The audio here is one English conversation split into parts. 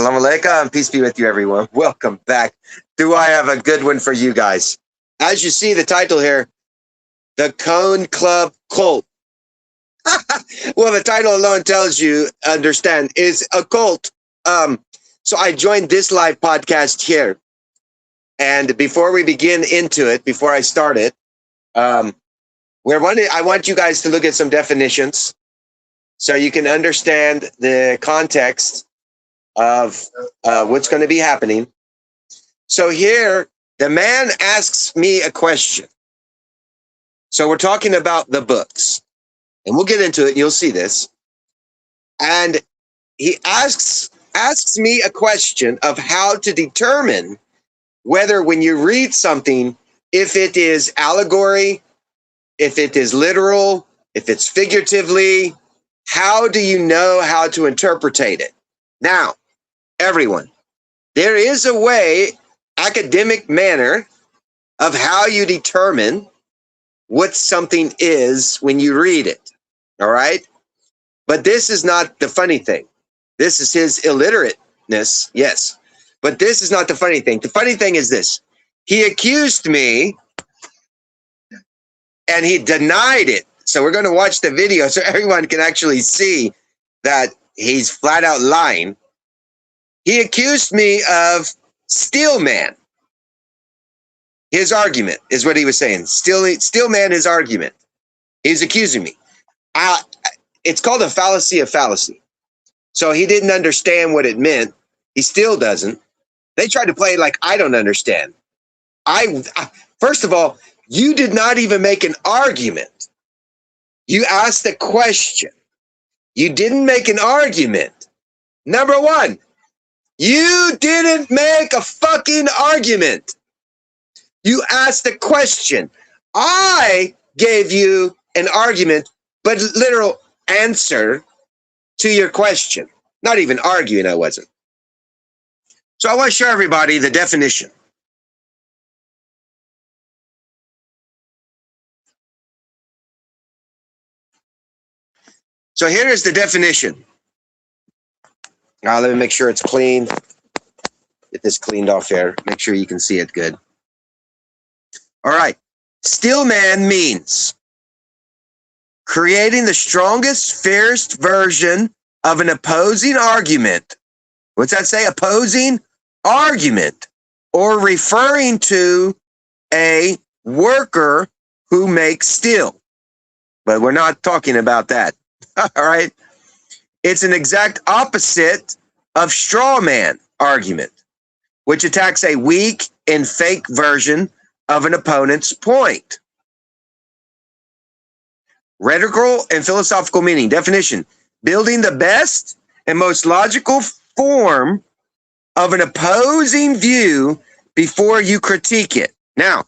Assalamu alaikum. Peace be with you, everyone. Welcome back. Do I have a good one for you guys? As you see the title here, the Kone Klub Kult. Well, the title alone tells you, understand, is a cult. So I joined this live podcast here. And before we begin into it, before I start it, I want you guys to look at some definitions so you can understand the context of what's going to be happening. So here, the man asks me a question. So we're talking about the books, and we'll get into it. You'll see this. And he asks me a question of how to determine whether when you read something, if it is allegory, if it is literal, if it's figuratively, how do you know how to interpretate it? Now, everyone, there is a way, academic manner, of how you determine what something is when you read it, all right? But this is not the funny thing. This is his illiterateness, yes. But this is not the funny thing. The funny thing is this. He accused me, and he denied it. So we're going to watch the video so everyone can actually see that he's flat out lying. He accused me of steelman. His argument is what he was saying. Steelman his argument. He's accusing me. It's called a fallacy of fallacy. So he didn't understand what it meant. He still doesn't. They tried to play like I don't understand. First of all, you did not even make an argument. You asked a question. You didn't make an argument. Number one, you didn't make a fucking argument. You asked a question. I gave you an argument, but literal answer to your question. Not even arguing, I wasn't. So I want to show everybody the definition. So here is the definition. Now let me make sure it's clean. Get this cleaned off here. Make sure you can see it good. All right. Steelman means creating the strongest, fairest version of an opposing argument. What's that say? Opposing argument, or referring to a worker who makes steel. But we're not talking about that. All right. It's an exact opposite of straw man argument, which attacks a weak and fake version of an opponent's point. Rhetorical and philosophical meaning. Definition: building the best and most logical form of an opposing view before you critique it. Now,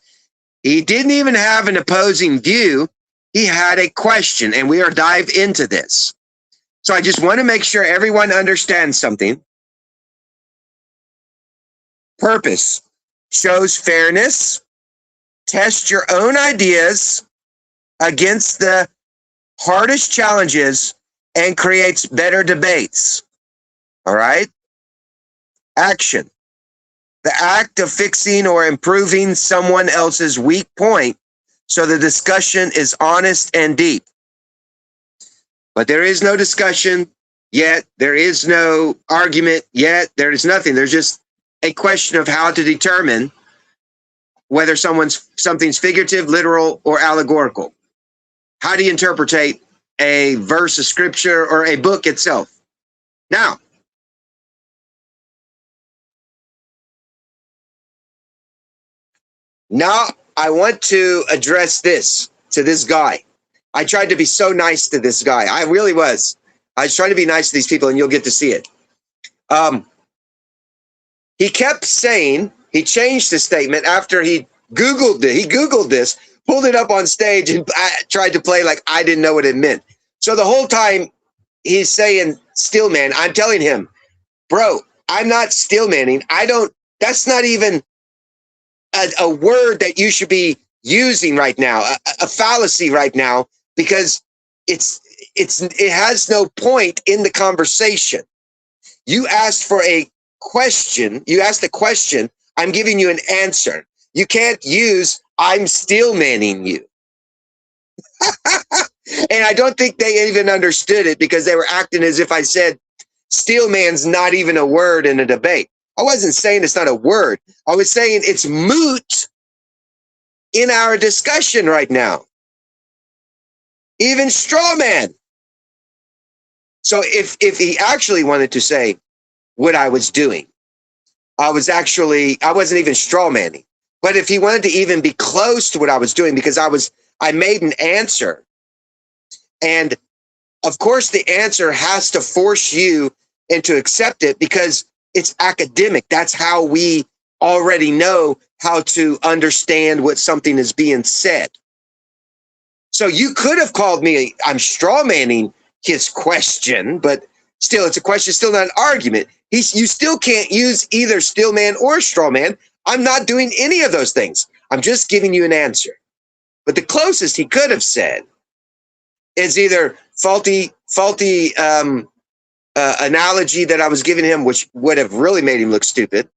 he didn't even have an opposing view. He had a question, and we are dive into this. So I just want to make sure everyone understands something. Purpose: shows fairness, test your own ideas against the hardest challenges, and creates better debates. All right? Action: the act of fixing or improving someone else's weak point so the discussion is honest and deep. But there is no discussion yet. There is no argument yet. There is nothing. There's just a question of how to determine whether something's figurative, literal, or allegorical. How do you interpret a verse of scripture or a book itself? Now, I want to address this to this guy. I tried to be so nice to this guy. I really was. I was trying to be nice to these people, and you'll get to see it. He kept saying, he changed his statement after he Googled it. He Googled this, pulled it up on stage, and tried to play like I didn't know what it meant. So the whole time he's saying steelman, I'm telling him, bro, I'm not steelmanning. That's not even a word that you should be using right now, a fallacy right now, because it has no point in the conversation. You asked for a question, you asked a question, I'm giving you an answer. You can't use I'm steel manning you. And I don't think they even understood it because they were acting as if I said steel man's not even a word in a debate. I wasn't saying it's not a word. I was saying it's moot in our discussion right now. Even straw man. So if he actually wanted to say what I was doing, I wasn't even straw manning. But if he wanted to even be close to what I was doing, because I made an answer. And of course, the answer has to force you into accept it because it's academic. That's how we already know how to understand what something is being said. So you could have called me, I'm straw manning his question, but still, it's a question, still not an argument. You still can't use either steel man or straw man. I'm not doing any of those things. I'm just giving you an answer. But the closest he could have said is either faulty analogy that I was giving him, which would have really made him look stupid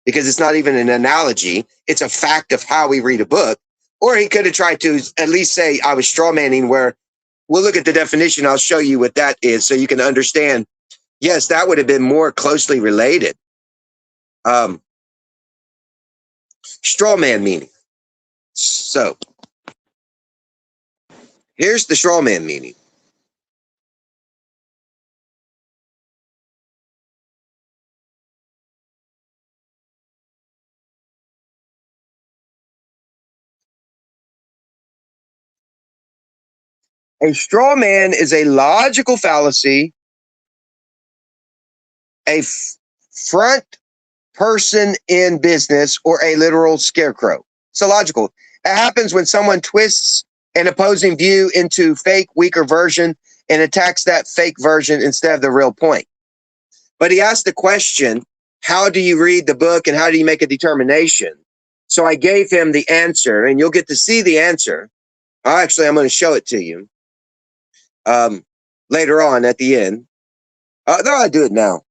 because it's not even an analogy. It's a fact of how we read a book. Or he could have tried to at least say I was straw manning, where we'll look at the definition. I'll show you what that is so you can understand. Yes, that would have been more closely related. Straw man meaning. So here's the straw man meaning. A straw man is a logical fallacy, a front person in business, or a literal scarecrow. So logical. It happens when someone twists an opposing view into fake, weaker version and attacks that fake version instead of the real point. But he asked the question, how do you read the book and how do you make a determination? So I gave him the answer, and you'll get to see the answer. Actually, I'm going to show it to you later on at the end. No, I do it now.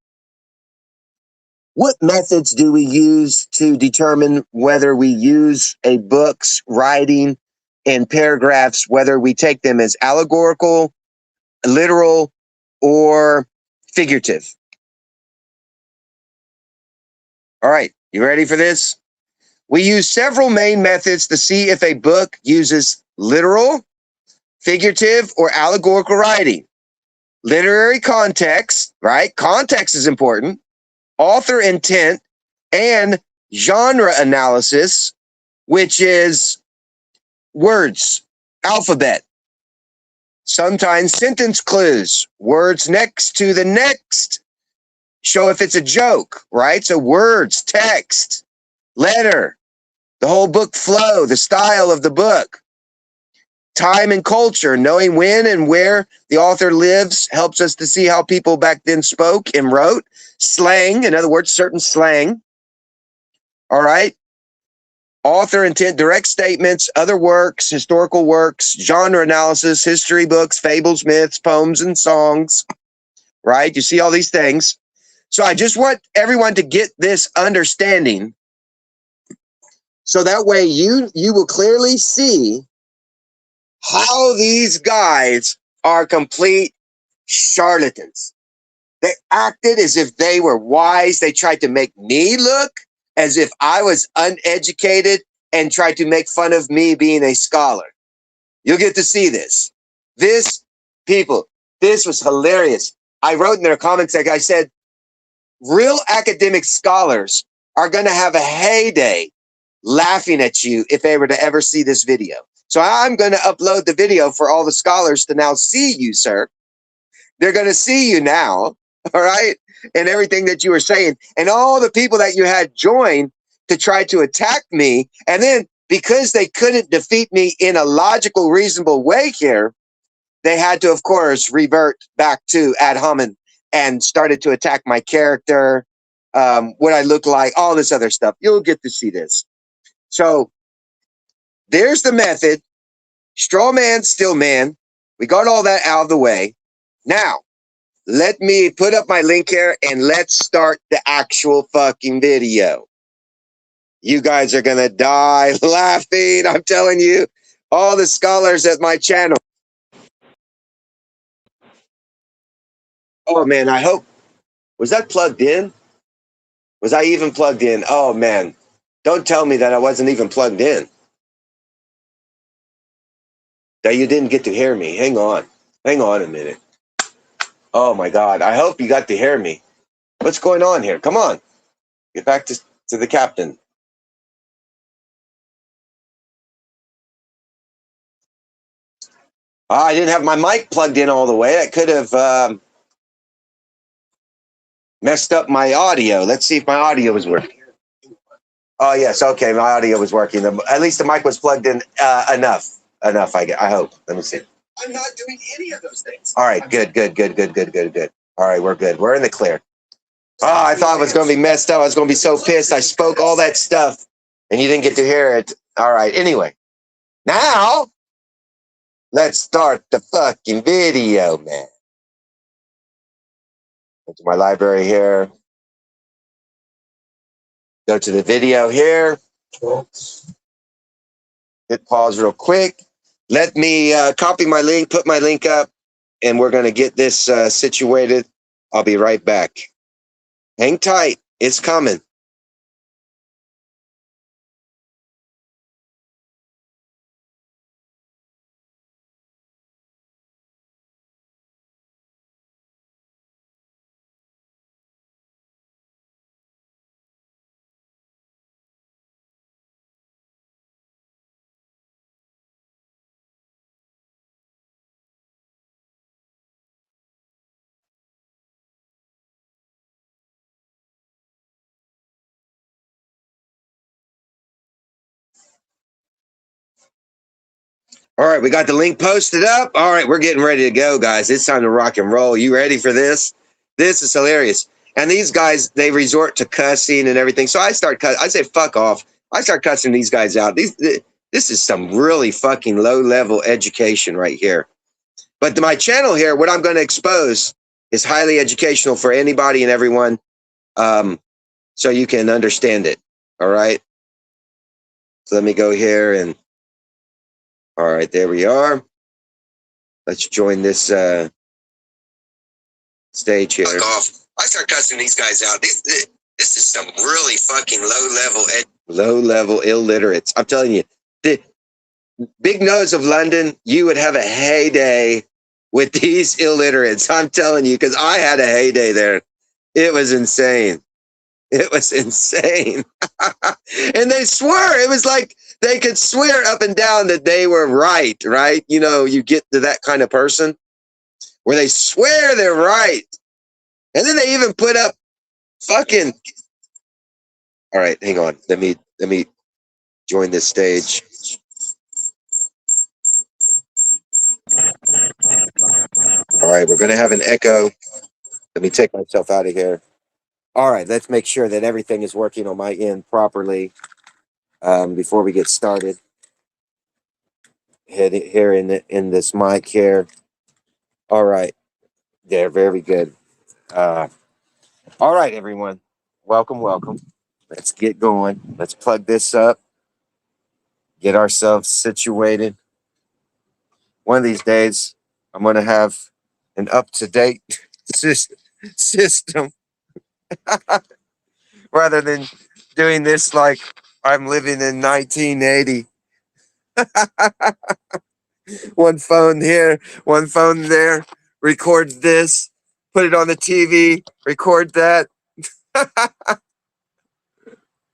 What methods do we use to determine whether we use a book's writing and paragraphs, whether we take them as allegorical, literal, or figurative? All right, you ready for this? We use several main methods to see if a book uses literal, figurative, or allegorical writing. Literary context, right? Context is important. Author intent, and genre analysis, which is words, alphabet. Sometimes sentence clues, words next to the next, show if it's a joke, right? So words, text, letter, the whole book flow, the style of the book. Time and culture, knowing when and where the author lives helps us to see how people back then spoke and wrote. Slang, in other words, certain slang. All right. Author intent, direct statements, other works, historical works, genre analysis, history books, fables, myths, poems, and songs. Right? You see all these things. So I just want everyone to get this understanding so that way you will clearly see how these guys are complete charlatans. They acted as if they were wise. They tried to make me look as if I was uneducated and tried to make fun of me being a scholar. You'll get to see this. This was hilarious. I wrote in their comments, like I said, real academic scholars are going to have a heyday laughing at you if they were to ever see this video. So I'm going to upload the video for all the scholars to now see you, sir. They're going to see you now, all right? And everything that you were saying. And all the people that you had join to try to attack me. And then because they couldn't defeat me in a logical, reasonable way here, they had to, of course, revert back to ad hominem and started to attack my character, what I look like, all this other stuff. You'll get to see this. So there's the method. Straw man, still man. We got all that out of the way. Now, let me put up my link here and let's start the actual fucking video. You guys are going to die laughing. I'm telling you, all the scholars at my channel. Oh, man, I hope. Was that plugged in? Was I even plugged in? Oh, man. Don't tell me that I wasn't even plugged in. That you didn't get to hear me. Hang on. Hang on a minute. Oh, my God. I hope you got to hear me. What's going on here? Come on. Get back to the captain. I didn't have my mic plugged in all the way. That could have messed up my audio. Let's see if my audio is working. Oh, yes. Okay. My audio was working. At least the mic was plugged in enough. Enough, I hope. Let me see. I'm not doing any of those things. All right. Good. All right. We're good. We're in the clear. Oh, I thought it was going to be messed up. I was going to be so pissed. I spoke all that stuff and you didn't get to hear it. All right. Anyway, now let's start the fucking video, man. Go to my library here. Go to the video here. Hit pause real quick. Let me copy my link, put my link up, and we're going to get this situated. I'll be right back. Hang tight. It's coming. All right, we got the link posted up. All right, we're getting ready to go, guys. It's time to rock and roll. You ready for this? This is hilarious. And these guys, they resort to cussing and everything. So I start cussing. I say, fuck off. I start cussing these guys out. This is some really fucking low-level education right here. But my channel here, what I'm going to expose is highly educational for anybody and everyone, so you can understand it. All right? So let me go here and... All right, there we are. Let's join this stage here. Fuck off. I start cussing these guys out. This is some really fucking low-level illiterates. I'm telling you, the big nose of London, you would have a heyday with these illiterates. I'm telling you, because I had a heyday there. It was insane. It was insane. And they swore. It was like they could swear up and down that they were right? You know, you get to that kind of person where they swear they're right. And then they even put up fucking... All right, hang on. Let me join this stage. All right, we're going to have an echo. Let me take myself out of here. All right, let's make sure that everything is working on my end properly before we get started. Hit it here in this mic here. All right, there, very good. All right, everyone, welcome. Let's get going. Let's plug this up. Get ourselves situated. One of these days, I'm going to have an up-to-date system rather than doing this like I'm living in 1980. One phone here, one phone there, record this, put it on the TV, record that.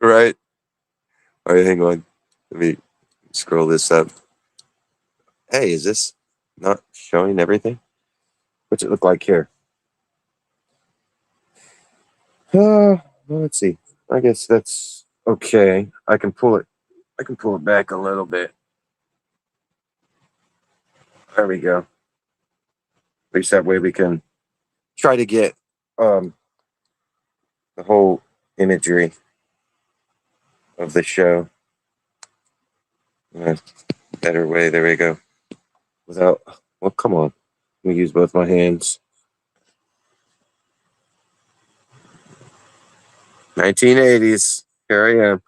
Right? All right, hang on. Let me scroll this up. Hey, is this not showing everything? What's it look like here? Well, let's see. I guess that's okay. I can pull it back a little bit. There we go. At least that way we can try to get the whole imagery of the show in a better way. There we go. Without, well, come on. Let me use both my hands. 1980s. Here I am.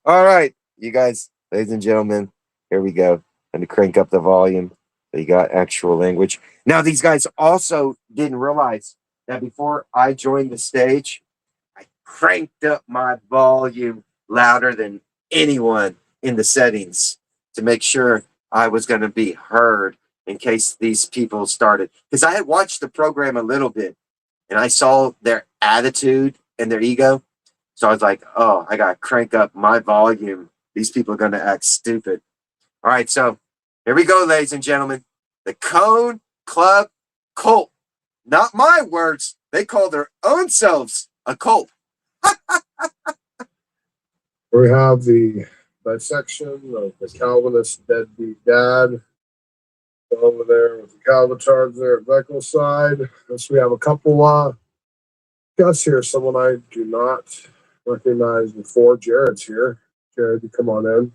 All right, you guys, ladies and gentlemen, here we go. And to crank up the volume. You got actual language. Now, these guys also didn't realize that before I joined the stage, I cranked up my volume louder than anyone in the settings to make sure I was going to be heard in case these people started. Because I had watched the program a little bit and I saw their attitude and their ego. So I was like, oh, I got to crank up my volume. These people are going to act stupid. All right, so here we go, ladies and gentlemen. The Kone Klub Kult. Not my words. They call their own selves a cult. We have the dissection of the Calvinist deadbeat dad over there with the Calvitards there at Beckel's side. So we have a couple guests here. Someone I do not recognize before. Jared's here. Jared, you come on in.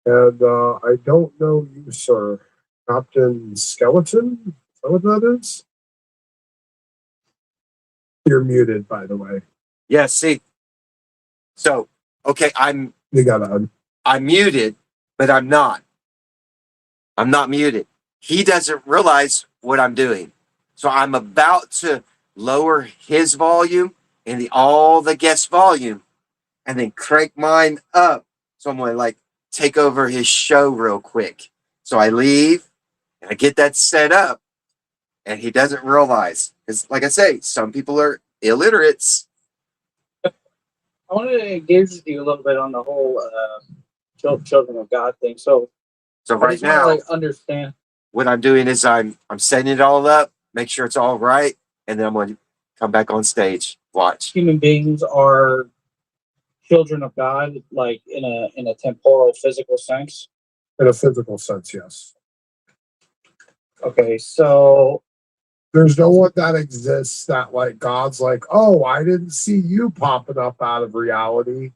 And I don't know you, sir. Captain Skeleton? Is that what that is? You're muted, by the way. Yeah, see. So, okay, I'm muted, but I'm not. I'm not muted. He doesn't realize what I'm doing. So I'm about to lower his volume and all the guest volume and then crank mine up. So I'm going to take over his show real quick. So I leave and I get that set up and he doesn't realize. Because like I say, some people are illiterates. I wanted to engage with you a little bit on the whole children of God thing. So right now, understand what I'm doing is I'm setting it all up, make sure it's all right, and then I'm going to come back on stage. Watch. Human beings are children of God, like in a temporal, physical sense. In a physical sense, yes. Okay, so there's no one that exists that God's like, oh, I didn't see you popping up out of reality.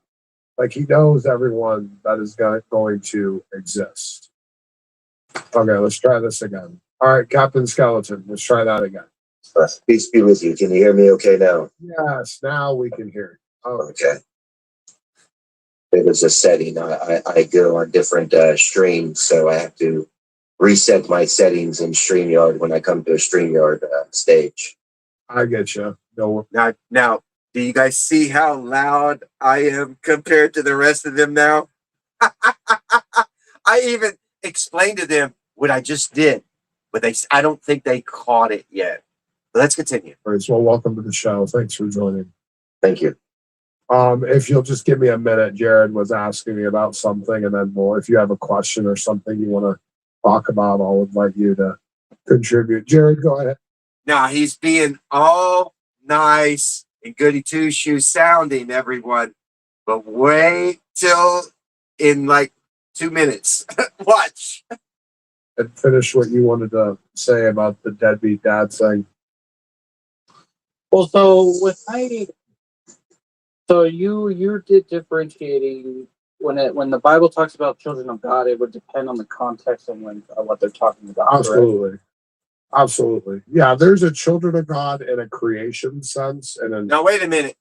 Like he knows everyone that is going to exist. Okay, let's try this again. All right, Captain Skeleton, let's try that again. Peace be with you. Can you hear me okay now? Yes, now we can hear you. Okay. It was a setting. I go on different streams, so I have to reset my settings in StreamYard when I come to a StreamYard stage. I get you. No. Now, do you guys see how loud I am compared to the rest of them now? I even explained to them what I just did, but I don't think they caught it yet. But let's continue. All right, so welcome to the show. Thanks for joining. Thank you. If you'll just give me a minute, Jared was asking me about something, and then if you have a question or something you want to talk about, I'll invite you to contribute. Jared, go ahead. Now, he's being all nice and goody two-shoes sounding, everyone. But wait till in 2 minutes. Watch. And finish what you wanted to say about the deadbeat dad thing. Well, so you did differentiating when the Bible talks about children of God, it would depend on the context and what they're talking about. Absolutely. Correct? Absolutely. Yeah, there's a children of God in a creation sense. Now, wait a minute.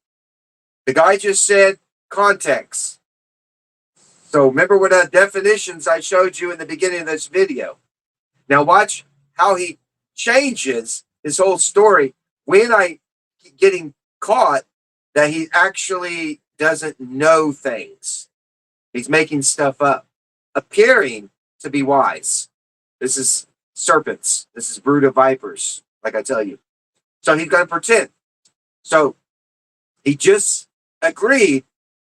The guy just said context. So remember what definitions I showed you in the beginning of this video. Now watch how he changes his whole story when I getting caught that he actually doesn't know things. He's making stuff up, appearing to be wise. This is serpents. This is brood of vipers, like I tell you. So he's going to pretend. So he just agreed.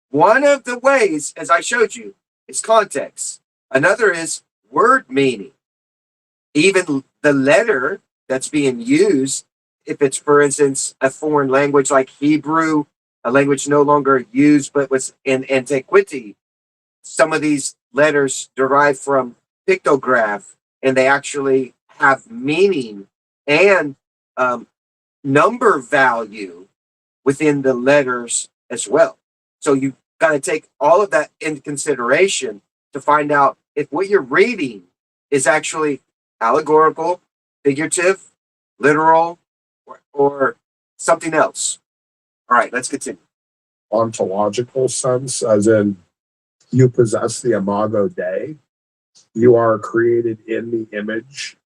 One of the ways, as I showed you, is context. Another is word meaning. Even the letter that's being used, if it's, for instance, a foreign language like Hebrew, a language no longer used but was in antiquity, some of these letters derive from pictograph, and they actually have meaning and number value within the letters as well. So you've got to take all of that into consideration to find out if what you're reading is actually allegorical, figurative, literal, or something else. All right, let's continue. Ontological sense, as in you possess the imago Dei. You are created in the image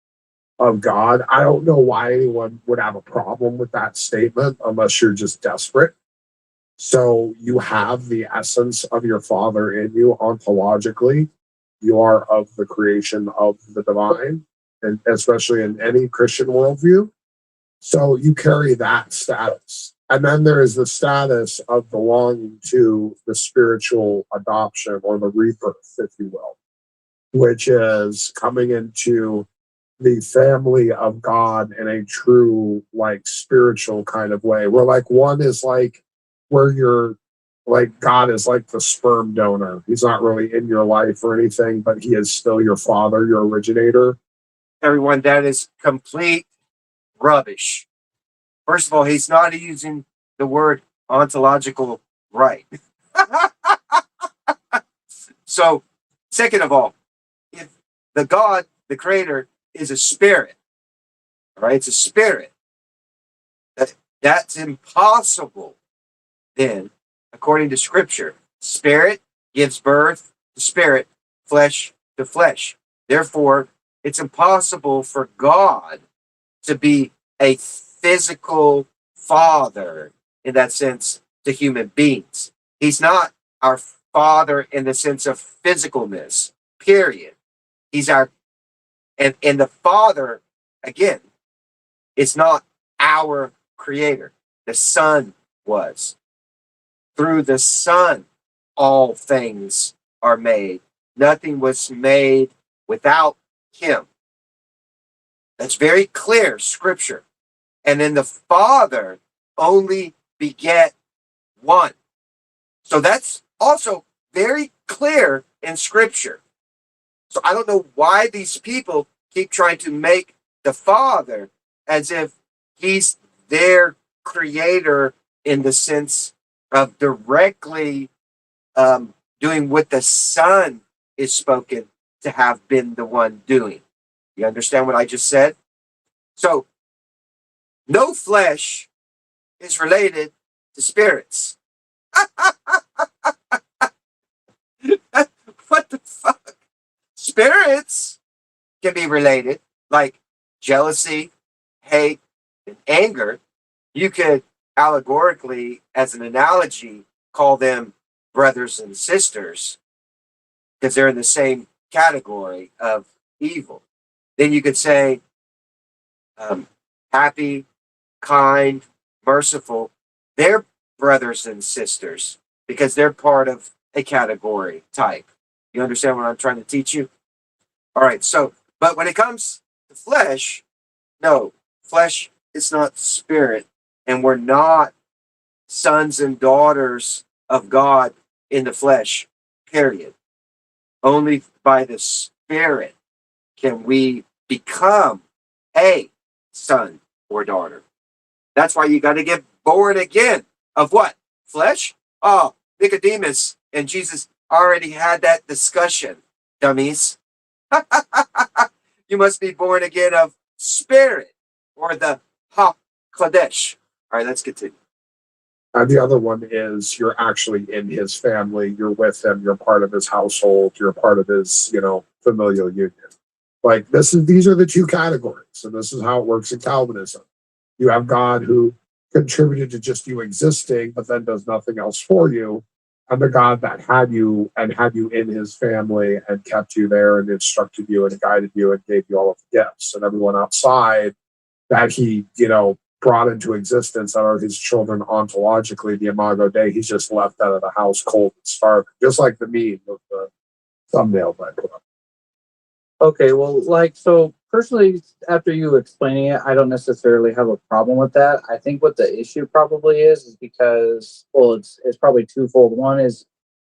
of God. I don't know why anyone would have a problem with that statement unless you're just desperate. So you have the essence of your Father in you ontologically. You are of the creation of the divine, and especially in any Christian worldview. So you carry that status. And then there is the status of belonging to the spiritual adoption or the rebirth, if you will, which is coming into the family of God in a true, like, spiritual kind of way, where like one is like where you're like God is like the sperm donor. He's not really in your life or anything, but he is still your father, your originator. Everyone, that is complete rubbish. First of all, he's not using the word ontological right. So, second of all, if the God, the creator, is a spirit, all right, it's a spirit, that's impossible then, according to scripture. Spirit gives birth to spirit, flesh to flesh. Therefore, it's impossible for God to be a physical father in that sense to human beings. He's not our father in the sense of physicalness, period. He's our, and the father, again, is not our creator. The Son was. Through the Son, all things are made. Nothing was made without him. That's very clear, scripture. And then the Father only beget one. So that's also very clear in scripture. So I don't know why these people keep trying to make the Father as if he's their creator in the sense of directly doing what the Son is spoken to have been the one doing. You understand what I just said? So, no flesh is related to spirits. What the fuck? Spirits can be related, like jealousy, hate, and anger. You could allegorically, as an analogy, call them brothers and sisters because they're in the same category of evil. Then you could say happy, kind, merciful. They're brothers and sisters because they're part of a category type. You understand what I'm trying to teach you? All right. So, but when it comes to flesh, no, flesh is not spirit, and we're not sons and daughters of God in the flesh, period. Only by the Spirit can we become a son or daughter. That's why you got to get born again. Of what? Flesh? Oh, Nicodemus and Jesus already had that discussion, dummies. You must be born again of spirit, or the Ha-Kodesh. All right, let's continue. And the other one is you're actually in his family, you're with him, you're part of his household, you're part of his, familial union. Like these are the two categories, and this is how it works in Calvinism. You have God who contributed to just you existing, but then does nothing else for you, and the God that had you in his family and kept you there and instructed you and guided you and gave you all of the gifts, and everyone outside that he, brought into existence that are his children ontologically, the imago Dei, he's just left out of the house cold and starving, just like the meme of the thumbnail that I put up. Okay, well, so personally, after you explaining it, I don't necessarily have a problem with that. I think what the issue probably is because, well, it's probably twofold. One is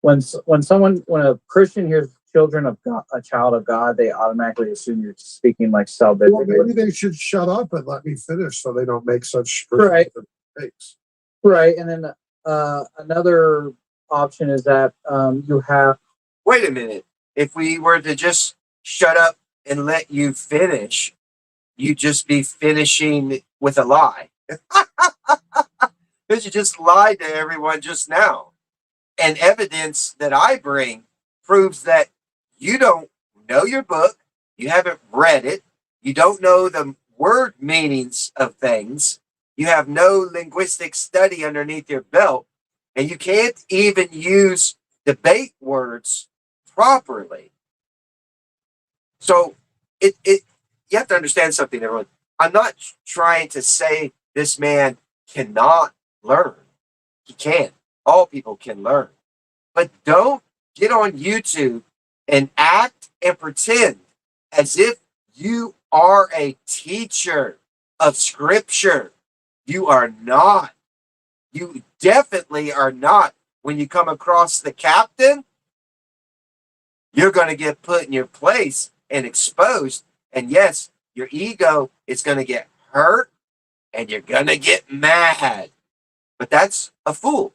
when a Christian hears children of God, a child of God, they automatically assume you're speaking like salvific. Well, maybe they should shut up and let me finish so they don't make such mistakes. Right, and then another option is that you have. Wait a minute. If we were to just shut up and let you finish, you'd just be finishing with a lie. Because you just lied to everyone just now. And evidence that I bring proves that you don't know your book, you haven't read it, you don't know the word meanings of things, you have no linguistic study underneath your belt, and you can't even use debate words properly. So it you have to understand something, everyone. I'm not trying to say this man cannot learn. He can. All people can learn. But don't get on YouTube and act and pretend as if you are a teacher of scripture. You are not. You definitely are not. When you come across the captain, you're going to get put in your place and exposed. And yes, your ego is going to get hurt and you're going to get mad. But that's a fool.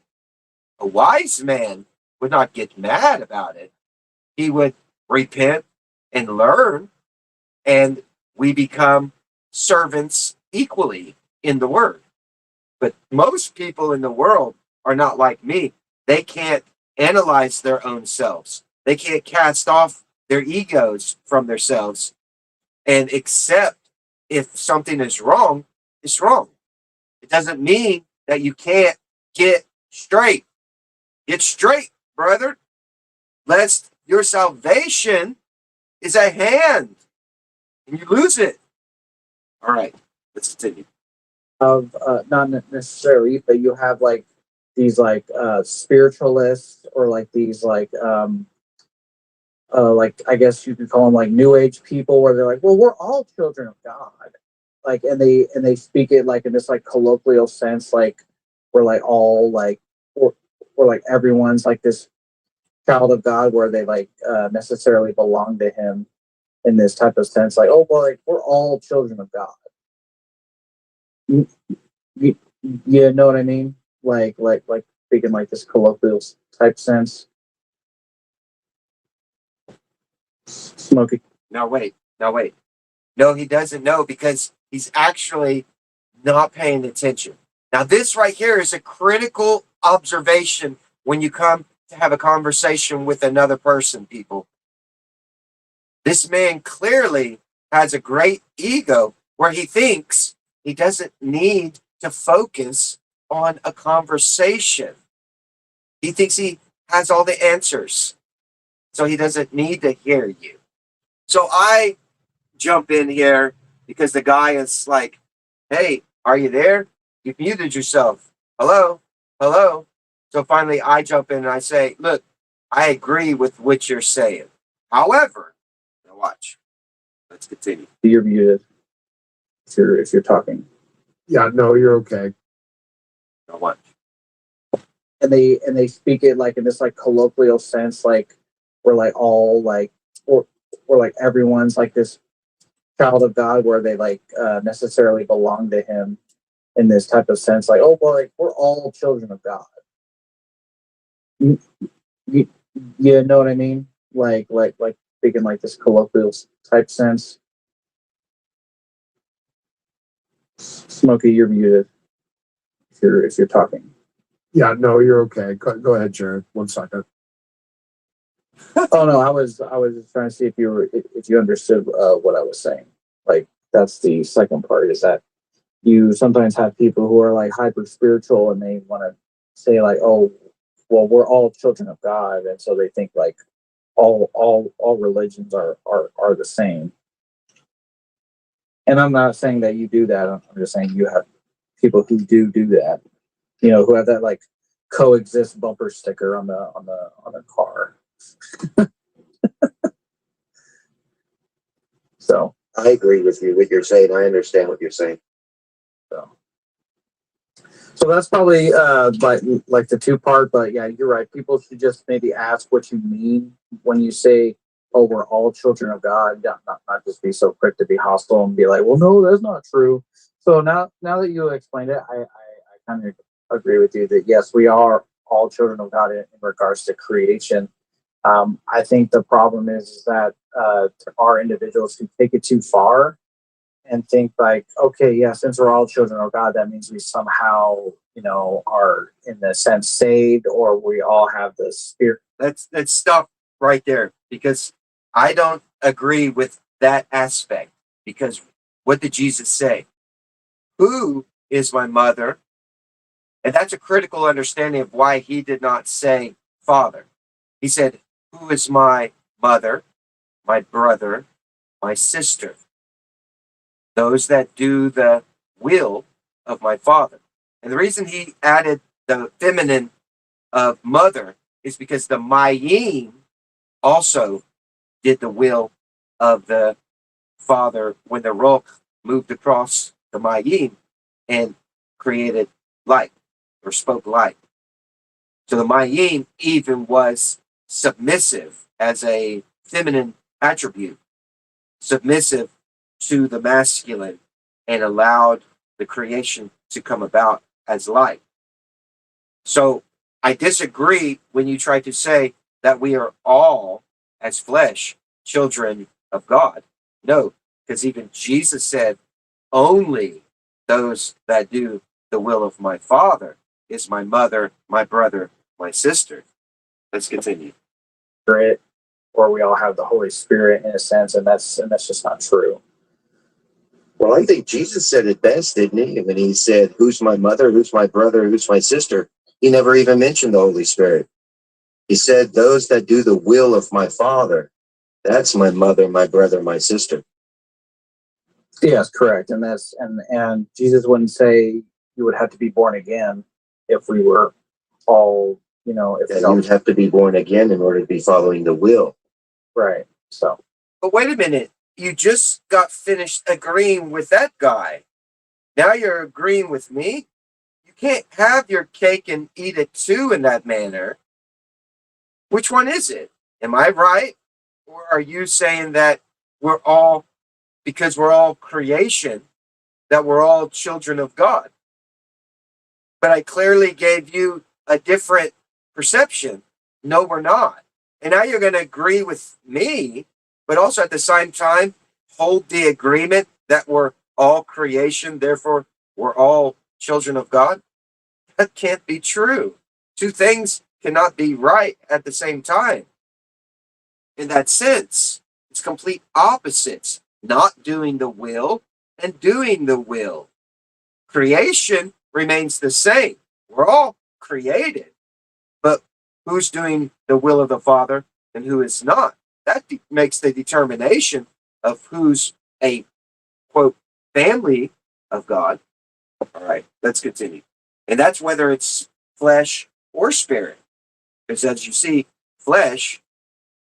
A wise man would not get mad about it. He would repent and learn, and we become servants equally in the word. But most people in the world are not like me. They can't analyze their own selves. They can't cast off their egos from themselves and accept if something is wrong, it's wrong. It doesn't mean that you can't get straight. Get straight, brother, lest your salvation is at hand and you lose it. All right, let's continue. Of not necessarily, but you have like these like spiritualists or like these like I guess you could call them like new age people where they're like, well, we're all children of God. Like and they speak it like in this like colloquial sense, like we're like all like or like everyone's like this child of God where they like necessarily belong to him in this type of sense, like, oh well, like we're all children of God. You, you know what I mean? Like speaking like this colloquial type sense. Smoky. Now wait, now wait. No, he doesn't know because he's actually not paying attention. Now, this right here is a critical observation when you come to have a conversation with another person, people. This man clearly has a great ego where he thinks he doesn't need to focus on a conversation. He thinks he has all the answers, so he doesn't need to hear you. So I jump in here because the guy is like, hey, are you there? You've muted yourself. Hello? Hello? So finally I jump in and I say, look, I agree with what you're saying. However, now watch. Let's continue. You're muted if you're talking. Yeah, no, you're okay. Now watch. And they speak it like in this like colloquial sense, like we're like all like or like everyone's like this child of God where they like necessarily belong to him in this type of sense, like, oh well, like we're all children of God. You know what I mean? Like speaking like this colloquial type sense. Smokey, you're muted if you're talking. Yeah, no, you're okay. Go ahead, Jared. 1 second. Oh no, I was just trying to see if you understood what I was saying. Like that's the second part is that you sometimes have people who are like hyper spiritual and they want to say like, oh, well, we're all children of God, and so they think like all religions are the same. And I'm not saying that you do that. I'm just saying you have people who do that. You know, who have that like coexist bumper sticker on the car. So I agree with you, what you're saying. I understand what you're saying. So that's probably like the two part, but yeah, you're right. People should just maybe ask what you mean when you say, "Oh, we're all children of God." Yeah, not just be so quick to be hostile and be like, "Well, no, that's not true." So now that you explained it, I kind of agree with you that yes, we are all children of God in regards to creation. I think the problem is that there are individuals who take it too far and think like, okay, yeah, since we're all children of God, that means we somehow, are in the sense saved, or we all have the spirit. Let's stop right there, because I don't agree with that aspect. Because what did Jesus say? Who is my mother? And that's a critical understanding of why he did not say father. He said, who is my mother, my brother, my sister? Those that do the will of my father. And the reason he added the feminine of mother is because the Mayim also did the will of the father when the Ruach moved across the Mayim and created light or spoke light. So the Mayim even was submissive as a feminine attribute, submissive to the masculine, and allowed the creation to come about as light. So I disagree when you try to say that we are all, as flesh, children of God. No, because even Jesus said, only those that do the will of my Father is my mother, my brother, my sister. Let's continue. Spirit, or we all have the Holy Spirit in a sense, and that's just not true. Well, I think Jesus said it best, didn't he? When he said, who's my mother, who's my brother, who's my sister? He never even mentioned the Holy Spirit. He said, those that do the will of my Father, that's my mother, my brother, my sister. Yes, correct. And that's and Jesus wouldn't say you would have to be born again if we were all, if Yeah, you would have to be born again in order to be following the will. Right. So. But wait a minute. You just got finished agreeing with that guy. Now you're agreeing with me? You can't have your cake and eat it too in that manner. Which one is it? Am I right? Or are you saying that we're all, because we're all creation, that we're all children of God? But I clearly gave you a different perception. No, we're not. And now you're going to agree with me, but also at the same time hold the agreement that we're all creation, therefore we're all children of God? That can't be true. Two things cannot be right at the same time. In that sense, it's complete opposites. Not doing the will and doing the will. Creation remains the same. We're all created. But who's doing the will of the Father and who is not? That makes the determination of who's a, quote, family of God. All right, let's continue. And that's whether it's flesh or spirit. Because as you see, flesh,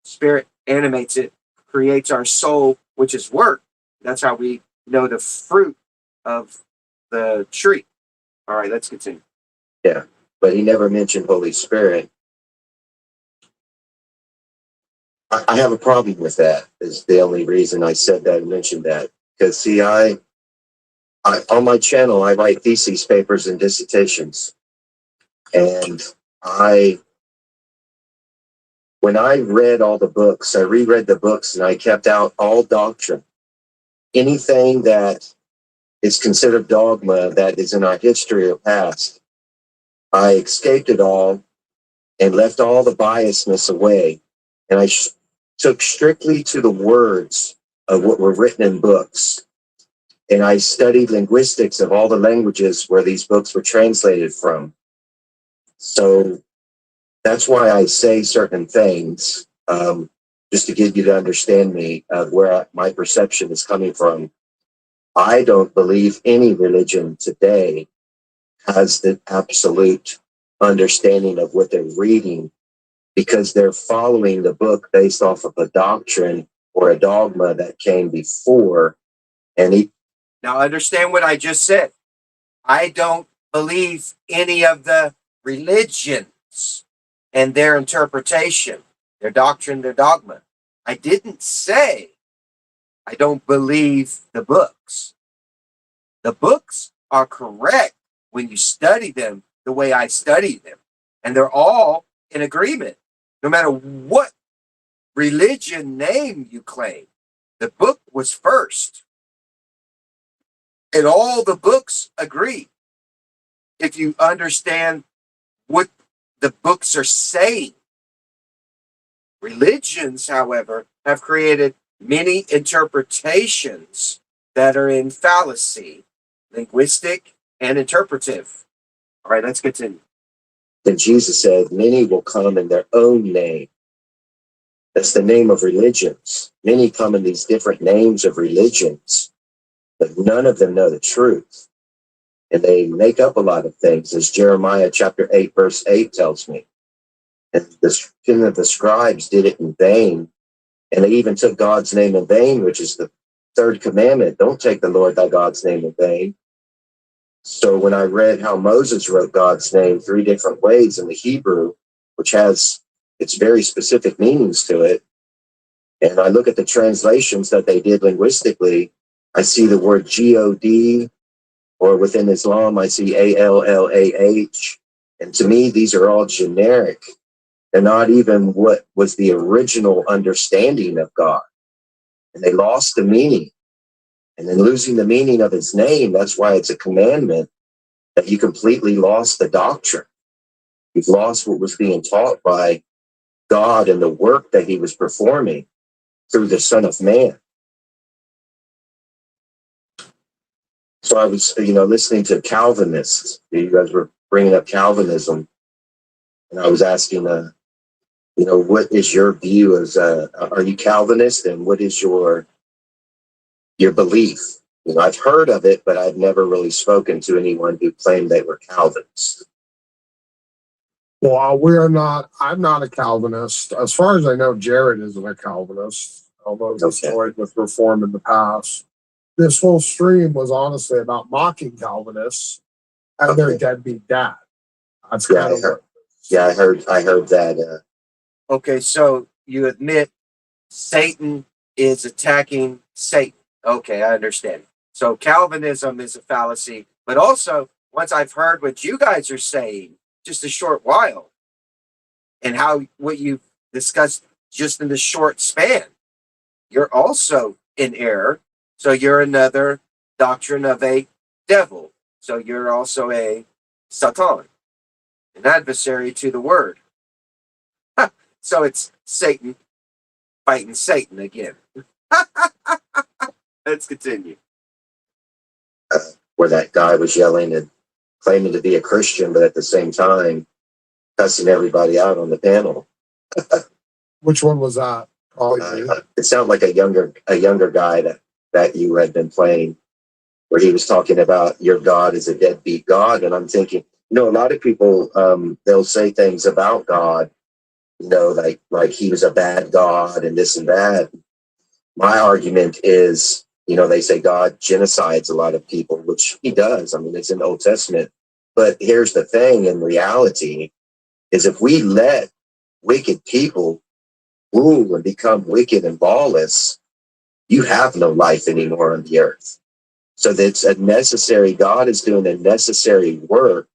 spirit animates it, creates our soul, which is work. That's how we know the fruit of the tree. All right, let's continue. Yeah, but he never mentioned Holy Spirit. I have a problem with that, is the only reason I said that and mentioned that. Because, see, I on my channel, I write thesis papers and dissertations. And when I read all the books, I reread the books and I kept out all doctrine. Anything that is considered dogma that is in our history or past, I escaped it all and left all the biasness away. And I took strictly to the words of what were written in books. And I studied linguistics of all the languages where these books were translated from. So that's why I say certain things, just to get you to understand me, where my perception is coming from. I don't believe any religion today has the absolute understanding of what they're reading, because they're following the book based off of a doctrine or a dogma that came before. Now understand what I just said. I don't believe any of the religions and their interpretation, their doctrine, their dogma. I didn't say I don't believe the books. The books are correct when you study them the way I study them. And they're all in agreement. No matter what religion name you claim, the book was first. And all the books agree. If you understand what the books are saying. Religions, however, have created many interpretations that are in fallacy, linguistic and interpretive. All right, let's continue. Then Jesus said, many will come in their own name. That's the name of religions. Many come in these different names of religions, but none of them know the truth. And they make up a lot of things, as Jeremiah chapter 8, verse 8 tells me. And the scribes did it in vain. And they even took God's name in vain, which is the third commandment. Don't take the Lord thy God's name in vain. So when I read how Moses wrote God's name 3 different ways in the Hebrew, which has its very specific meanings to it, and I look at the translations that they did linguistically, I see the word God, or within Islam, I see ALLAH. And to me, these are all generic. They're not even what was the original understanding of God. And they lost the meaning. And then losing the meaning of his name, that's why it's a commandment, that you completely lost the doctrine. You've lost what was being taught by God and the work that he was performing through the Son of Man. So I was, listening to Calvinists. You guys were bringing up Calvinism. And I was asking, what is your view as are you Calvinist, and what is your belief? I've heard of it, but I've never really spoken to anyone who claimed they were Calvinists. Well, I'm not a Calvinist. As far as I know, Jared isn't a Calvinist, although he's toyed with reform in the past. This whole stream was honestly about mocking Calvinists and their deadbeat dad. That's kind of what. Yeah, I heard that. Okay, so you admit Satan is attacking Satan. Okay, I understand. So Calvinism is a fallacy, but also once I've heard what you guys are saying, just a short while, and what you've discussed just in the short span, you're also in error. So you're another doctrine of a devil. So you're also a Satan, an adversary to the word. So it's Satan fighting Satan again. Let's continue. Where that guy was yelling and claiming to be a Christian, but at the same time cussing everybody out on the panel. Which one was that? It sounded like a younger guy that you had been playing, where he was talking about your God is a deadbeat God. And I'm thinking, a lot of people, they'll say things about God, like he was a bad God and this and that. My argument is, they say God genocides a lot of people, which he does. I mean, it's in the Old Testament. But here's the thing, in reality, is if we let wicked people rule and become wicked and lawless, you have no life anymore on the earth. So that's a necessary, God is doing a necessary work.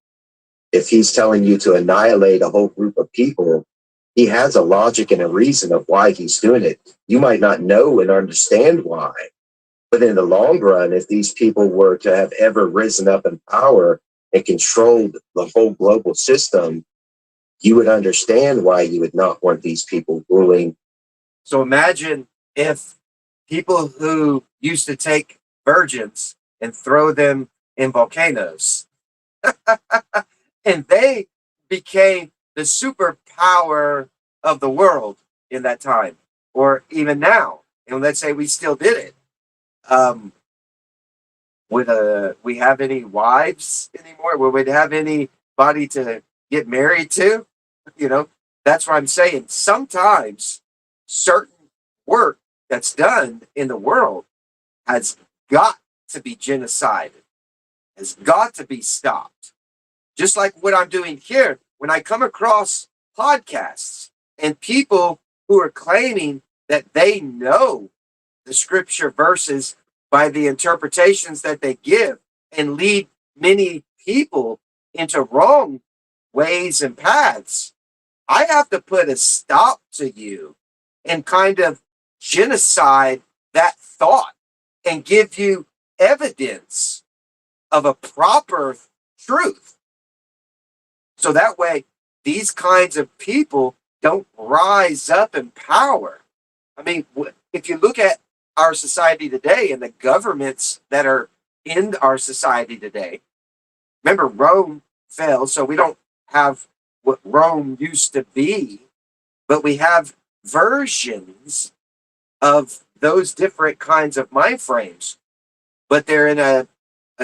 If he's telling you to annihilate a whole group of people, he has a logic and a reason of why he's doing it. You might not know and understand why, but in the long run, if these people were to have ever risen up in power and controlled the whole global system, you would understand why you would not want these people ruling. So imagine if people who used to take virgins and throw them in volcanoes, and they became the superpower of the world in that time, or even now. And let's say we still did it. Would we have any wives anymore? Would we have anybody to get married to? That's what I'm saying. Sometimes certain work that's done in the world has got to be genocided, has got to be stopped. Just like what I'm doing here, when I come across podcasts and people who are claiming that they know the scripture verses by the interpretations that they give and lead many people into wrong ways and paths, I have to put a stop to you and kind of genocide that thought and give you evidence of a proper truth. So that way, these kinds of people don't rise up in power. I mean, if you look at our society today and the governments that are in our society today, remember Rome fell, so we don't have what Rome used to be, but we have versions of those different kinds of mind frames, but they're in a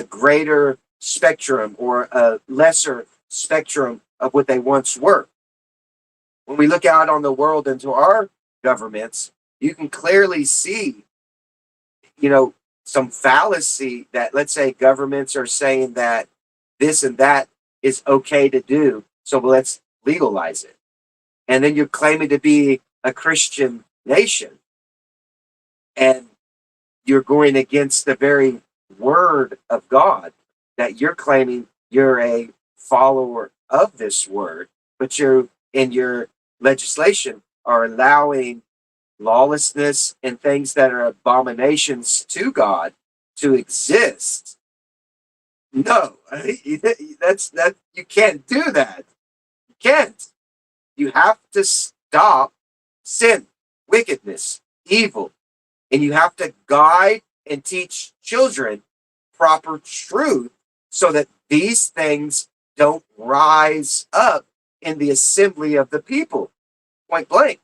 greater spectrum or a lesser spectrum of what they once were. When we look out on the world into our governments, you can clearly see, some fallacy that, let's say, governments are saying that this and that is okay to do, so let's legalize it. And then you're claiming to be a Christian nation, and you're going against the very word of God that you're claiming you're a follower of this word, but you're in your legislation are allowing lawlessness and things that are abominations to God to exist. No, that you can't do that. You can't. You have to stop sin, wickedness, evil, and you have to guide and teach children proper truth so that these things don't rise up in the assembly of the people. Point blank.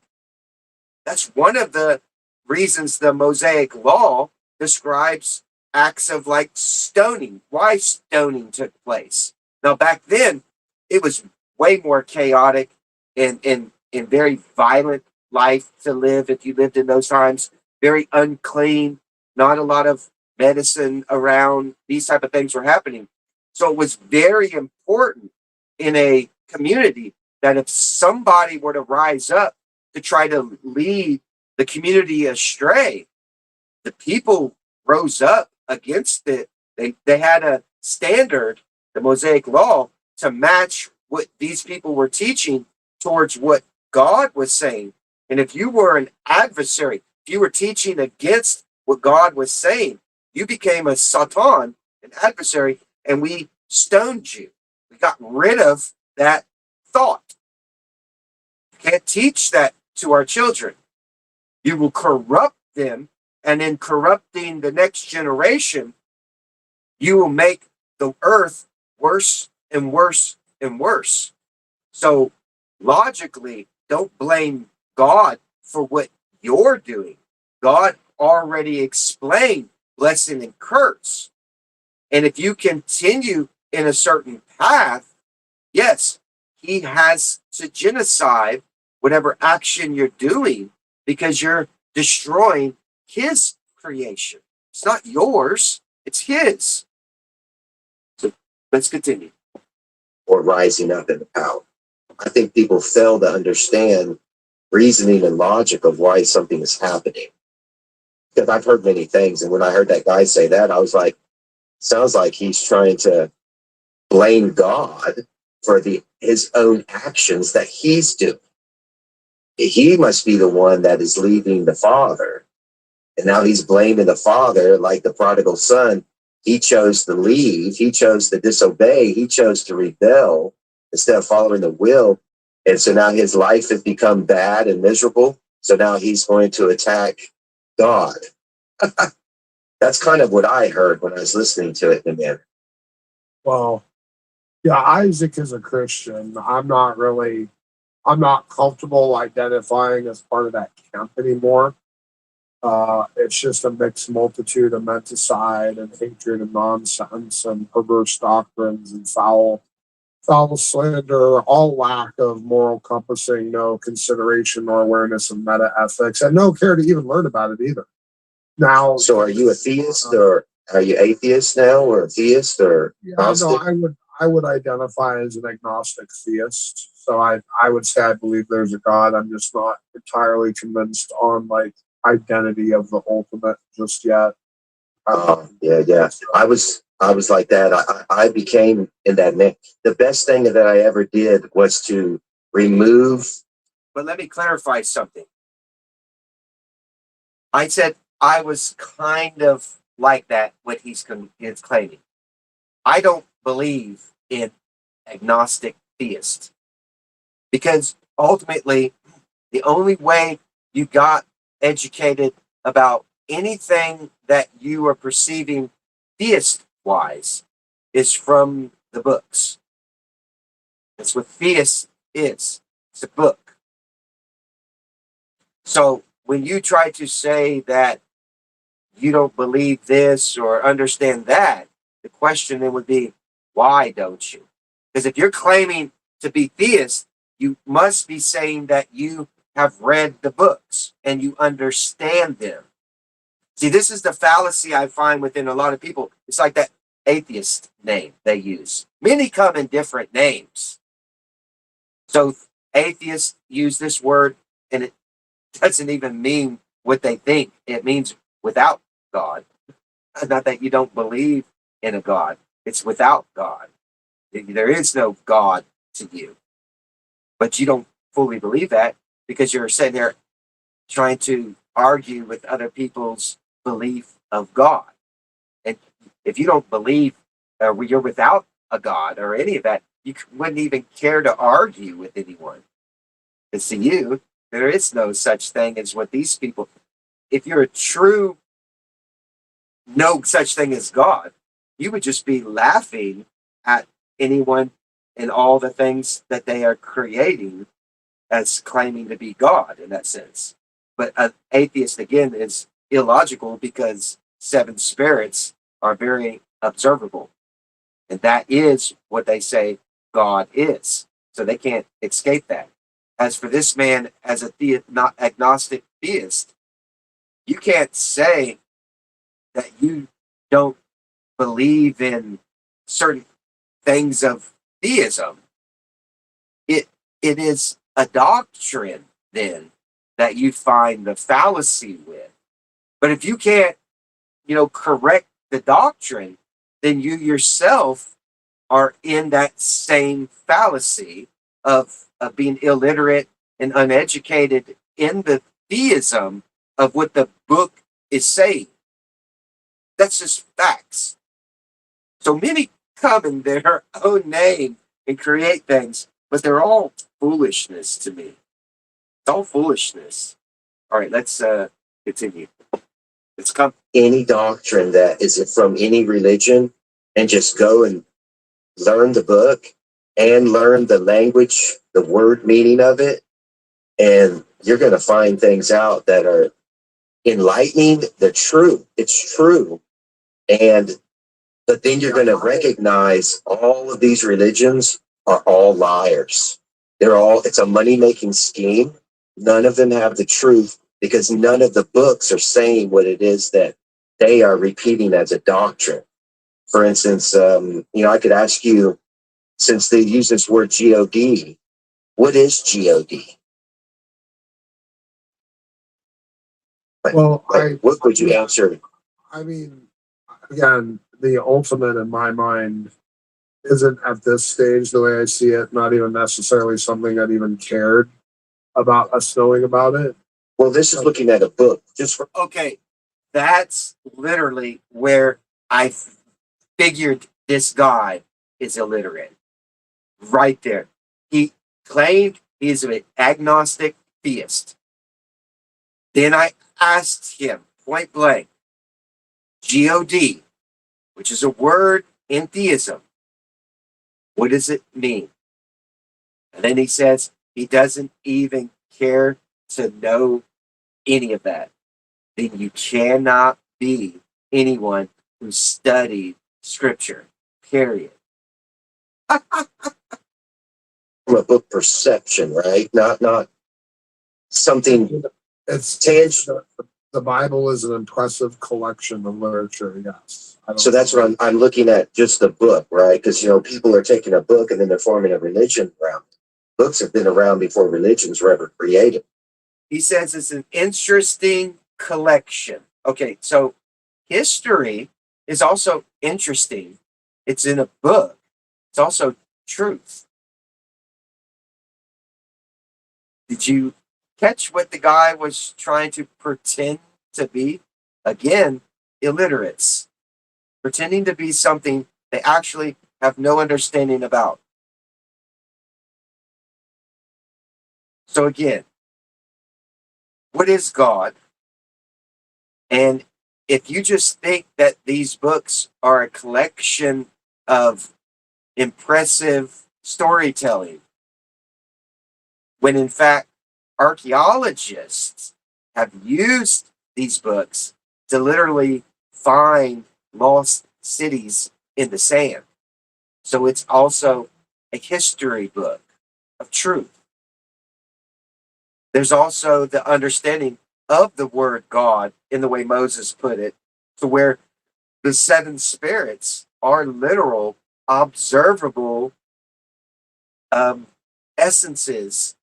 That's one of the reasons the Mosaic Law describes acts of like stoning, why stoning took place. Now, back then, it was way more chaotic and very violent life to live if you lived in those times. Very unclean, not a lot of medicine around. These type of things were happening. So it was very important in a community that if somebody were to rise up to try to lead the community astray, the people rose up against it. They had a standard, the Mosaic Law, to match what these people were teaching towards what God was saying. And if you were an adversary, if you were teaching against what God was saying, you became a Satan, an adversary, and we stoned you. We got rid of that thought. You can't teach that to our children. You will corrupt them, and in corrupting the next generation, you will make the earth worse and worse and worse. So logically, don't blame God for what you're doing. God already explained blessing and curse. And if you continue in a certain path, yes, he has to genocide whatever action you're doing because you're destroying his creation. It's not yours, it's his. So let's continue. Or rising up in the power. I think people fail to understand reasoning and logic of why something is happening. Because I've heard many things, and when I heard that guy say that, I was like, sounds like he's trying to blame God for his own actions that he's doing. He must be the one that is leaving the Father. And now he's blaming the Father like the prodigal son. He chose to leave. He chose to disobey. He chose to rebel instead of following the will. And so now his life has become bad and miserable. So now he's going to attack God. That's kind of what I heard when I was listening to it, man. Well, yeah, Isaac is a Christian. I'm not comfortable identifying as part of that camp anymore. It's just a mixed multitude of menticide and hatred and nonsense and perverse doctrines and foul slander, all lack of moral compassing, no consideration nor awareness of meta ethics, and no care to even learn about it either. Now, so are you a theist or are you atheist now, or a theist or agnostic? No, I would identify as an agnostic theist. So I would say I believe there's a God. I'm just not entirely convinced on identity of the ultimate just yet. Yeah. I was like that. I became in that man. The best thing that I ever did was to remove. But let me clarify something. I said I was kind of like that, what he's claiming. I don't believe in agnostic theist, because ultimately the only way you got educated about anything that you are perceiving theist wise is from the books. That's what theist is. It's a book. So when you try to say that you don't believe this or understand that, the question then would be, why don't you? Because if you're claiming to be theist, you must be saying that you have read the books and you understand them. See, this is the fallacy I find within a lot of people. It's like that atheist name they use. Many come in different names. So atheists use this word, and it doesn't even mean what they think. It means without God. Not that you don't believe in a God. It's without God. There is no God to you. But you don't fully believe that because you're sitting there trying to argue with other people's belief of God. And if you don't believe you're without a God or any of that, you wouldn't even care to argue with anyone. Because to you, there is no such thing as what these people, if you're a true, no such thing as God, you would just be laughing at anyone and all the things that they are creating as claiming to be God in that sense. But an atheist, again, is illogical because seven spirits are very observable. And that is what they say God is. So they can't escape that. As for this man, as a not agnostic theist, you can't say that you don't believe in certain things of theism. It is a doctrine then that you find the fallacy with. But if you can't, correct the doctrine, then you yourself are in that same fallacy of being illiterate and uneducated in the theism of what the book is saying. That's just facts. So many come in their own name and create things, but they're all foolishness to me. It's all foolishness. All right, let's continue. Let's come. Any doctrine that is from any religion and just go and learn the book and learn the language, the word meaning of it, and you're going to find things out that are enlightening. They're true. It's true. But then you're going to recognize all of these religions are all liars. It's a money-making scheme. None of them have the truth because none of the books are saying what it is that they are repeating as a doctrine. For instance, I could ask you, since they use this word God, what is God? Well, what would you answer? I mean, again, the ultimate in my mind isn't at this stage the way I see it, not even necessarily something that even cared about us knowing about it. Well, this is looking at a book. Okay, that's literally where I figured this guy is illiterate. Right there. He claimed he's an agnostic theist. Then I asked him point blank, God, which is a word in theism, what does it mean? And then he says he doesn't even care to know any of that. Then you cannot be anyone who studied scripture, period. From a book perception, right? Not something It's tangible. The Bible is an impressive collection of literature, yes. So that's what I'm looking at, just the book, right? Because, people are taking a book and then they're forming a religion around it. Books have been around before religions were ever created. He says it's an interesting collection. Okay, so history is also interesting. It's in a book. It's also truth. Did you catch what the guy was trying to pretend to be? Again, illiterates. Pretending to be something they actually have no understanding about. So again, what is God? And if you just think that these books are a collection of impressive storytelling, when in fact archaeologists have used these books to literally find lost cities in the sand. So it's also a history book of truth. There's also the understanding of the word God in the way Moses put it, to where the seven spirits are literal, observable essences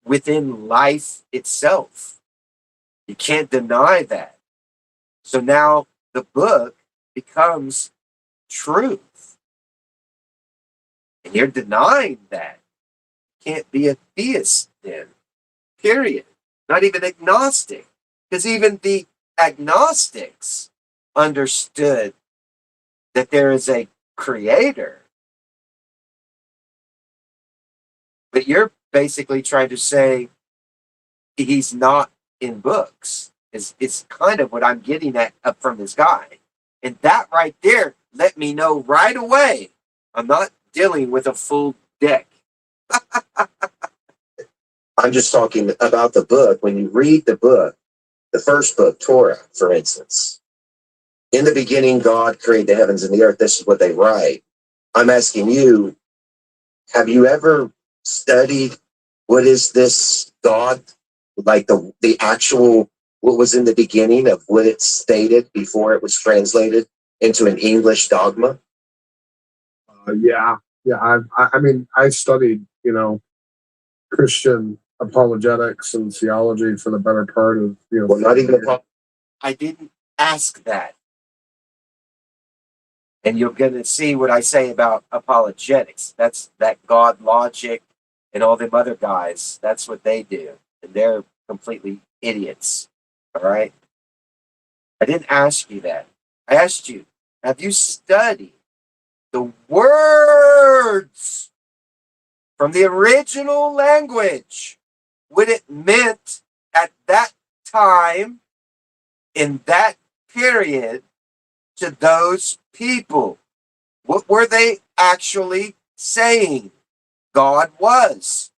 within life itself. You can't deny that. So now the book becomes truth. And you're denying that. You can't be a theist then. Period. Not even agnostic. Because even the agnostics understood that there is a creator. But you're basically trying to say he's not in books. It's kind of what I'm getting at up from this guy. And that right there let me know right away I'm not dealing with a full deck. I'm just talking about the book. When you read the book, the first book, Torah, for instance, in the beginning, God created the heavens and the earth. This is what they write. I'm asking you, have you ever studied what is this God, like the actual, what was in the beginning of what it stated before it was translated into an English dogma? Yeah. I mean, I studied, Christian apologetics and theology for the better part of, Well, not even I didn't ask that. And you're going to see what I say about apologetics. That's that God logic and all them other guys. That's what they do. And they're completely idiots. All right? I didn't ask you that. I asked you, have you studied the words from the original language? What it meant at that time, in that period, to those people? What were they actually saying God was?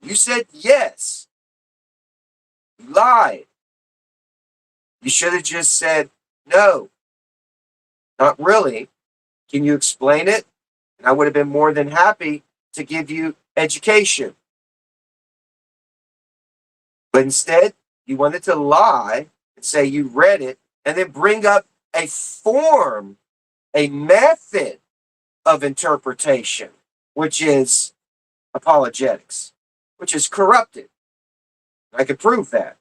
You said yes. You lied. You should have just said no. Not really. Can you explain it? And I would have been more than happy to give you education. But instead, you wanted to lie and say you read it and then bring up a form, a method of interpretation, which is apologetics, which is corrupted. I could prove that.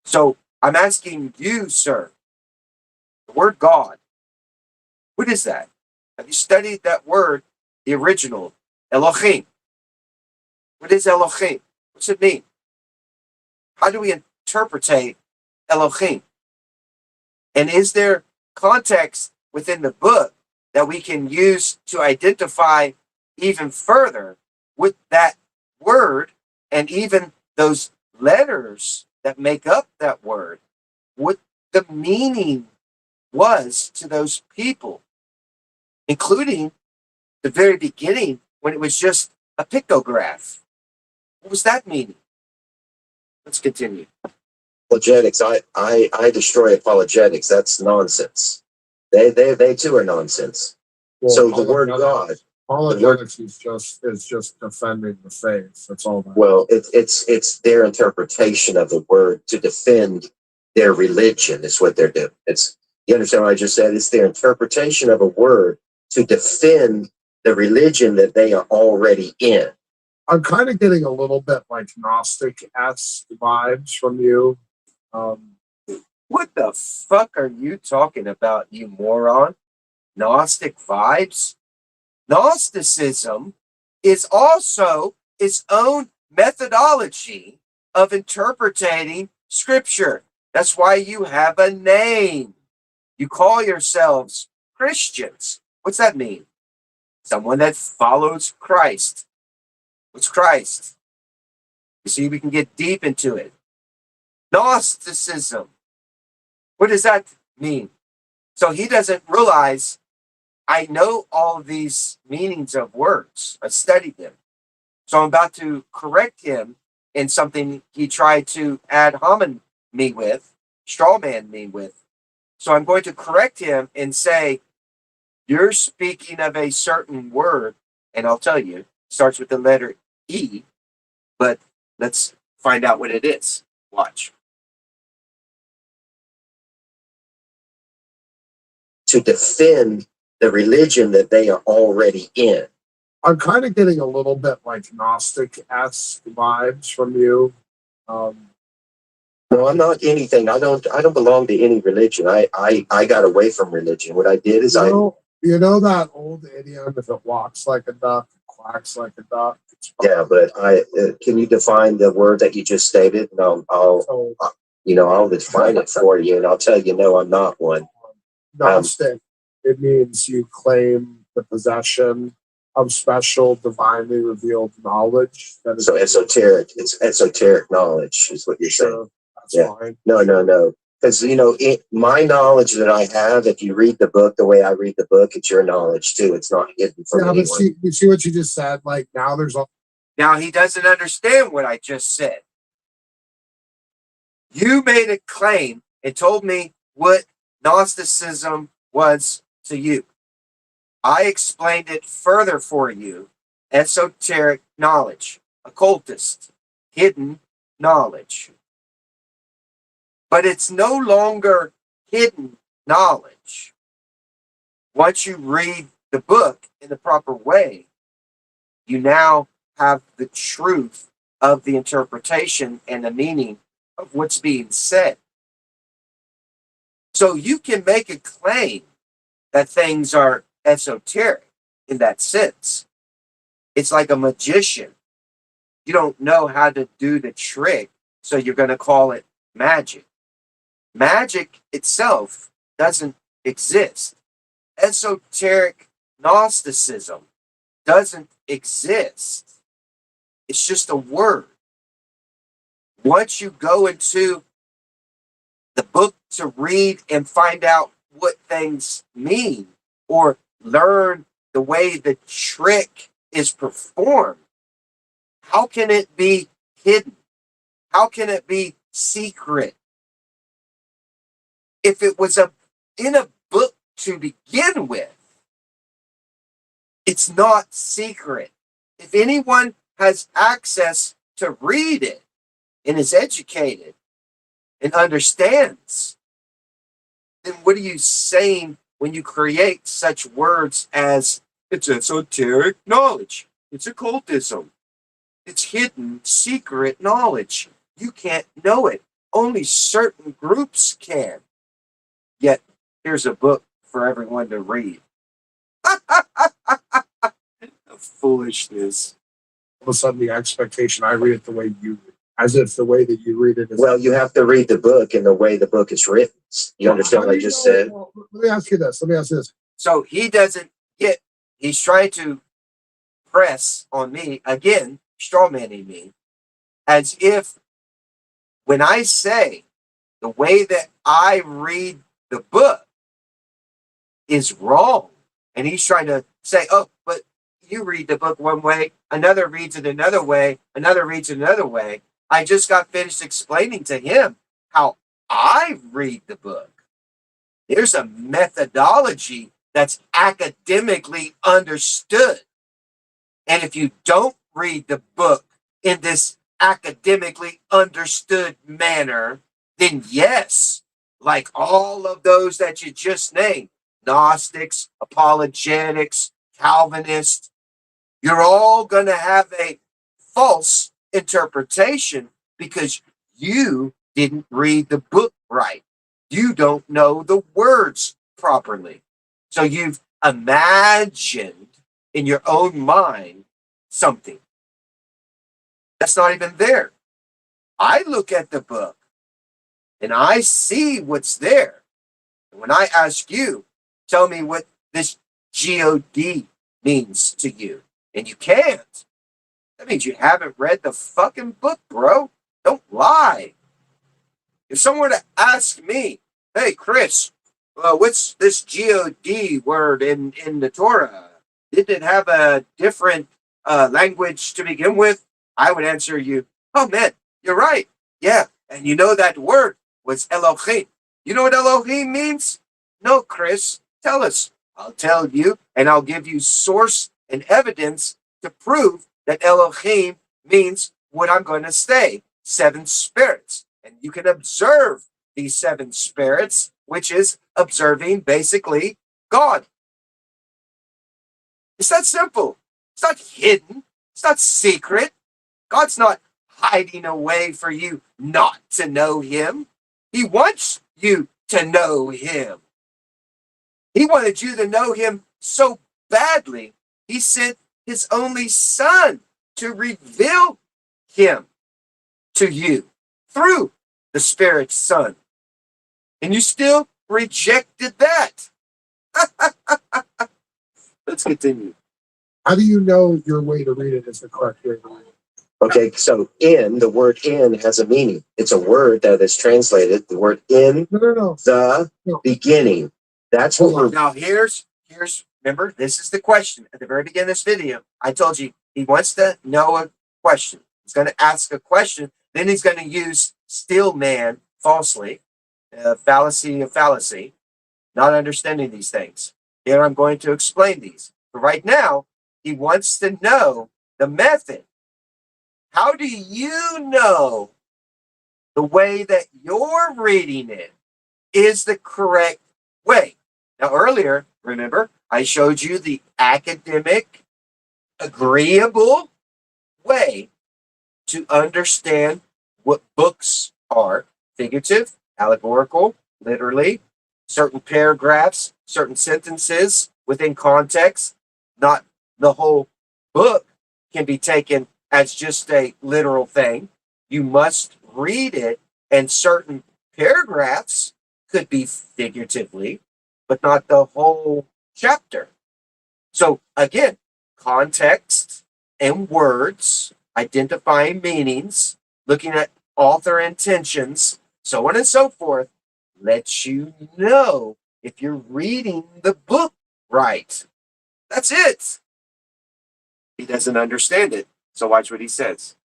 So I'm asking you, sir, the word God, what is that? Have you studied that word, the original, Elohim? What is Elohim? What's it mean? How do we interpret Elohim? And is there context within the book that we can use to identify even further with that word and even those letters that make up that word, what the meaning was to those people, including the very beginning when it was just a pictograph? What was that meaning? Let's continue. Apologetics. I destroy apologetics. That's nonsense. They too are nonsense. Well, So the word God. Apologetics is just defending the faith. That's all that. Well, it's their interpretation of the word to defend their religion. Is what they're doing. You understand what I just said? It's their interpretation of a word to defend the religion that they are already in. I'm kind of getting a little bit like Gnostic-esque vibes from you. What the fuck are you talking about, you moron? Gnostic vibes? Gnosticism is also its own methodology of interpreting scripture. That's why you have a name. You call yourselves Christians. What's that mean? Someone that follows Christ. What's Christ? You see, we can get deep into it. Gnosticism. What does that mean? So he doesn't realize I know all of these meanings of words. I studied them. So I'm about to correct him in something he tried to ad hominem me with, straw man me with. So I'm going to correct him and say, you're speaking of a certain word, and I'll tell you, it starts with the letter E, but let's find out what it is. Watch. To defend the religion that they are already in. I'm kind of getting a little bit like Gnostic-esque vibes from you. No, I'm not anything. I don't belong to any religion. I got away from religion. What I did is you know that old idiom, if it walks like a duck, it quacks like a duck. Yeah, but can you define the word that you just stated? No, I'll define it for you, and I'll tell you, no, I'm not one. Gnostic, it means you claim the possession of special, divinely revealed knowledge. So esoteric. It's esoteric knowledge, is what you're saying. That's fine. No. Because, my knowledge that I have, if you read the book the way I read the book, it's your knowledge too. It's not hidden from anyone. But you see what you just said? Like now Now he doesn't understand what I just said. You made a claim and told me what Gnosticism was to you. I explained it further for you. Esoteric knowledge, occultist, hidden knowledge. But it's no longer hidden knowledge. Once you read the book in the proper way, you now have the truth of the interpretation and the meaning of what's being said. So you can make a claim that things are esoteric in that sense. It's like a magician. You don't know how to do the trick, so you're going to call it magic. Magic itself doesn't exist. Esoteric Gnosticism doesn't exist. It's just a word. Once you go into the book to read and find out what things mean or learn the way the trick is performed, how can it be hidden? How can it be secret? If it was in a book to begin with, it's not secret. If anyone has access to read it and is educated and understands, then what are you saying when you create such words as it's esoteric knowledge, it's occultism, it's hidden secret knowledge? You can't know it. Only certain groups can. Yet, here's a book for everyone to read. Foolishness. All of a sudden the expectation I read it the way you read, as if the way that you read it is. Well, you have to read the book in the way the book is written. You understand what I just said? Well, let me ask you this. So he doesn't get, he's trying to press on me, again, strawmanning me, as if when I say the way that I read the book is wrong, and he's trying to say, oh, but you read the book one way, another reads it another way, another reads it another way. I just got finished explaining to him how I read the book. There's a methodology that's academically understood. And if you don't read the book in this academically understood manner, then yes, like all of those that you just named, Gnostics, apologetics, Calvinists, you're all going to have a false interpretation because you didn't read the book right. You don't know the words properly. So you've imagined in your own mind something that's not even there. I look at the book and I see what's there. And when I ask you, tell me what this God means to you, and you can't, that means you haven't read the fucking book, bro. Don't lie. If someone were to ask me, hey, Chris, what's this God word in the Torah? Did it have a different language to begin with? I would answer you, oh man, you're right. Yeah. And you know that word was Elohim. You know what Elohim means? No, Chris, tell us. I'll tell you, and I'll give you source and evidence to prove that Elohim means what I'm going to say, 7 spirits. And you can observe these 7 spirits, which is observing basically God. It's that simple. It's not hidden. It's not secret. God's not hiding away for you not to know him. He wants you to know him. He wanted you to know him so badly, he sent his only son to reveal him to you through the Spirit's Son. And you still rejected that. Let's continue. How do you know your way to read it is the correct way to read it? Okay, so in, the word in has a meaning. It's a word that is translated, the word in No. the beginning. That's what we're. Now here's remember, this is the question at the very beginning of this video. I told you he wants to know a question. He's going to ask a question, then he's going to use steel man falsely, fallacy of fallacy, not understanding these things. Here I'm going to explain these. But right now, he wants to know the method. How do you know the way that you're reading it is the correct way? Now, earlier, remember, I showed you the academic, agreeable way to understand what books are: figurative, allegorical, literally, certain paragraphs, certain sentences within context. Not the whole book can be taken as just a literal thing. You must read it, and certain paragraphs could be figuratively, but not the whole chapter. So again, context and words, identifying meanings, looking at author intentions, so on and so forth, lets you know if you're reading the book right. That's it. He doesn't understand it. So watch what he says.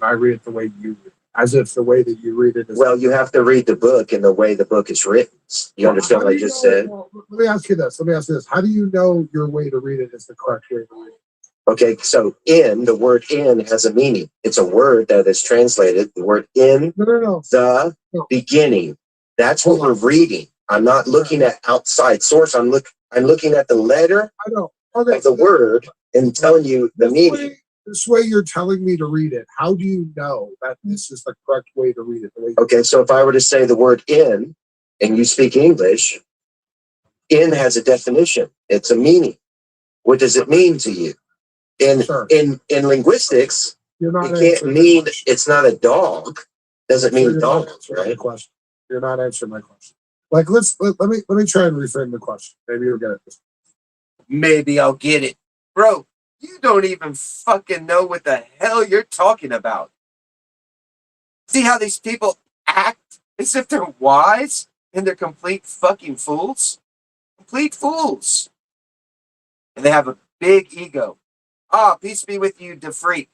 I read it the way you read it, as if the way that you read it is. Well, you have to read the book in the way the book is written. You understand what I just said? Well, let me ask you this. How do you know your way to read it is the correct way to read it? Okay, so in, the word in has a meaning. It's a word that is translated, the word in No. the beginning. That's what we're reading. I'm not looking at outside source. I'm looking at the letter I know. Okay. of the word and telling you the meaning. This way you're telling me to read it. How do you know that this is the correct way to read it? Okay, so if I were to say the word in and you speak English, in has a definition. It's a meaning. What does it mean to you? In linguistics, it can't mean it's not a dog. Doesn't mean dog, right? You're not answering my question. Like let me try and reframe the question. Maybe you'll get it. Maybe I'll get it. Bro, you don't even fucking know what the hell you're talking about. See how these people act as if they're wise and they're complete fucking fools? Complete fools. And they have a big ego. Peace be with you, DeFreak.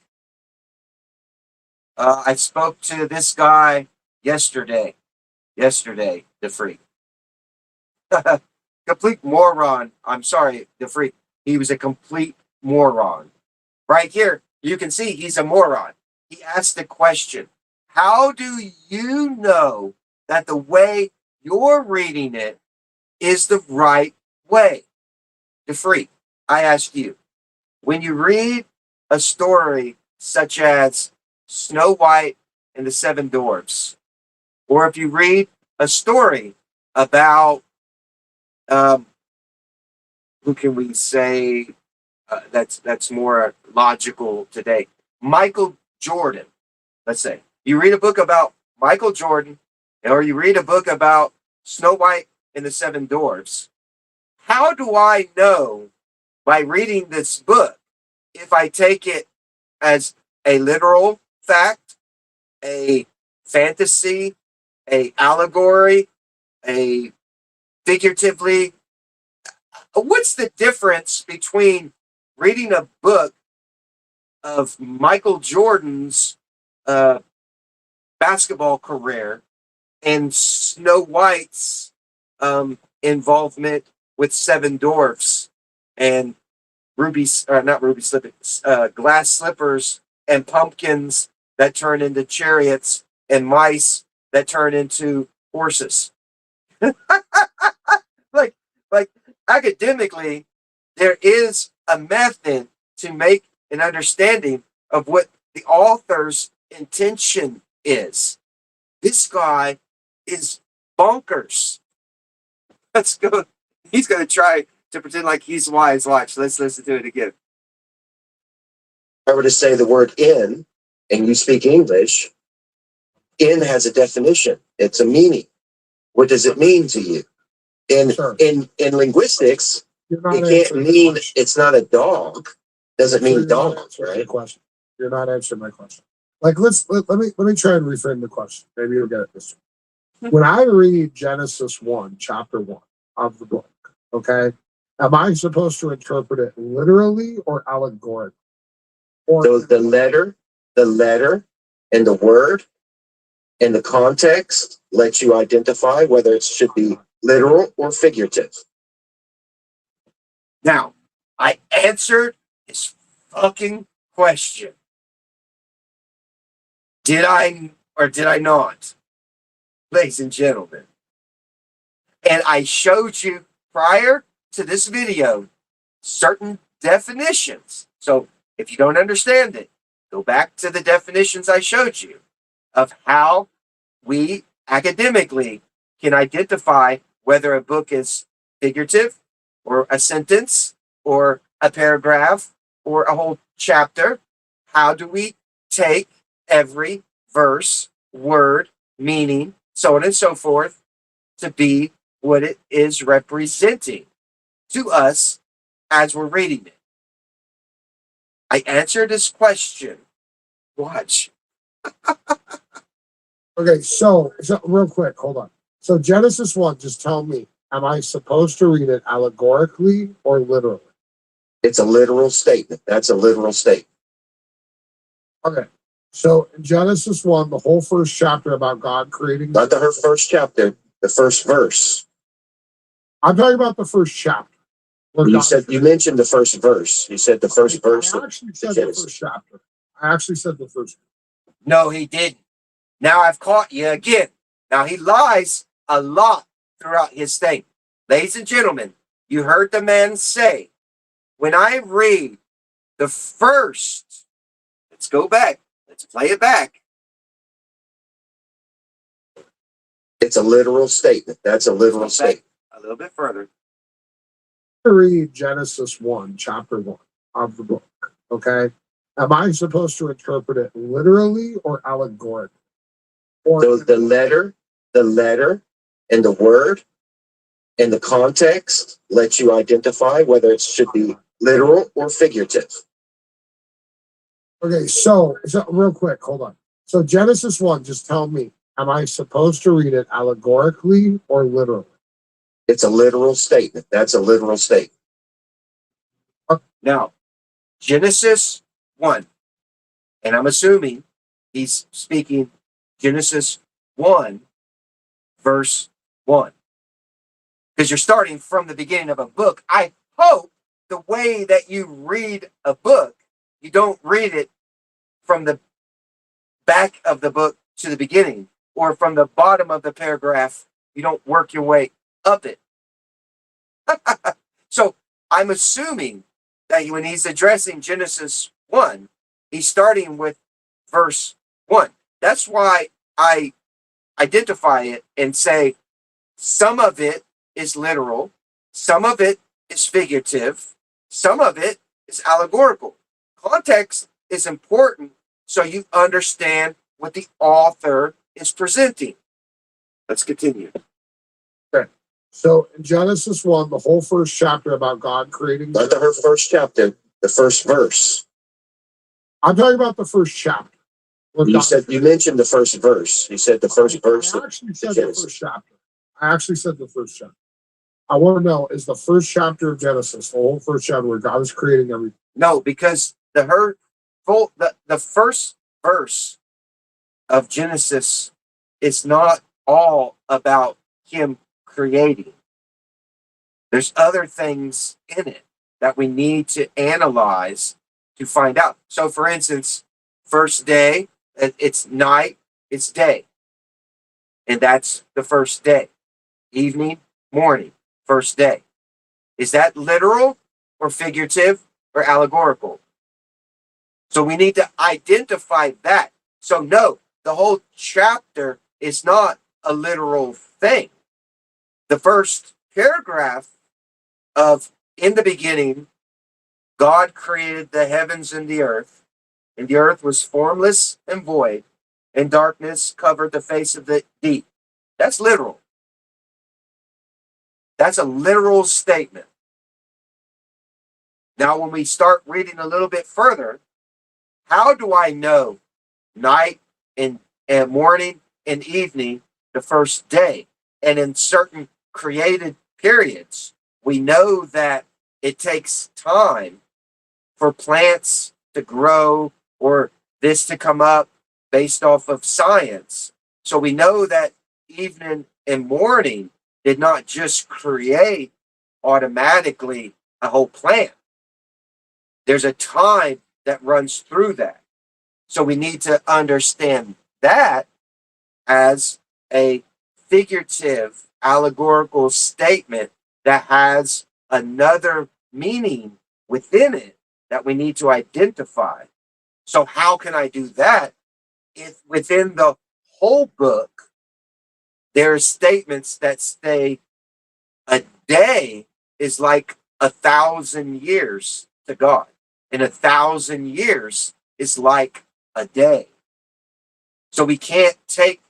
I spoke to this guy yesterday, DeFreak. Complete moron. I'm sorry, DeFreak. He was a complete moron. Right here, you can see he's a moron. He asked the question, how do you know that the way you're reading it is the right way? DeFreak, I ask you, when you read a story such as Snow White and the Seven Dwarfs, or if you read a story about, who can we say that's more logical today? Michael Jordan, let's say. You read a book about Michael Jordan, or you read a book about Snow White and the Seven Dwarfs, how do I know by reading this book if I take it as a literal fact, a fantasy, a allegory, a figuratively? What's the difference between reading a book of Michael Jordan's basketball career and Snow White's involvement with Seven Dwarfs and glass slippers and pumpkins that turn into chariots and mice that turn into horses? like, like academically, there is a method to make an understanding of what the author's intention is. This guy is bonkers. Let's go. He's going to try to pretend like he's wise. Watch. Let's listen to it again. If I were to say the word in, and you speak English, in has a definition. It's a meaning. What does it mean to you? In linguistics, it can't mean it's not a dog. Doesn't mean dog, right? Question. You're not answering my question. Like, let me try and reframe the question. Maybe you'll get it this way. When I read Genesis 1, chapter 1 of the book, okay, am I supposed to interpret it literally or allegorically? So the letter, and the word, and the context lets you identify whether it should be literal or figurative. Now, I answered his fucking question. Did I or did I not? Ladies and gentlemen. And I showed you prior to this video certain definitions. So if you don't understand it, go back to the definitions I showed you of how we academically can identify whether a book is figurative or a sentence or a paragraph or a whole chapter. How do we take every verse, word, meaning, so on and so forth, to be what it is representing to us as we're reading it? I answered this question. Watch. Okay, so real quick, hold on. So Genesis 1, just tell me, am I supposed to read it allegorically or literally? It's a literal statement. That's a literal statement. Okay. So in Genesis 1, the whole first chapter about God creating. Not her first chapter, the first verse. I'm talking about the first chapter. You mentioned the first verse. You said the first verse. I actually said the first chapter. I actually said the first. No, he didn't. Now I've caught you again. Now he lies a lot throughout his thing. Ladies and gentlemen, you heard the man say, when I read the first, let's go back. Let's play it back. It's a literal statement. That's a literal statement. A little bit further. Read Genesis 1, chapter 1 of the book, okay? Am I supposed to interpret it literally or allegorically? So the letter, and the word, and the context lets you identify whether it should be literal or figurative. Okay, so real quick, hold on. So Genesis 1, just tell me, am I supposed to read it allegorically or literally? It's a literal statement. That's a literal statement. Now, Genesis 1, and I'm assuming he's speaking Genesis 1, verse 1. Because you're starting from the beginning of a book. I hope the way that you read a book, you don't read it from the back of the book to the beginning, or from the bottom of the paragraph. You don't work your way up it. So I'm assuming that when he's addressing Genesis 1, he's starting with verse 1. That's why I identify it and say some of it is literal, some of it is figurative, some of it is allegorical. Context is important so you understand what the author is presenting. Let's continue. So in Genesis 1, the whole first chapter about God creating. Not the first chapter, the first verse. I'm talking about the first chapter. You mentioned the first verse. You said the first verse. I actually said the first chapter. I actually said the first chapter. I want to know, is the first chapter of Genesis, the whole first chapter where God is creating everything? No, because the first verse of Genesis is not all about him creating. There's other things in it that we need to analyze to find out. So, for instance, first day, it's night, it's day. And that's the first day. Evening, morning, first day. Is that literal or figurative or allegorical? So we need to identify that. So no, the whole chapter is not a literal thing. The first paragraph of in the beginning, God created the heavens and the earth was formless and void, and darkness covered the face of the deep. That's literal. That's a literal statement. Now, when we start reading a little bit further, how do I know night and morning and evening, the first day? And in certain created periods, we know that it takes time for plants to grow or this to come up based off of science. So we know that evening and morning did not just create automatically a whole plant. There's a time that runs through that. So we need to understand that as a figurative, allegorical statement that has another meaning within it that we need to identify. So how can I do that if within the whole book there are statements that say a day is like 1,000 years to God, and 1,000 years is like a day. So we can't take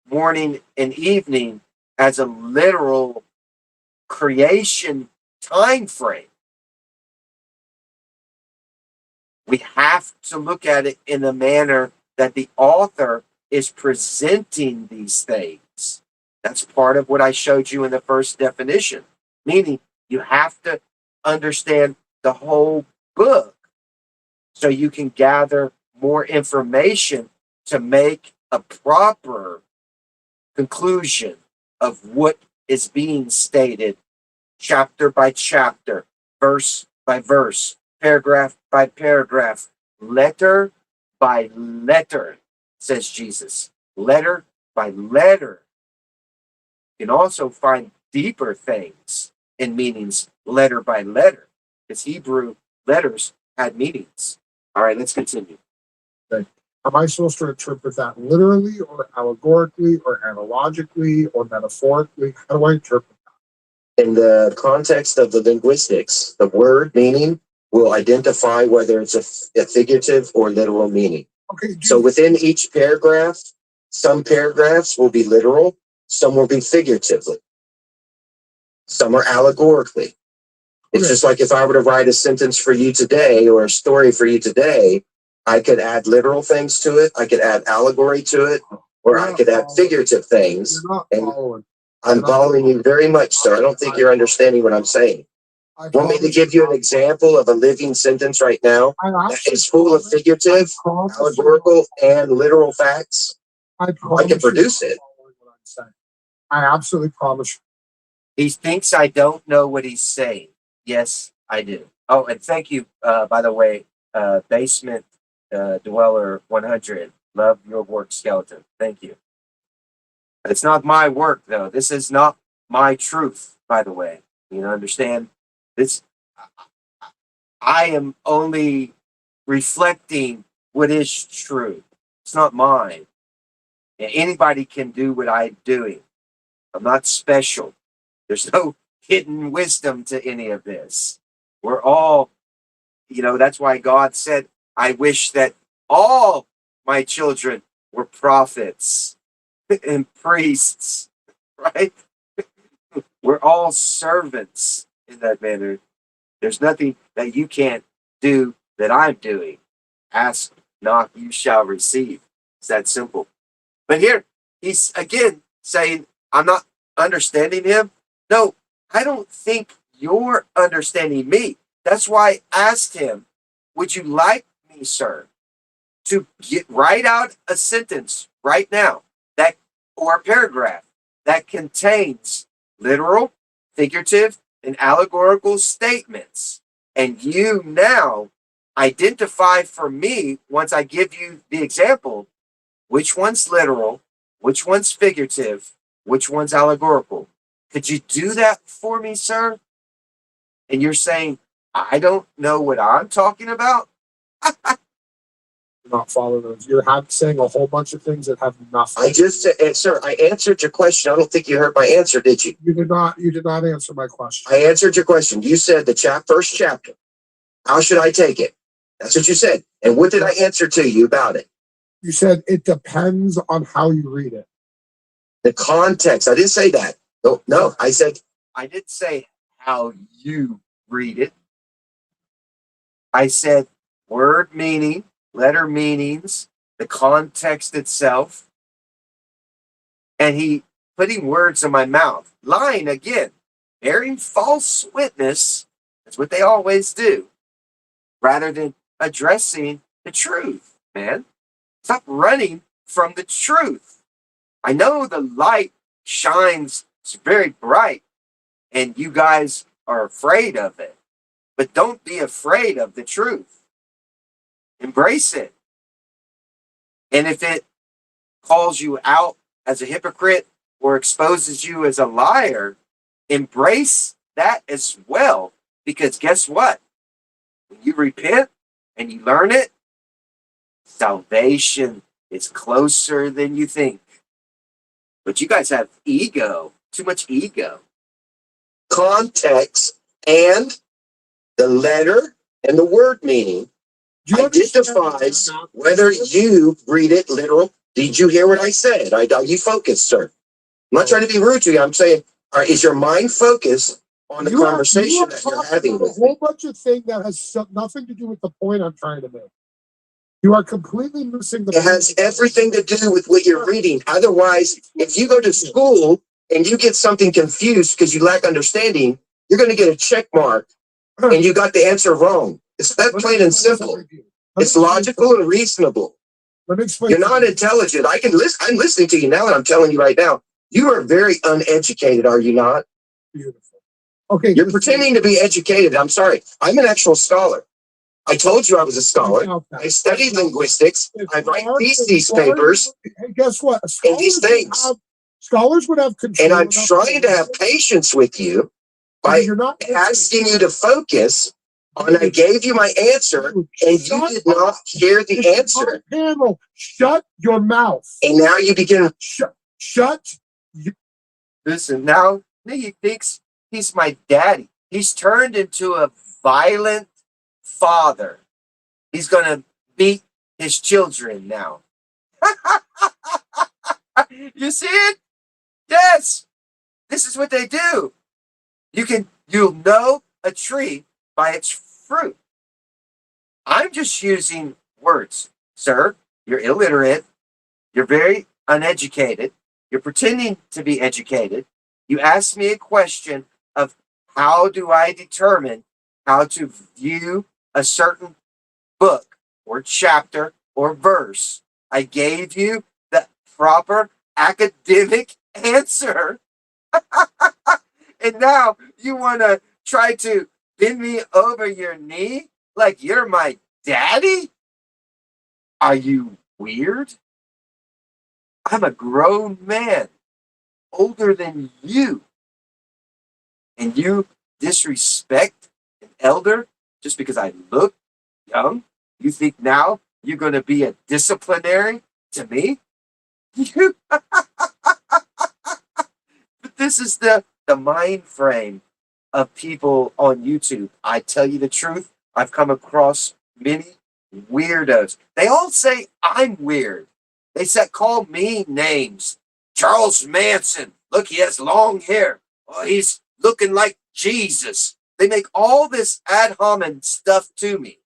morning and evening as a literal creation time frame. We have to look at it in the manner that the author is presenting these things. That's part of what I showed you in the first definition, meaning you have to understand the whole book so you can gather more information to make a proper conclusion of what is being stated chapter by chapter, verse by verse, paragraph by paragraph, letter by letter, says Jesus. Letter by letter. You can also find deeper things in meanings letter by letter, because Hebrew letters had meanings. All right, let's continue. Okay. Am I supposed to interpret that literally or allegorically or analogically or metaphorically? How do I interpret that? In the context of the linguistics, the word meaning will identify whether it's a figurative or literal meaning. Okay. So within each paragraph, some paragraphs will be literal, some will be figuratively, some are allegorically. It's just like if I were to write a sentence for you today or a story for you today, I could add literal things to it, I could add allegory to it, or I could add figurative things. And I'm following you very much, sir. I don't think you're understanding what I'm saying. Want me to give you an example of a living sentence right now that is full of figurative, allegorical, and literal facts? I can produce it. I absolutely promise you. He thinks I don't know what he's saying. Yes, I do. Oh, and thank you, by the way, Basement Dweller 100. Love your work, Skeleton. Thank you. It's not my work, though. This is not my truth, by the way. You understand? This, I am only reflecting what is true. It's not mine. And anybody can do what I'm doing. I'm not special. There's no hidden wisdom to any of this. We're all, that's why God said, I wish that all my children were prophets and priests, right? We're all servants in that manner. There's nothing that you can't do that I'm doing. Ask, knock, you shall receive. It's that simple. But here, he's again saying, I'm not understanding him. No, I don't think you're understanding me. That's why I asked him, would you like me, sir, to write out a sentence right now that or a paragraph that contains literal, figurative, and allegorical statements. And you now identify for me, once I give you the example, which one's literal, which one's figurative, which one's allegorical. Could you do that for me, sir? And you're saying, I don't know what I'm talking about? Not following those. You're saying a whole bunch of things that have nothing. I just said, sir, I answered your question. I don't think you heard my answer, did you? You did not. You did not answer my question. I answered your question. You said the first chapter. How should I take it? That's what you said. And what did I answer to you about it? You said it depends on how you read it. The context. I didn't say that. No. I said I didn't say how you read it. I said word meaning, letter meanings, the context itself. And he putting words in my mouth, lying again, bearing false witness. That's what they always do, rather than addressing the truth, man. Stop running from the truth. I know the light shines very bright and you guys are afraid of it, but don't be afraid of the truth. Embrace it. And if it calls you out as a hypocrite or exposes you as a liar, embrace that as well. Because guess what? When you repent and you learn it, salvation is closer than you think. But you guys have ego, too much ego. context and the letter and the word meaning identifies whether you read it literal. Did you hear what I said? You focused, sir. I'm not trying to be rude to you. I'm saying, all right, is your mind focused on the conversation that you're having with a whole bunch of things that has nothing to do with the point I'm trying to make. You are completely missing the point. It has everything to do with what you're reading. Otherwise, if you go to school and you get something confused because you lack understanding, you're going to get a check mark and you got the answer wrong. It's that plain and simple. It's logical and reasonable. Let me explain. You're not intelligent. I can listen. I'm listening to you now, and I'm telling you right now, you are very uneducated, are you not? Beautiful. Okay. You're pretending to be educated. I'm sorry. I'm an actual scholar. I told you I was a scholar. I studied linguistics. I write thesis papers. Hey, guess what? And these things. Scholars would have control. And I'm trying to have patience with you by asking you to focus on I gave you my answer, and you did not hear the answer. Panel, shut your mouth. And now you begin. Shut. Listen, now he thinks he's my daddy. He's turned into a violent father. He's going to beat his children now. You see it? Yes. This is what they do. You'll know a tree by its fruit. I'm just using words. Sir, you're illiterate. You're very uneducated. You're pretending to be educated. You asked me a question of how do I determine how to view a certain book or chapter or verse. I gave you the proper academic answer. And now you want to try to bend me over your knee like you're my daddy? Are you weird? I'm a grown man, older than you. And you disrespect an elder just because I look young? You think now you're going to be a disciplinary to me? But this is the mind frame of people on YouTube. I tell you the truth, I've come across many weirdos. They all say I'm weird. They call me names. Charles Manson. Look, he has long hair. Oh, he's looking like Jesus. They make all this ad hominem stuff to me.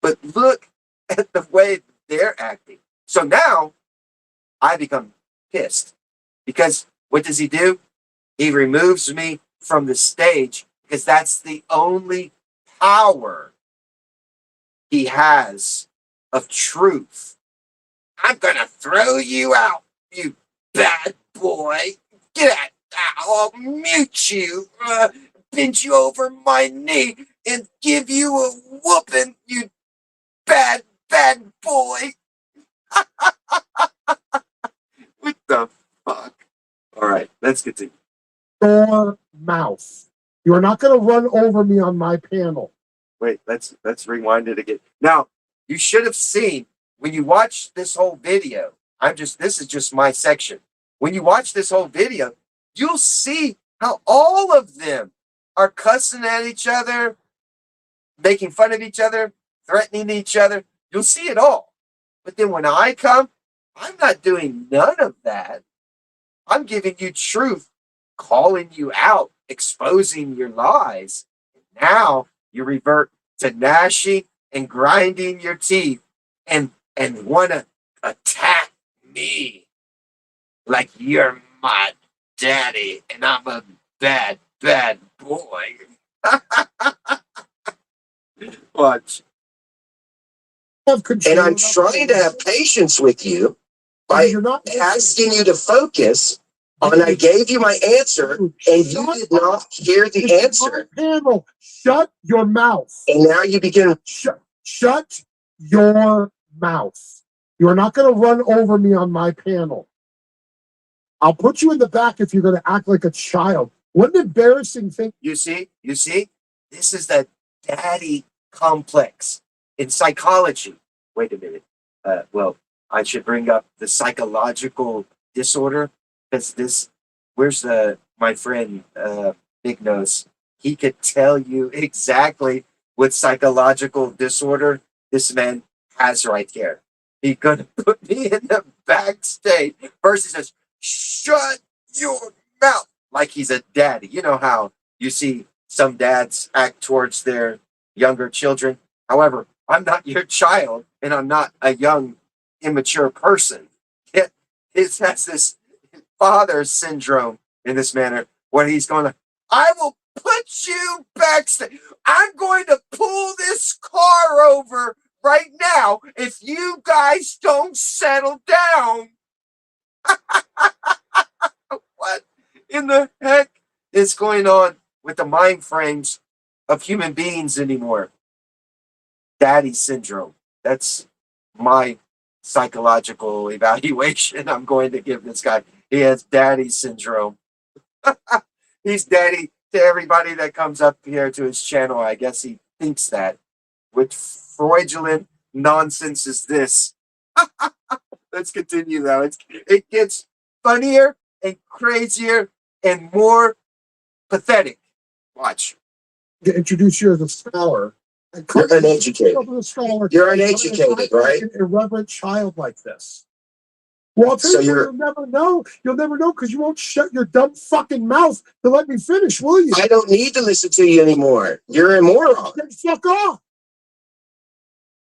But look at the way they're acting. So now I become pissed because what does he do? He removes me from the stage because that's the only power he has of truth. I'm going to throw you out, you bad boy. Get out. I'll mute you, bend you over my knee, and give you a whooping, you bad, bad boy. What the fuck? All right, let's continue. Your mouth. You are not going to run over me on my panel. Wait, let's rewind it again. Now, you should have seen when you watch this whole video. This is just my section. When you watch this whole video, you'll see how all of them are cussing at each other, making fun of each other, threatening each other. You'll see it all. But then when I come, I'm not doing none of that. I'm giving you truth, calling you out, exposing your lies. Now you revert to gnashing and grinding your teeth and want to attack me like you're my daddy and I'm a bad, bad boy. Watch. And I'm trying to have patience with you by asking you to focus on I gave you my answer and you did not hear the answer. Panel, shut your mouth. And now you begin. Shut your mouth. You are not going to run over me on my panel. I'll put you in the back if you're going to act like a child. What an embarrassing thing. You see? This is the daddy complex in psychology. Wait a minute. Well, I should bring up the psychological disorder because where's my friend Big Nose? He could tell you exactly what psychological disorder this man has right here. He's gonna put me in the backstage. First he says, "Shut your mouth," like he's a daddy. You know how you see some dads act towards their younger children. However, I'm not your child, and I'm not a young, immature person. It has this father syndrome in this manner where he's going to, I will put you backstage. I'm going to pull this car over right now if you guys don't settle down. What in the heck is going on with the mind frames of human beings anymore? Daddy syndrome. That's my psychological evaluation I'm going to give this guy. He has daddy syndrome. He's daddy to everybody that comes up here to his channel. I guess he thinks that. What fraudulent nonsense is this? Let's continue though. It gets funnier and crazier and more pathetic. Watch. To introduce you as a scholar. You're uneducated. You're uneducated, right? An irreverent child like this. Well, I'll tell you, you'll never know. You'll never know because you won't shut your dumb fucking mouth to let me finish, will you? I don't need to listen to you anymore. You're a moron. Then fuck off.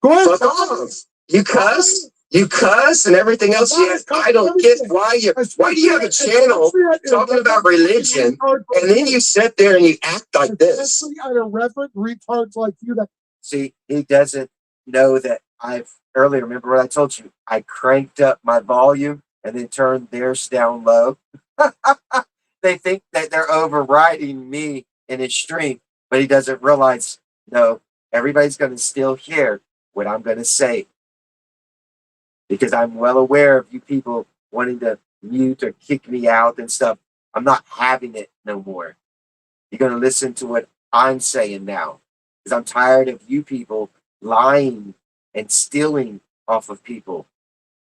Go ahead. Fuck off. You cuss. You cuss and everything else. I don't get why do you have a channel talking about religion and then you sit there and you act like this? Irreverent retards like you that. See, he doesn't know that earlier, remember what I told you? I cranked up my volume and then turned theirs down low. They think that they're overriding me in his stream, but he doesn't realize, no, everybody's going to still hear what I'm going to say. Because I'm well aware of you people wanting to mute or kick me out and stuff. I'm not having it no more. You're going to listen to what I'm saying now. Because I'm tired of you people lying and stealing off of people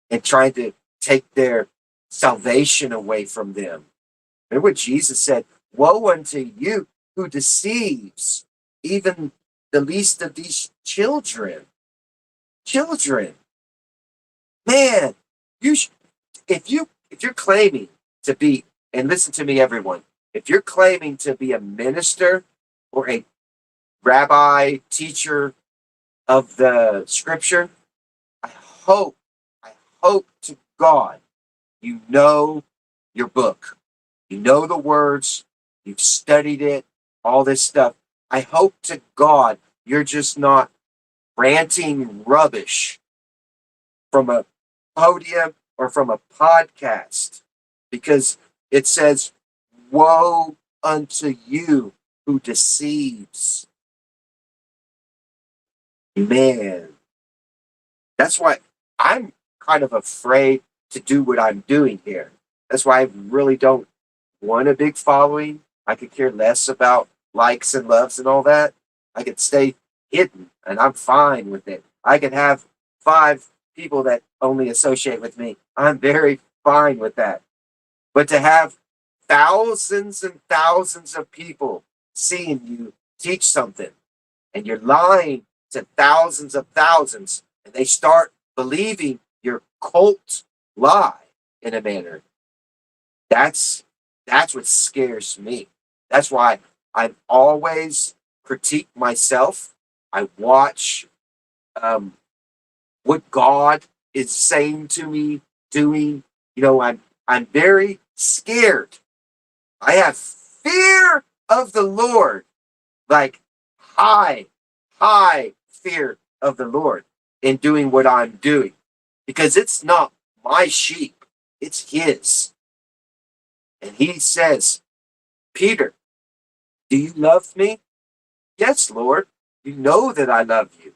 and trying to take their salvation away from them. Remember what Jesus said, woe unto you who deceives even the least of these children. Children. Man, if you're claiming to be And listen to me, everyone. If you're claiming to be a minister or a rabbi, teacher of the scripture, I hope, I hope to God you know your book. You know the words, you've studied it, all this stuff. I hope to God you're just not ranting rubbish from a podium or from a podcast, because it says, woe unto you who deceives. Man, that's why I'm kind of afraid to do what I'm doing here. That's why I really don't want a big following. I could care less about likes and loves and all that. I could stay hidden and I'm fine with it. I could have 5 people that only associate with me. I'm very fine with that. But to have thousands and thousands of people seeing you teach something and you're lying to thousands of thousands and they start believing your cult lie in a manner, that's what scares me. That's why I've always critique myself. I watch what God is saying to me, doing. I'm very scared. I have fear of the Lord, like high, high fear of the Lord in doing what I'm doing, because it's not my sheep, it's His. And He says, Peter, do you love me? Yes, Lord. You know that I love you.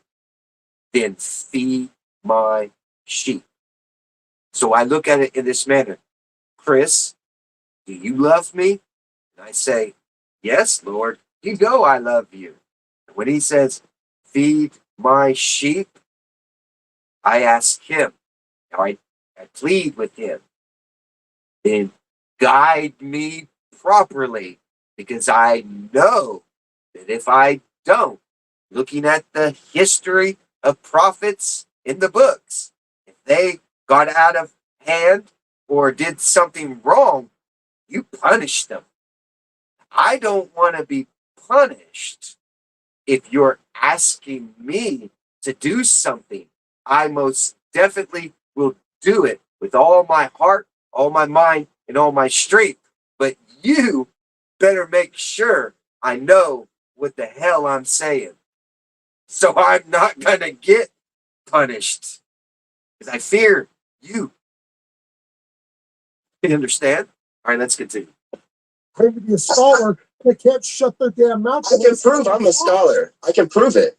Then feed my sheep. So I look at it in this manner. Chris, do you love me? And I say, yes, Lord. You know I love you. And when He says, feed my sheep, I ask Him. Now I plead with Him. Then guide me properly, because I know that if I don't, looking at the history of prophets in the books, if they got out of hand or did something wrong, you punish them. I don't want to be punished. If you're asking me to do something, I most definitely will do it with all my heart, all my mind, and all my strength. But you better make sure I know what the hell I'm saying, so I'm not going to get punished, because I fear you. You understand? All right, let's continue. Claim to be a scholar, they can't shut their damn mouth. I can prove I'm a scholar. I can prove it.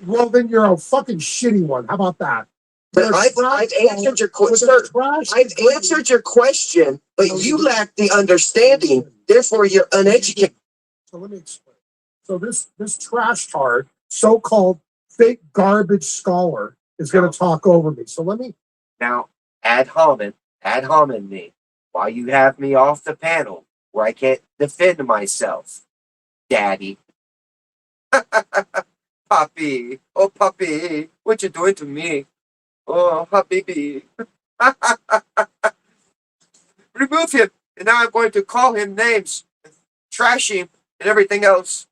Well, then you're a fucking shitty one. How about that? But I've answered your question. I've answered your question, but you lack the understanding. Therefore, you're uneducated. So let me explain. So this trash tard, so-called fake garbage scholar, is going to talk over me. So let me. Now, ad hominem me, while you have me off the panel where I can't defend myself, Daddy. Puppy, oh puppy, what you doing to me? Oh, habibi. Remove him, and now I'm going to call him names, trash him, and everything else.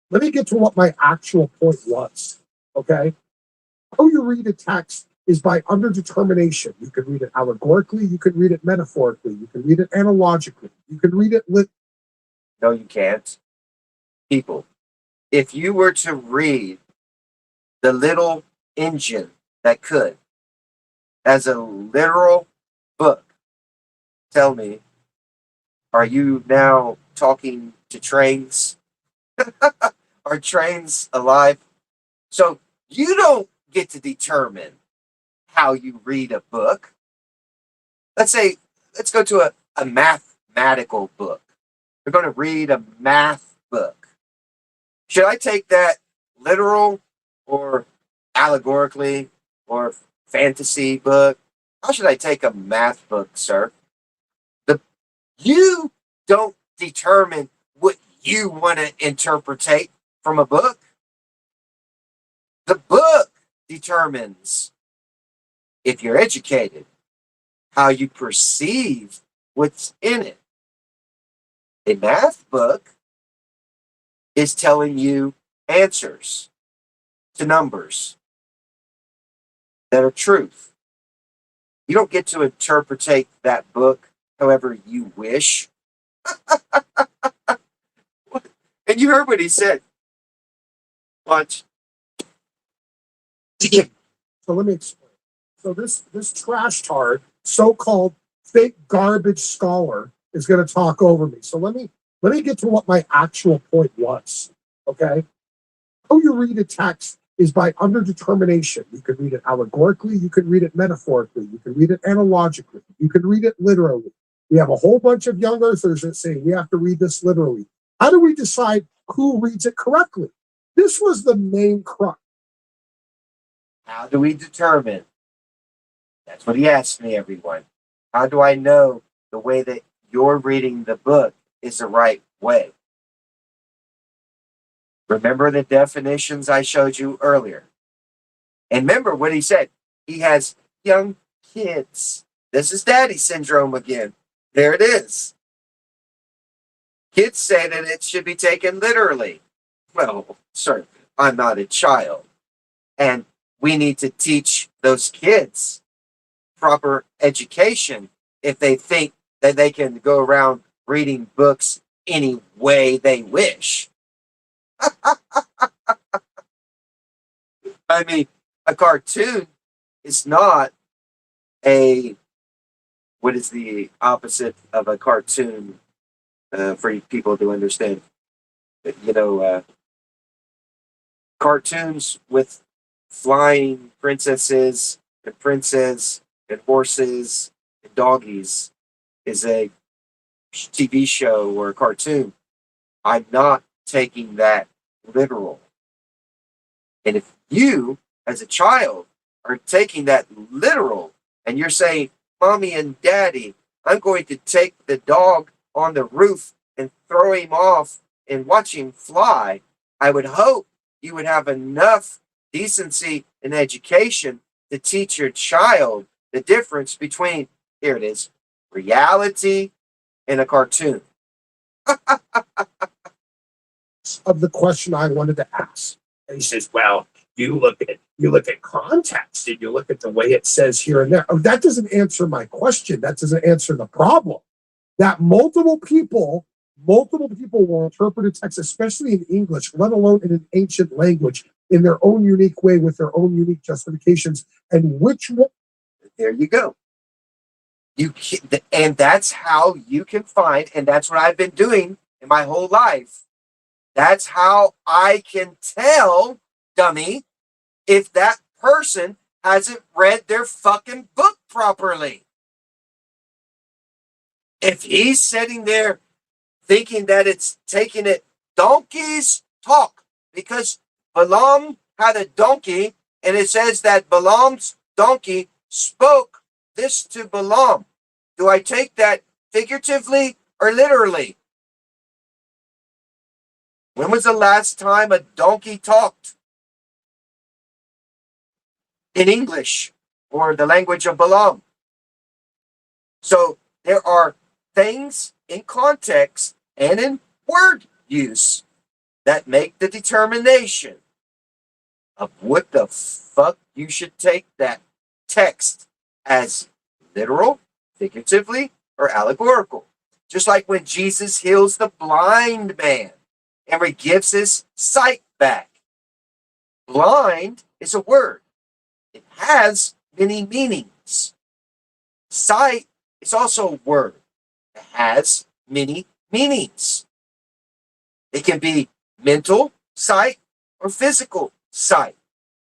Let me get to what my actual point was. Okay, how you read a text is by underdetermination. You can read it allegorically, you can read it metaphorically, you can read it analogically, you can read it No, you can't. People, if you were to read The Little Engine That Could as a literal book, tell me, are you now talking to trains? Are trains alive? So you don't get to determine how you read a book. Let's go to a mathematical book. We're going to read a math book. Should I take that literal or allegorically or fantasy book? How should I take a math book, sir? You don't determine what you want to interpretate from a book. The book determines if you're educated, how you perceive what's in it. A math book is telling you answers to numbers that are truth. You don't get to interpret that book however you wish. And you heard what he said. Watch. So let me explain. So this trash tard, so-called fake garbage scholar, is going to talk over me. So let me get to what my actual point was. Okay, how you read a text is by underdetermination. You can read it allegorically, you can read it metaphorically, you can read it analogically, you can read it literally. We have a whole bunch of young earthers that say we have to read this literally. How do we decide who reads it correctly? This was the main crux. How do we determine? That's what he asked me, everyone. How do I know the way that you're reading the book is the right way? Remember the definitions I showed you earlier. And remember what he said. He has young kids. This is daddy syndrome again. There it is. Kids say that it should be taken literally. Well, sir, I'm not a child. And we need to teach those kids proper education if they think that they can go around reading books any way they wish. I mean, a cartoon is not what is the opposite of a cartoon for people to understand? Cartoons with flying princesses and princes and horses and doggies is a TV show or a cartoon. I'm not taking that literal. And if you, as a child, are taking that literal and you're saying, Mommy and Daddy, I'm going to take the dog on the roof and throw him off and watch him fly, I would hope you would have enough decency and education to teach your child the difference between, here it is, reality and a cartoon. Of the question I wanted to ask. And he says, well, you look at context and you look at the way it says here and there. Oh, that doesn't answer my question. That doesn't answer the problem. That multiple people will interpret a text, especially in English, let alone in an ancient language, in their own unique way with their own unique justifications. And which one? There you go. And that's how you can find, and that's what I've been doing in my whole life. That's how I can tell, dummy, if that person hasn't read their fucking book properly. If he's sitting there thinking that it's taking it, donkeys talk, because Balaam had a donkey, and it says that Balaam's donkey spoke this to Balaam. Do I take that figuratively or literally? When was the last time a donkey talked? In English or the language of Balaam. So there are things in context and in word use that make the determination of what the fuck you should take that text as literal, figuratively, or allegorical. Just like when Jesus heals the blind man and gives his sight back. Blind is a word. It has many meanings. Sight is also a word. It has many meanings. It can be mental sight or physical sight.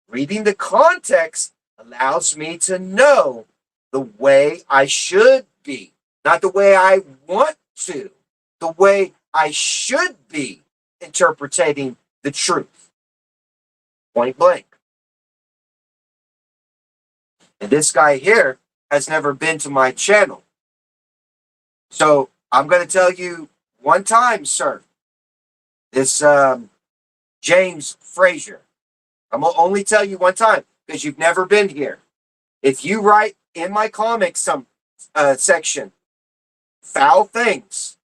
Reading the context allows me to know the way I should be, not the way I want to, the way I should be interpreting the truth. Point blank. And this guy here has never been to my channel. So I'm going to tell you one time, sir. This James Frazier. I'm going to only tell you one time because you've never been here. If you write in my comics some section foul things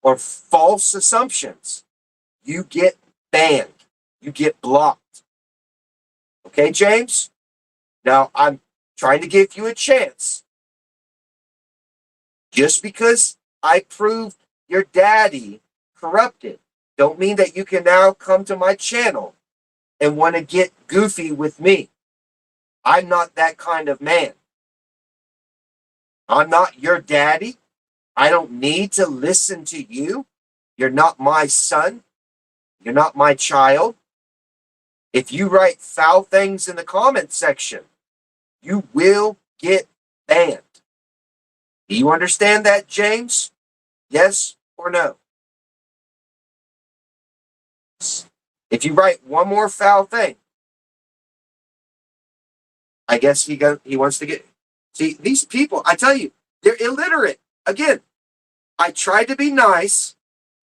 or false assumptions, you get banned. You get blocked. Okay, James? Now, I'm trying to give you a chance. Just because I proved your daddy corrupted, don't mean that you can now come to my channel and want to get goofy with me. I'm not that kind of man. I'm not your daddy. I don't need to listen to you. You're not my son. You're not my child. If you write foul things in the comment section, you will get banned. Do you understand that, James? Yes or no? If you write one more foul thing, I guess he wants to get. See, these people, I tell you, they're illiterate. Again, I tried to be nice.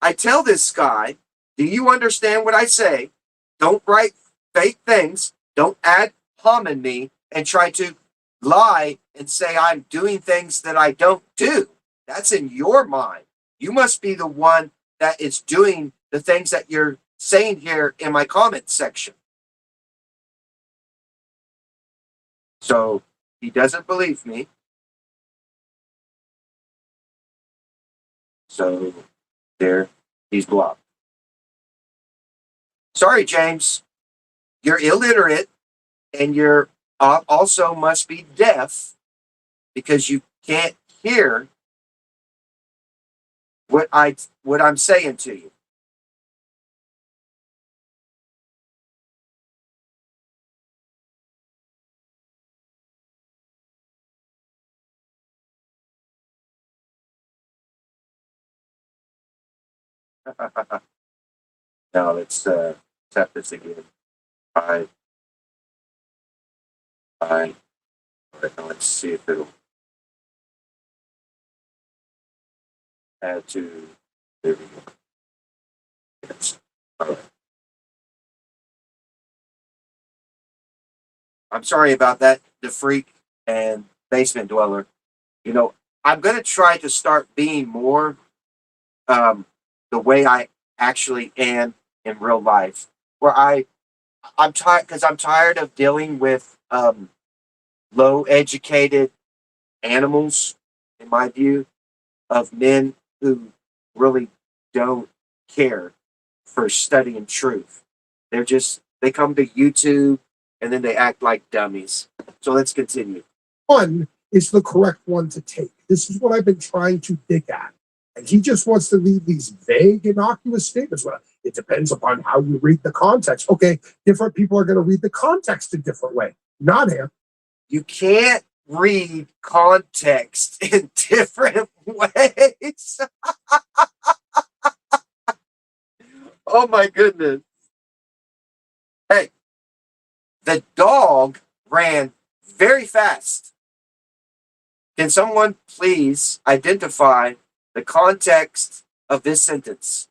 I tell this guy, do you understand what I say? Don't write fake things. Don't ad hominem me and try to lie and say I'm doing things that I don't do. That's in your mind. You must be the one that is doing the things that you're saying here in my comment section. So he doesn't believe me. So there, he's blocked. Sorry, James. You're illiterate and you're also must be deaf because you can't hear what I'm saying to you. Now let's tap this again. Fine. Fine. All right, now let's see if it'll add to. There we go. Yes. All right. I'm sorry about that, the freak and basement dweller. You know, I'm going to try to start being more the way I actually am in real life, where I'm tired because I'm tired of dealing with low educated animals, in my view, of men who really don't care for studying truth. They come to YouTube and then they act like dummies. So let's continue. One is the correct one to take. This is what I've been trying to dig at. And he just wants to leave these vague, innocuous statements. Well, it depends upon how you read the context. Okay, different people are going to read the context a different way. Not him. You can't read context in different ways. Oh my goodness. Hey, the dog ran very fast. Can someone please identify the context of this sentence?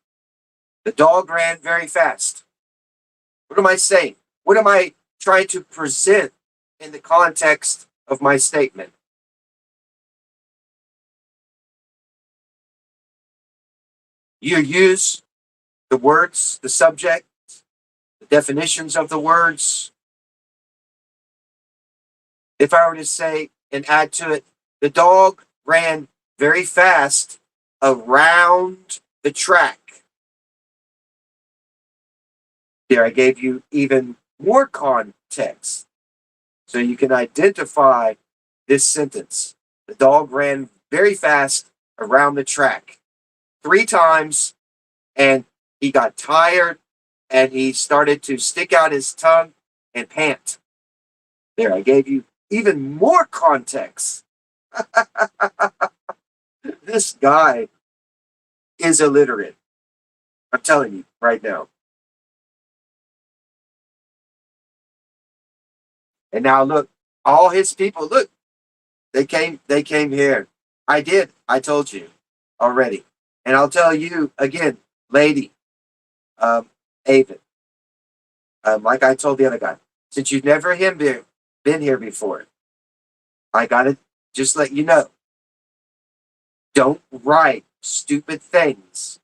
The dog ran very fast. What am I saying? What am I trying to present in the context of my statement? You use the words, the subject, the definitions of the words. If I were to say and add to it, the dog ran very fast around the track. There, I gave you even more context so you can identify this sentence. The dog ran very fast around the track 3 times, and he got tired and he started to stick out his tongue and pant. There, I gave you even more context. This guy is illiterate. I'm telling you right now. And now look, all his people, look, they came here. I did. I told you already. And I'll tell you again, lady, Avid, like I told the other guy, since you've never been here before, I gotta just let you know, Don't write stupid things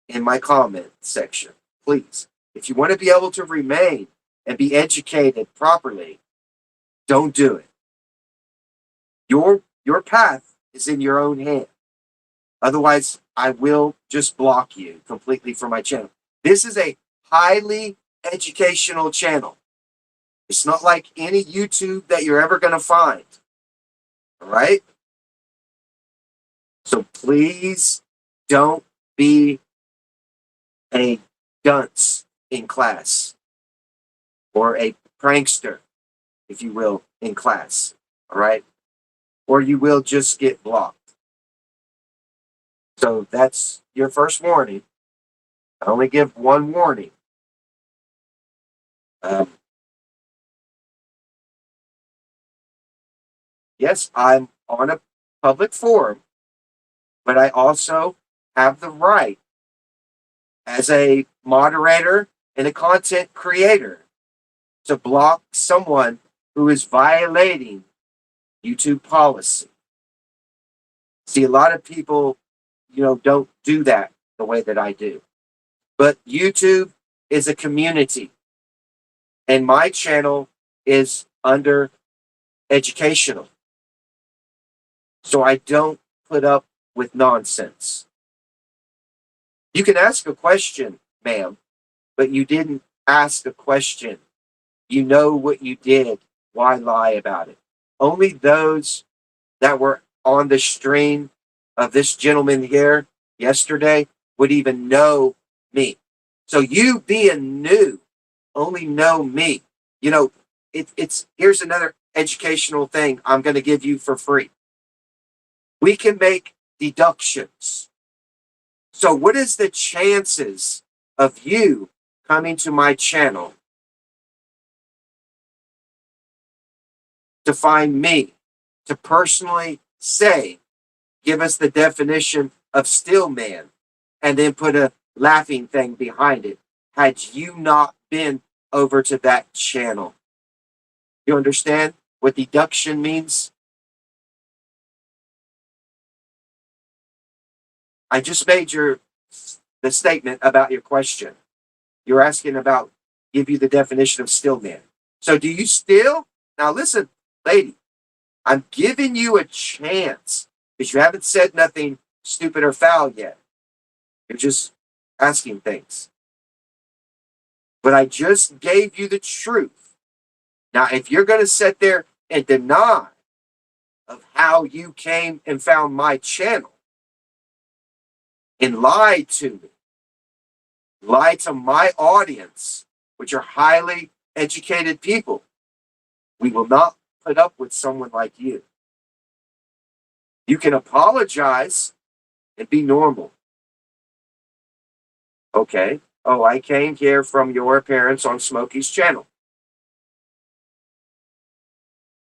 in my comment section, please. If you want to be able to remain and be educated properly, don't do it. Your path is in your own hand. Otherwise, I will just block you completely from my channel. This is a highly educational channel. It's not like any YouTube that you're ever going to find. All right? So please don't be a dunce in class or a prankster, if you will, in class. All right? Or you will just get blocked. So that's your first warning. I only give one warning. Yes, I'm on a public forum, but I also have the right as a moderator and a content creator to block someone who is violating YouTube policy. See, a lot of people, don't do that the way that I do. But YouTube is a community, and my channel is under educational. So I don't put up with nonsense. You can ask a question, ma'am, but you didn't ask a question. You know what you did. Why lie about it? Only those that were on the stream of this gentleman here yesterday would even know me. So you being new, only know me. Here's another educational thing I'm going to give you for free. We can make deductions. So what is the chances of you coming to my channel to find me, to personally say, give us the definition of still man, and then put a laughing thing behind it, had you not been over to that channel? You understand what deduction means? I just made the statement about your question. You're asking about, give you the definition of still man. So do you still? Now listen, lady, I'm giving you a chance because you haven't said nothing stupid or foul yet. You're just asking things. But I just gave you the truth. Now, if you're going to sit there and deny of how you came and found my channel and lie to me, lie to my audience, which are highly educated people, we will not put up with someone like you. You can apologize and be normal. Okay. Oh, I came here from your appearance on Smokey's channel.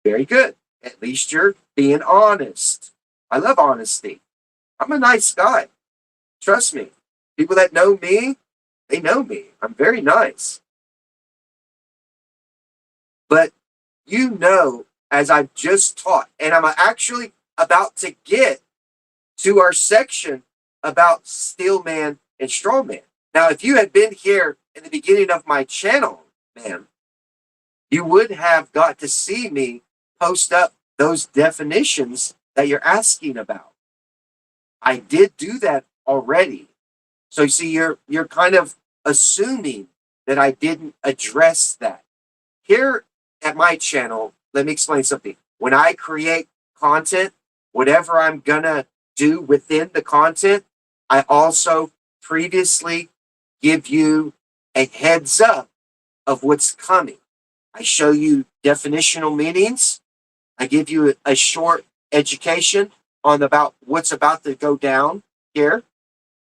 Very good. At least you're being honest. I love honesty. I'm a nice guy. Trust me. People that know me, they know me. I'm very nice. But as I've just taught, and I'm actually about to get to our section about steel man and strong man. Now, if you had been here in the beginning of my channel, man, you would have got to see me post up those definitions that you're asking about. I did do that already. So you see, you're kind of assuming that I didn't address that. Here at my channel, let me explain something. When I create content, whatever I'm gonna do within the content, I also previously give you a heads up of what's coming. I show you definitional meanings. I give you a short education on about what's about to go down here.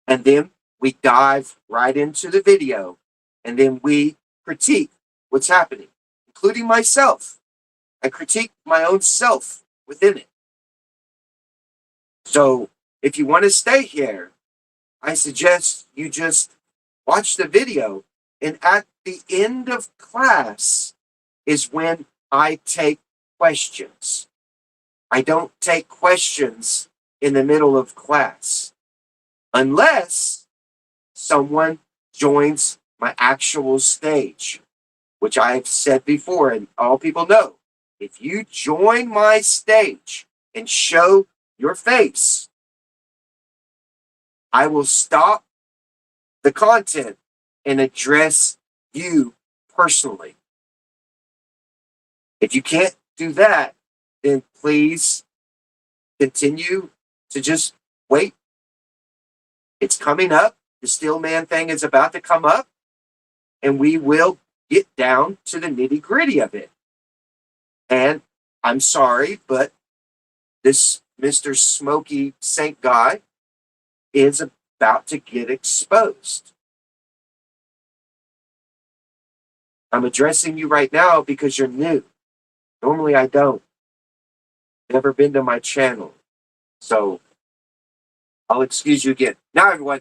And then we dive right into the video. And then we critique what's happening, including myself. I critique my own self within it. So if you want to stay here, I suggest you just watch the video. And at the end of class is when I take questions. I don't take questions in the middle of class unless someone joins my actual stage, which I've said before, and all people know. If you join my stage and show your face, I will stop the content and address you personally. If you can't do that, then please continue to just wait. It's coming up. The Steel Man thing is about to come up, and we will get down to the nitty gritty of it. And I'm sorry, but this Mr. Smoky Saint guy is about to get exposed. I'm addressing you right now because you're new. Normally I don't. Never been to my channel. So I'll excuse you again. Now, everyone,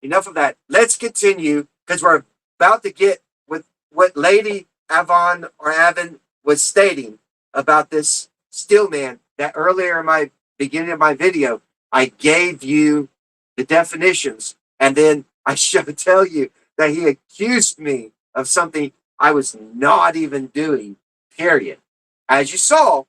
enough of that. Let's continue because we're about to get with what Lady Avon or Avon was stating about this Steel Man that earlier in my beginning of my video, I gave you the definitions, and then I should tell you that he accused me of something I was not even doing, period. As you saw,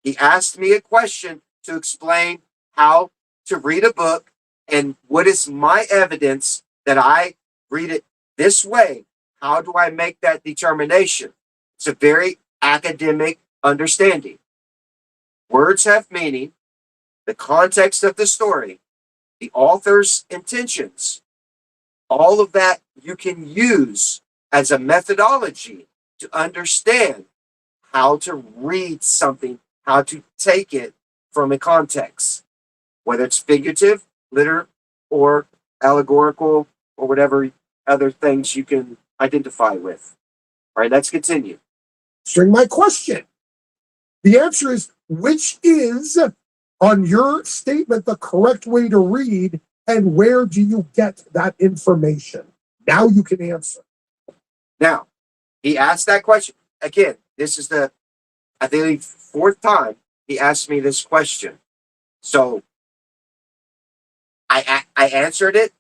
he asked me a question to explain how to read a book and what is my evidence that I read it this way. How do I make that determination? It's a very academic understanding. Words have meaning, the context of the story, the author's intentions, all of that you can use as a methodology to understand how to read something, how to take it from a context, whether it's figurative, literal, or allegorical, or whatever other things you can identify with. All right, let's continue. Answering my question. The answer is, which is, on your statement, the correct way to read, and where do you get that information? Now you can answer. Now, he asked that question. Again, this is the, I think, fourth time he asked me this question. So I answered it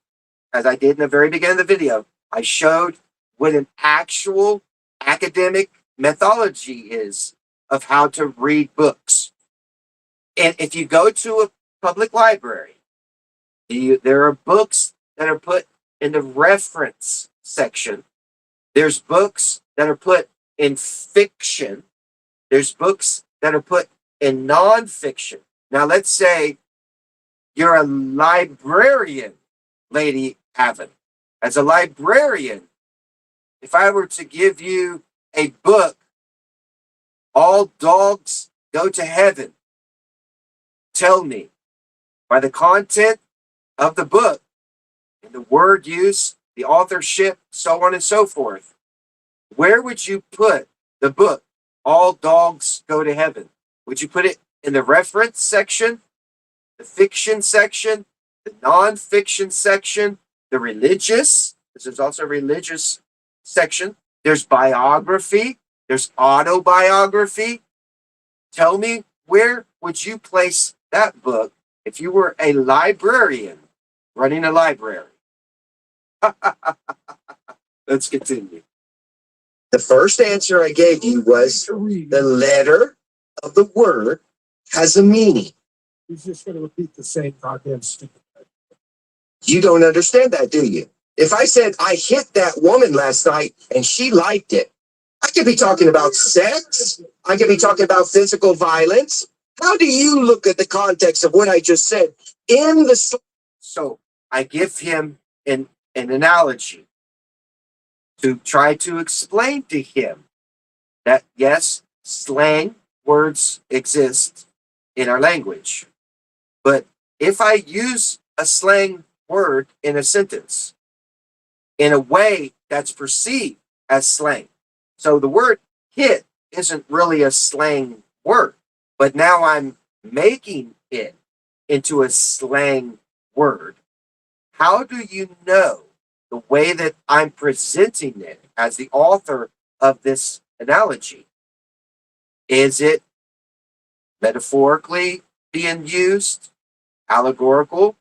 as I did in the very beginning of the video. I showed what an actual academic methodology is of how to read books. And if you go to a public library, there are books that are put in the reference section. There's books that are put in fiction. There's books that are put in nonfiction. Now, let's say you're a librarian, Lady Avon. As a librarian, if I were to give you a book, All Dogs Go to Heaven, tell me, by the content of the book, and the word use, the authorship, so on and so forth, where would you put the book, All Dogs Go to Heaven? Would you put it in the reference section, the fiction section, the non-fiction section, the religious? Because there's also a religious section. There's biography. There's autobiography. Tell me, where would you place that book if you were a librarian running a library? Let's continue. The first answer I gave you was the letter of the word has a meaning. He's just going to repeat the same goddamn stupid thing. You don't understand that, do you? If I said I hit that woman last night and she liked it, I could be talking about sex. I could be talking about physical violence. How do you look at the context of what I just said in the... So I give him an analogy to try to explain to him that, yes, slang words exist in our language. But if I use a slang word in a sentence in a way that's perceived as slang, so the word hit isn't really a slang word, but now I'm making it into a slang word. How do you know the way that I'm presenting it as the author of this analogy? Is it metaphorically being used? allegorical,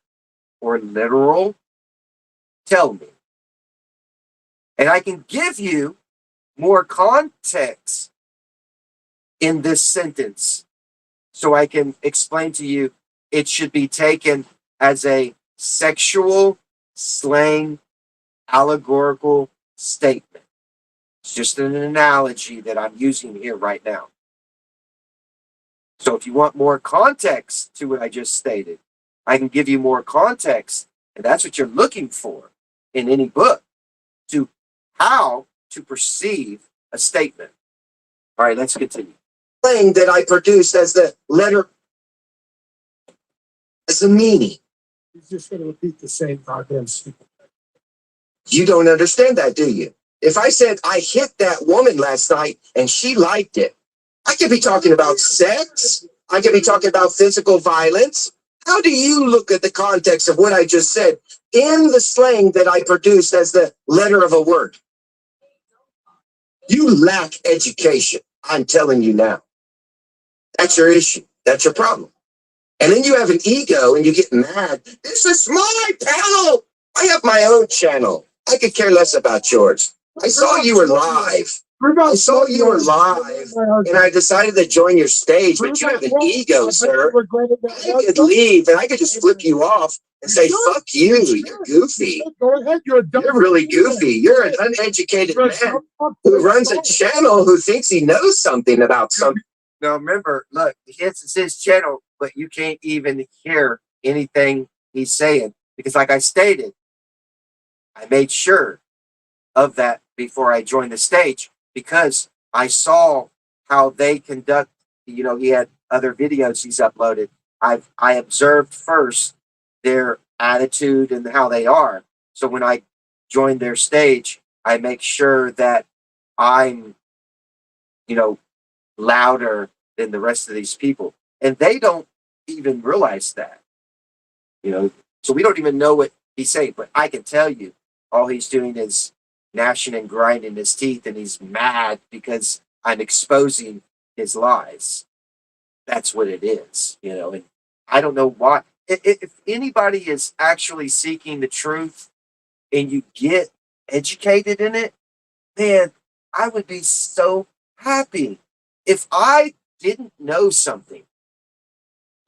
or literal, tell me. And I can give you more context in this sentence so I can explain to you it should be taken as a sexual slang allegorical statement. It's just an analogy that I'm using here right now. So if you want more context to what I just stated, I can give you more context, and that's what you're looking for in any book, to how to perceive a statement. All right, let's continue. Thing that I produced as the letter, as the meaning. He's just going to repeat the same goddamn stupid. You don't understand that, do you? If I said I hit that woman last night and she liked it, I could be talking about sex. I could be talking about physical violence. How do you look at the context of what I just said in the slang that I produced as the letter of a word? You lack education. I'm telling you now. That's your issue. That's your problem. And then you have an ego and you get mad. This is my panel. I have my own channel. I could care less about yours. I saw you were live. I saw you were live, and I decided to join your stage, but you have an ego, sir. I could leave, and I could just flip you off and say, fuck you, you're goofy. You're really goofy. You're an uneducated man who runs a channel who thinks he knows something about something. Now remember, look, it's his channel, but you can't even hear anything he's saying. Because like I stated, I made sure of that before I joined the stage, because I saw how they conduct, he had other videos he's uploaded. I observed first their attitude and how they are. So when I join their stage, I make sure that I'm, louder than the rest of these people. And they don't even realize that, so we don't even know what he's saying, but I can tell you all he's doing is gnashing and grinding his teeth, and he's mad because I'm exposing his lies. That's what it is, and I don't know why. If anybody is actually seeking the truth and you get educated in it, man, I would be so happy. If I didn't know something,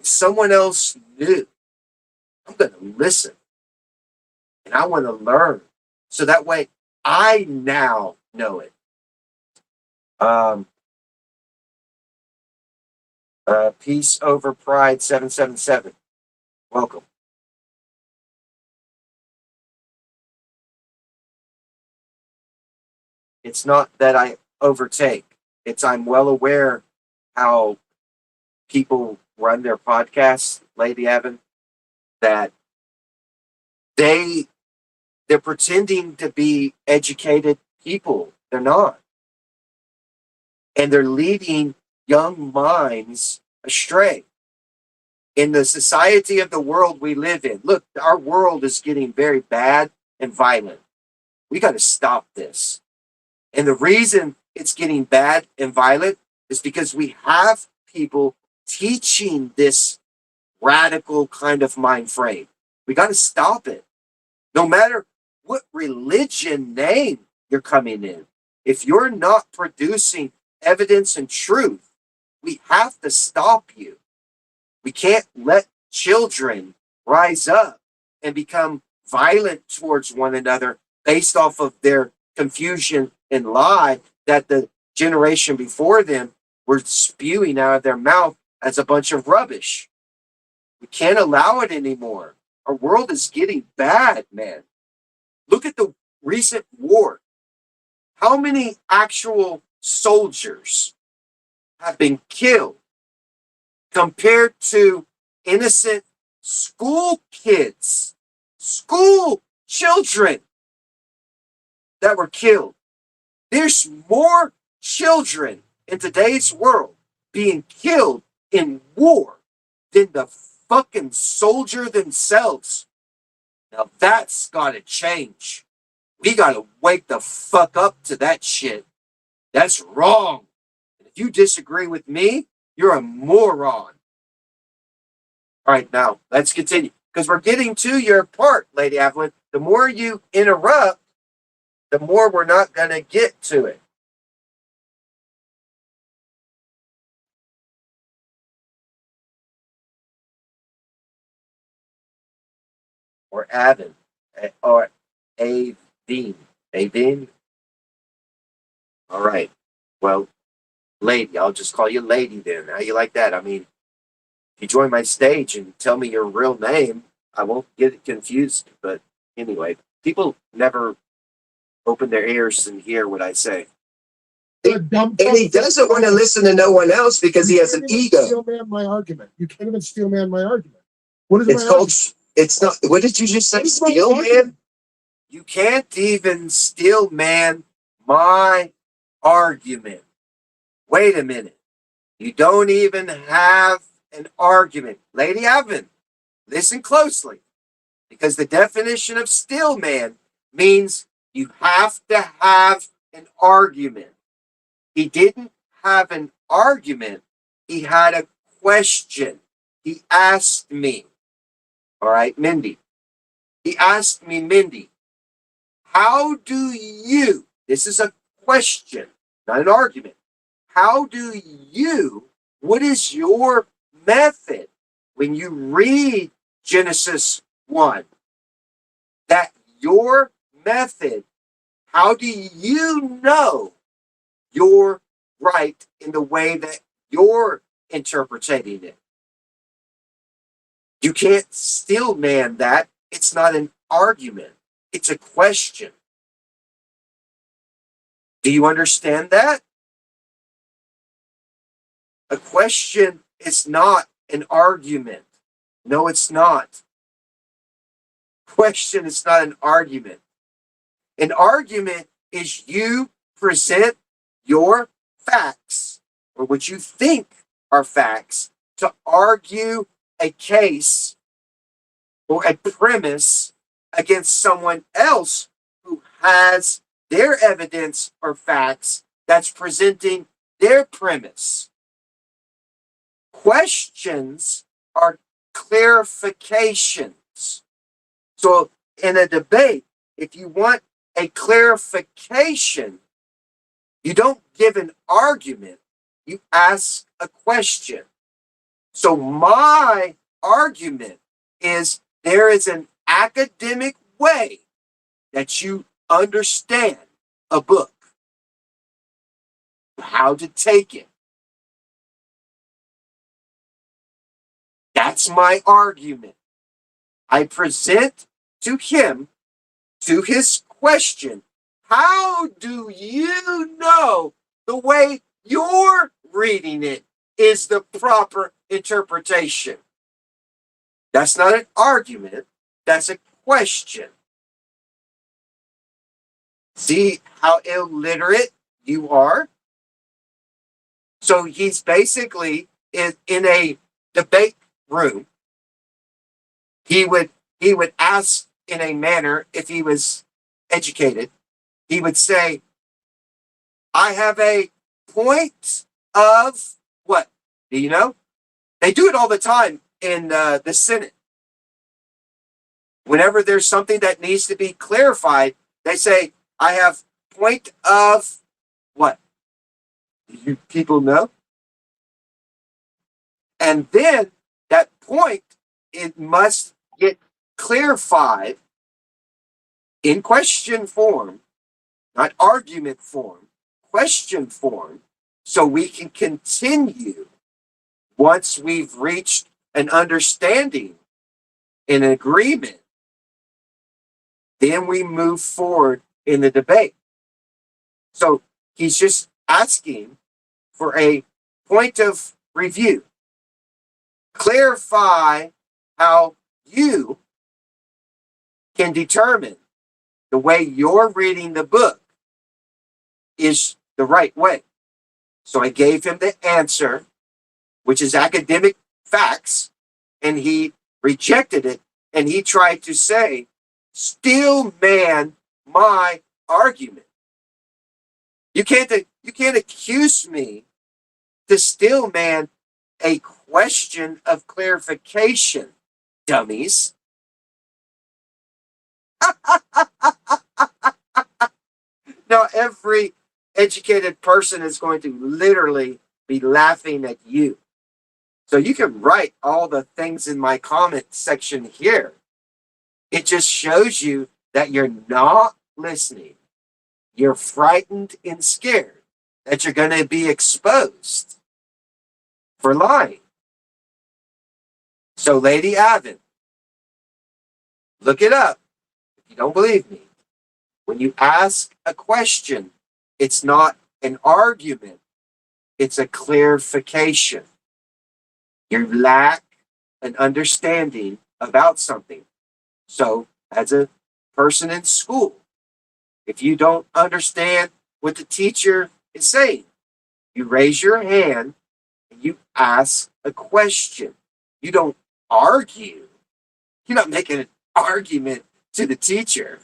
if someone else knew, I'm going to listen and I want to learn. So that way I now know it. Peace over Pride 777. Welcome. It's not that I overtake. It's I'm well aware how people run their podcasts, Lady Evan, that they're pretending to be educated people. They're not. And they're leading young minds astray. In the society of the world we live in, look, our world is getting very bad and violent. We got to stop this. And the reason it's getting bad and violent is because we have people teaching this radical kind of mind frame. We got to stop it. No matter what religion name you're coming in, if you're not producing evidence and truth, we have to stop you. We can't let children rise up and become violent towards one another based off of their confusion and lie that the generation before them were spewing out of their mouth as a bunch of rubbish. We can't allow it anymore. Our world is getting bad, man. Look at the recent war. How many actual soldiers have been killed compared to innocent school kids, school children that were killed? There's more children in today's world being killed in war than the fucking soldier themselves. Now that's gotta change. We gotta wake the fuck up to that shit. That's wrong. And if you disagree with me, you're a moron. All right, now let's continue because we're getting to your part, Lady Evelyn. The more you interrupt, the more we're not going to get to it. Or Avin, or Avin. Avin? All right. Well, lady, I'll just call you lady then. How you like that? I mean, if you join my stage and tell me your real name, I won't get confused. But anyway, people never open their ears and hear what I say. And he doesn't want to listen to no one else because he has an ego. Steel man my argument. You can't even steel man my argument. What is It's my called, argument? it's not, what did you just say? What is my Steel argument? man? You can't even steel man my argument. Wait a minute. You don't even have an argument. Lady Evan, listen closely. Because the definition of steel man means you have to have an argument. He didn't have an argument. He had a question. He asked me. All right, Mindy. He asked me, Mindy, how do you, this is a question, not an argument. How do you, what is your method when you read Genesis 1? That your method, how do you know you're right in the way that you're interpreting it? You can't steel man that. It's not an argument. It's a question. Do you understand that? A question is not an argument. No, it's not. Question is not an argument. An argument is you present your facts, or what you think are facts, to argue a case or a premise against someone else who has their evidence or facts that's presenting their premise. Questions are clarifications. So in a debate, if you want a clarification, you don't give an argument, you ask a question. So my argument is there is an academic way that you understand a book, how to take it. That's my argument. I present to him, to his question, how do you know the way you're reading it is the proper interpretation? That's not an argument. That's a question. See how illiterate you are? So he's basically in a debate room. He would ask in a manner, if he was educated, he would say, I have a point of what? Do you know? They do it all the time in the Senate. Whenever there's something that needs to be clarified, they say, I have point of what? Do you people know? And then that point, it must get clarified in question form, not argument form, question form, so we can continue once we've reached an understanding, an agreement. Then we move forward in the debate. So he's just asking for a point of review. Clarify how you can determine the way you're reading the book is the right way. So I gave him the answer, which is academic facts, and he rejected it, and he tried to say, steel man my argument. You can't accuse me to steel man a question of clarification, dummies. Now, every educated person is going to literally be laughing at you. So you can write all the things in my comment section here. It just shows you that you're not listening. You're frightened and scared that you're going to be exposed for lying. So, Lady Avon, look it up if you don't believe me. When you ask a question, it's not an argument, it's a clarification. You lack an understanding about something. So, as a person in school, if you don't understand what the teacher is saying, you raise your hand and you ask a question. You don't argue. You're not making an argument to the teacher.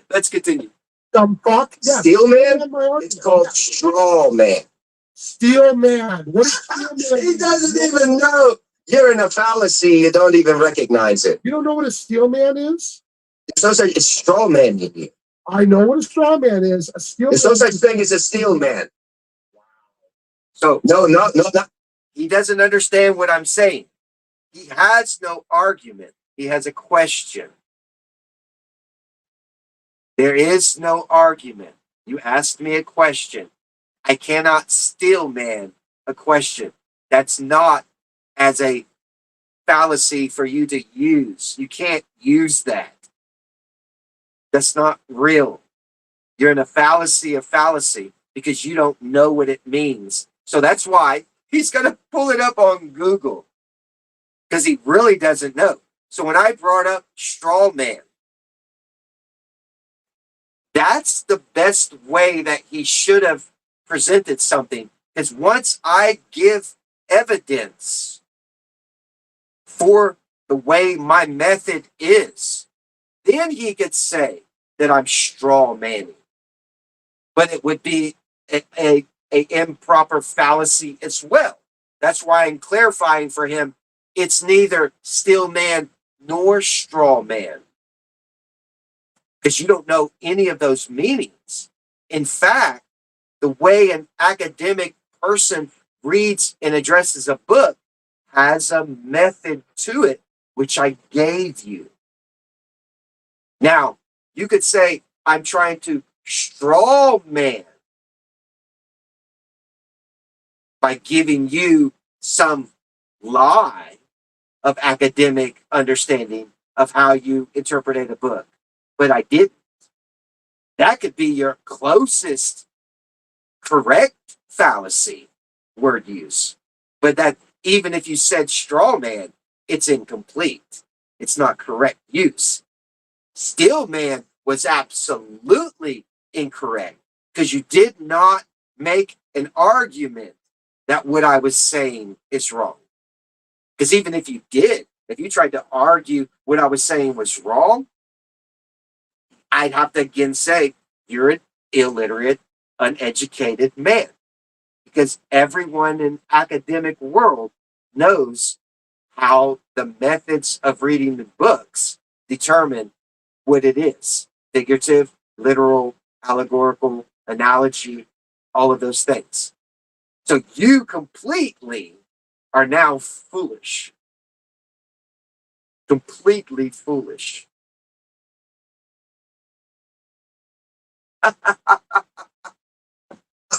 Let's continue. Dumb fuck. Yes. Steel man? Stand by argument. It's called straw man. Steel man. What is steel man? He doesn't even know. You're in a fallacy. You don't even recognize it. You don't know what a steel man is? There's no such it's straw man in here. I know what a straw man is. A steel There's man no such thing as a steel man. So, No. he doesn't understand what I'm saying. He has no argument. He has a question. There is no argument. You asked me a question. I cannot steel man a question. That's not as a fallacy for you to use. You can't use that. That's not real. You're in a fallacy of fallacy because you don't know what it means. So that's why he's going to pull it up on Google because he really doesn't know. So when I brought up straw man, that's the best way that he should have presented something. Because once I give evidence for the way my method is, then he could say that I'm straw manning. But it would be a improper fallacy as well. That's why I'm clarifying for him, it's neither steel man nor straw man. Because you don't know any of those meanings. In fact, the way an academic person reads and addresses a book has a method to it, which I gave you. Now, you could say, I'm trying to straw man by giving you some lie of academic understanding of how you interpreted a book. But I didn't. That could be your closest correct fallacy word use. But that even if you said straw man, it's incomplete. It's not correct use. Steel man was absolutely incorrect because you did not make an argument that what I was saying is wrong. Because even if you did, if you tried to argue what I was saying was wrong, I'd have to again say, you're an illiterate, uneducated man. Because everyone in academic world knows how the methods of reading the books determine what it is. Figurative, literal, allegorical, analogy, all of those things. So you completely are now foolish. Completely foolish.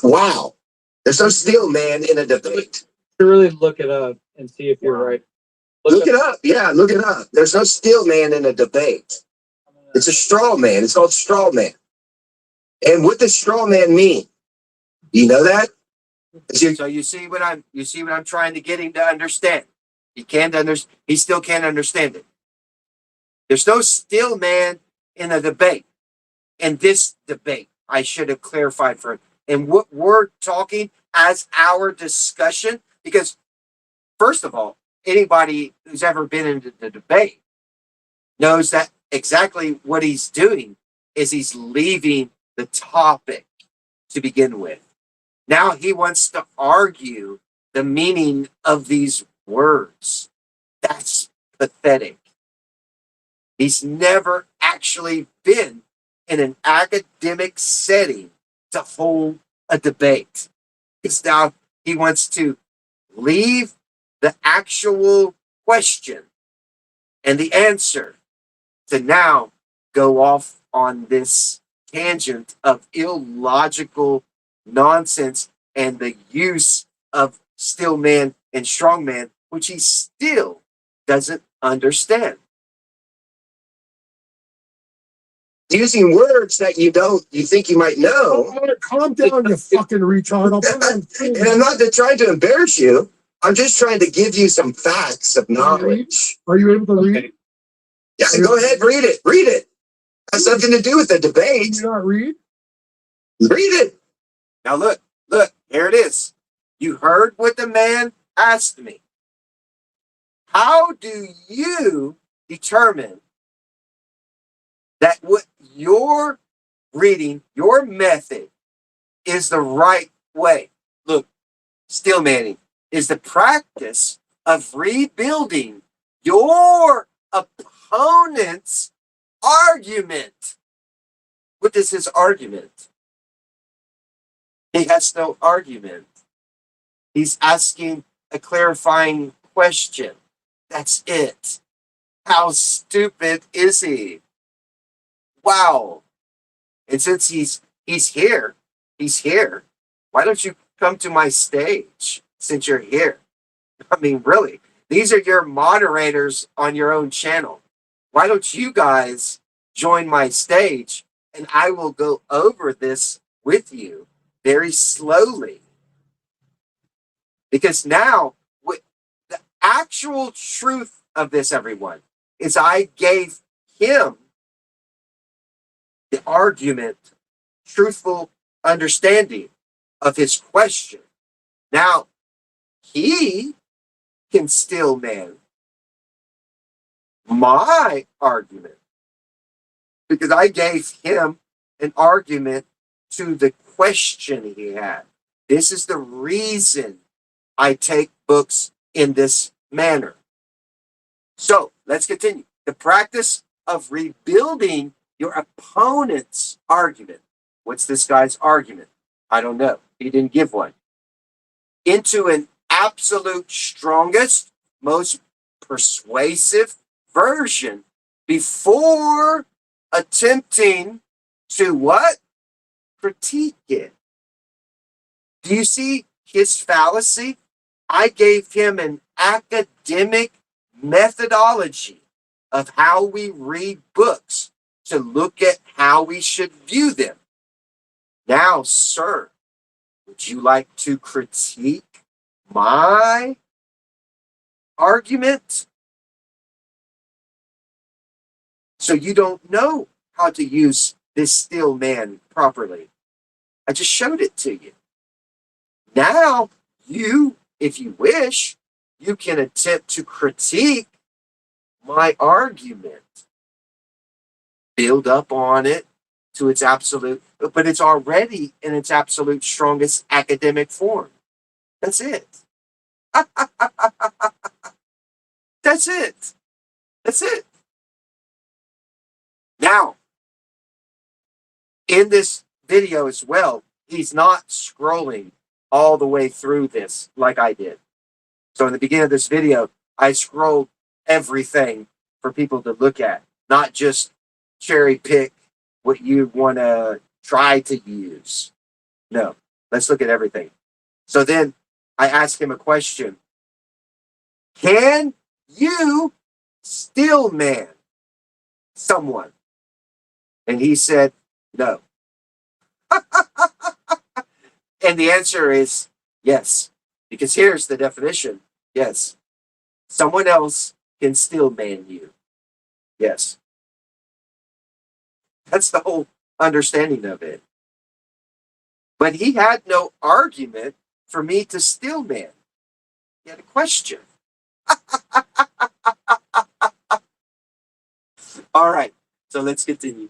Wow. There's no steel man in a debate. To really look it up and see if you're right. Look it up. Yeah, look it up. There's no steel man in a debate. It's a straw man. It's called straw man. And what does straw man mean? Do you know that? So you see what I'm trying to get him to understand. He still can't understand it. There's no steel man in a debate. In this debate, I should have clarified for him. And what we're talking as our discussion, because first of all, anybody who's ever been in the debate knows that exactly what he's doing is he's leaving the topic to begin with. Now he wants to argue the meaning of these words. That's pathetic. He's never actually been in an academic setting to hold a debate. Because now he wants to leave the actual question and the answer to now go off on this tangent of illogical nonsense and the use of still man and strong man, which he still doesn't understand. Using words that you think you might know. Oh, calm down, you fucking retard. I'll put on And I'm not trying to embarrass you. I'm just trying to give you some facts of knowledge. Are you able to read? Yeah, go ahead, read it. Read it. Has something to do with the Can debate. you not read? Read it. Now look, here it is. You heard what the man asked me. How do you determine that what you're reading, your method, is the right way? Look, still manning is the practice of rebuilding your opponent's argument. What is his argument? He has no argument. He's asking a clarifying question. That's it. How stupid is he? Wow. And since he's here, why don't you come to my stage since you're here? I mean, really, these are your moderators on your own channel. Why don't you guys join my stage and I will go over this with you very slowly? Because now, the actual truth of this, everyone, is I gave him the argument, truthful understanding of his question. Now, he can still man my argument because I gave him an argument to the question he had. This is the reason I take books in this manner. So let's continue. The practice of rebuilding your opponent's argument. What's this guy's argument? I don't know. He didn't give one. Into an absolute strongest, most persuasive version before attempting to what? Critique it. Do you see his fallacy? I gave him an academic methodology of how we read books to look at how we should view them. Now, sir, would you like to critique my argument? So you don't know how to use this still man properly. I just showed it to you. Now, you, if you wish, you can attempt to critique my argument. Build up on it to its absolute, but it's already in its absolute strongest academic form. That's it. That's it. That's it. Now, in this video as well, he's not scrolling all the way through this like I did. So in the beginning of this video, I scrolled everything for people to look at, not just cherry pick what you want to try to use. No, let's look at everything. So then I asked him a question. Can you still man someone? And he said, no. And the answer is yes. Because here's the definition. Yes. Someone else can still man you. Yes. That's the whole understanding of it. But he had no argument for me to still man. He had a question. All right. So let's continue.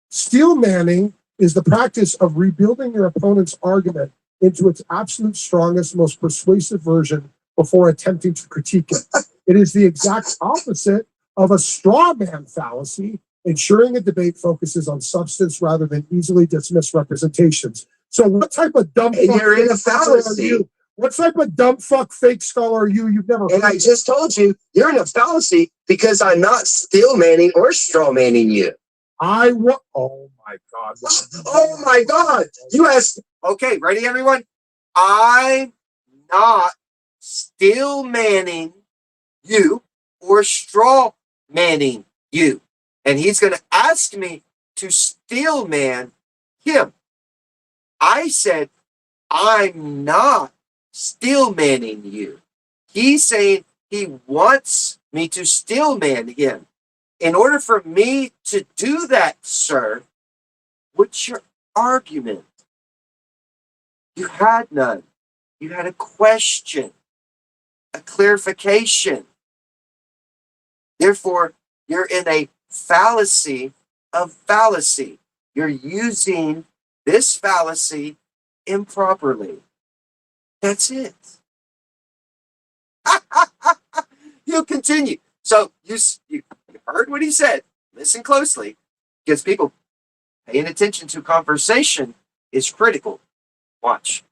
Steel manning is the practice of rebuilding your opponent's argument into its absolute strongest, most persuasive version before attempting to critique it. It is the exact opposite of a straw man fallacy, ensuring a debate focuses on substance rather than easily dismissed representations. So what type of dumb fuck You're in a scholar are fallacy. you? What type of dumb fuck fake scholar are you? You've never And I just told you, you're in a fallacy because I'm not still manning or straw manning you. Oh my God. Oh my God. You asked. Okay, ready, everyone? I'm not still manning you or straw manning you. And he's going to ask me to still man him. I said, I'm not still manning you. He's saying he wants me to still man him. In order for me to do that, sir, what's your argument? You had none. You had a question, a clarification. Therefore, you're in a fallacy of fallacy. You're using this fallacy improperly. That's it. He'll continue. So you heard what he said. Listen closely, because people paying attention to conversation is critical. Watch.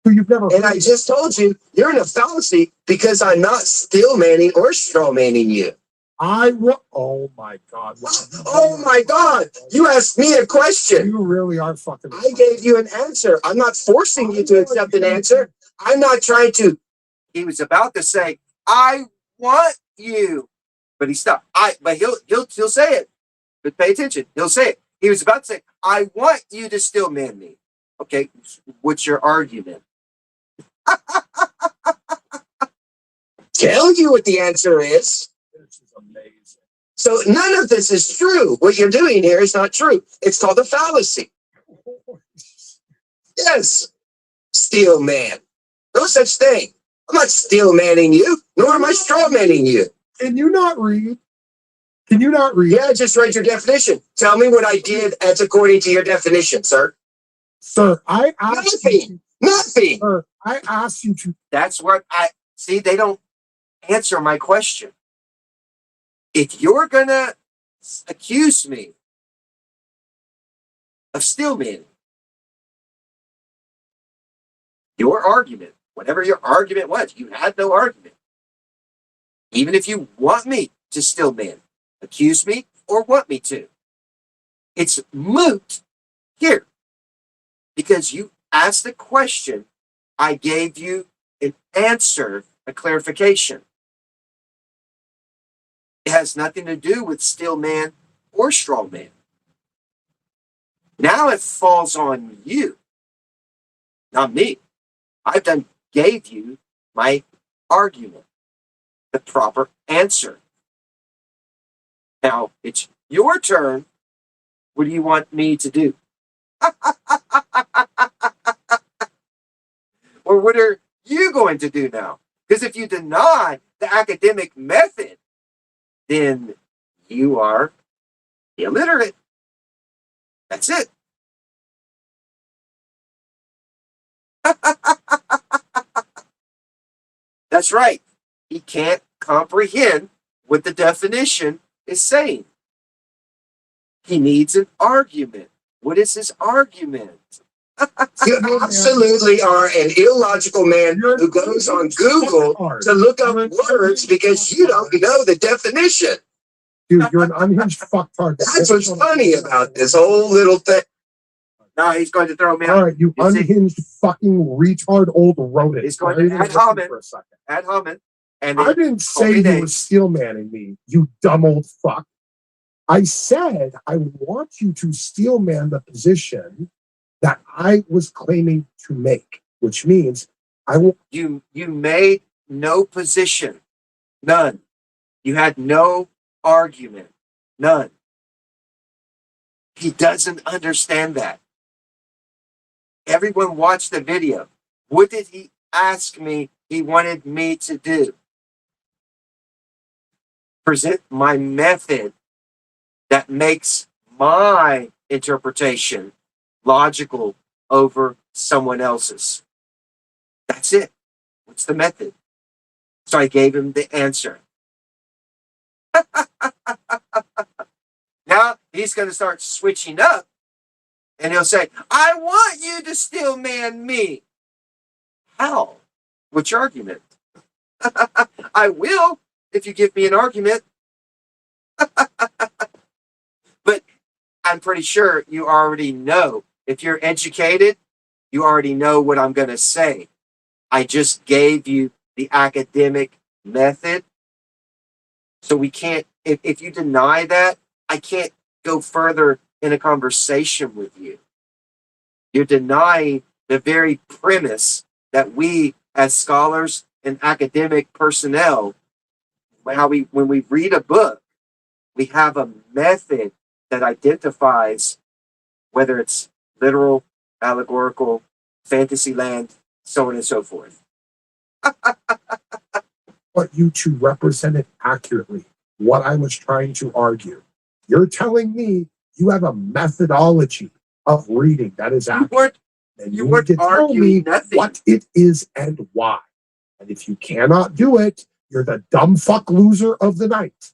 You've never And I just told you, you're in a fallacy because I'm not still manning or straw manning you. Oh my God. Oh my God. You asked me a question. You really are fucking. I gave you an answer. I'm not forcing you to accept an answer. I'm not trying to. He was about to say, I want you. But he stopped. But he'll say it. But pay attention. He'll say it. He was about to say, I want you to still man me. Okay, what's your argument? Tell you what the answer is. This is amazing. So none of this is true. What you're doing here is not true. It's called a fallacy. Yes. Steel man. No such thing. I'm not steel manning you, nor am I straw manning you. Can you not read? Can you not read? Yeah, I just read your definition. Tell me what I did as according to your definition, sir. Sir, I asked Nothing. Nothing. Sir, I asked you to. That's what I see. They don't answer my question. If you're going to accuse me of steel manning, your argument, whatever your argument was, you had no argument. Even if you want me to still man, accuse me or want me to, it's moot here because you asked the question. I gave you an answer, a clarification. It has nothing to do with steel man or straw man. Now it falls on you, not me. I gave you my argument, the proper answer. Now it's your turn. What do you want me to do? Or what are you going to do now? Because if you deny the academic method, then you are illiterate. That's it. That's right. He can't comprehend what the definition is saying. He needs an argument. What is his argument? You absolutely are an illogical man who goes on Google to look up words because you don't know the definition. Dude, you're an unhinged fucktard. That's what's funny about this whole little thing. No, he's going to throw me out. All right, you unhinged fucking retard old rodent. He's going to ad hominem. Ad hominem. And I didn't say you were steel manning me, you dumb old fuck. I said I want you to steel man the position that I was claiming to make, which means I will. You made no position, none. You had no argument, none. He doesn't understand that. Everyone watched the video. What did he ask me he wanted me to do? Present my method that makes my interpretation logical over someone else's. That's it. What's the method? So I gave him the answer. Now he's going to start switching up and he'll say, I want you to still man me. How? What's your argument? I will if you give me an argument. But I'm pretty sure you already know. If you're educated, you already know what I'm going to say. I just gave you the academic method. So we can't, if you deny that, I can't go further in a conversation with you. You're denying the very premise that we as scholars and academic personnel, when we read a book, we have a method that identifies whether it's literal, allegorical, fantasy land, so on and so forth. But you two represented accurately what I was trying to argue. You're telling me you have a methodology of reading that is accurate. And you need to tell me what it is and why. And if you cannot do it, you're the dumb fuck loser of the night.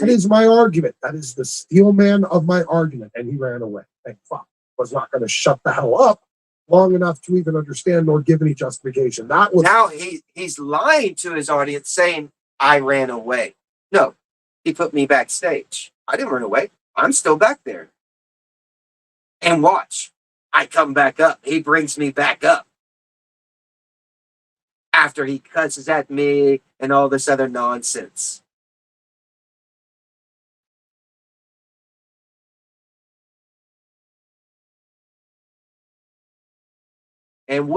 That is my argument. That is the steel man of my argument. And he ran away. Thank fuck. Was not going to shut the hell up long enough to even understand nor give any justification. That was now he's lying to his audience saying, I ran away. No, he put me backstage. I didn't run away. I'm still back there. And watch, I come back up. He brings me back up. After he cusses at me and all this other nonsense. And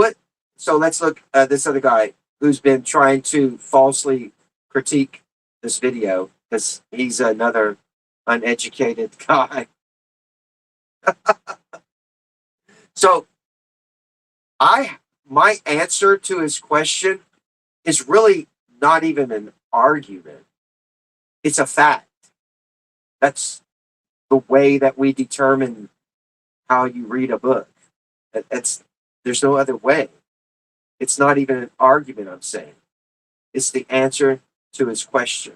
so let's look at this other guy who's been trying to falsely critique this video because he's another uneducated guy. So my answer to his question is really not even an argument. It's a fact. That's the way that we determine how you read a book. There's no other way. It's not even an argument, I'm saying. It's the answer to his question.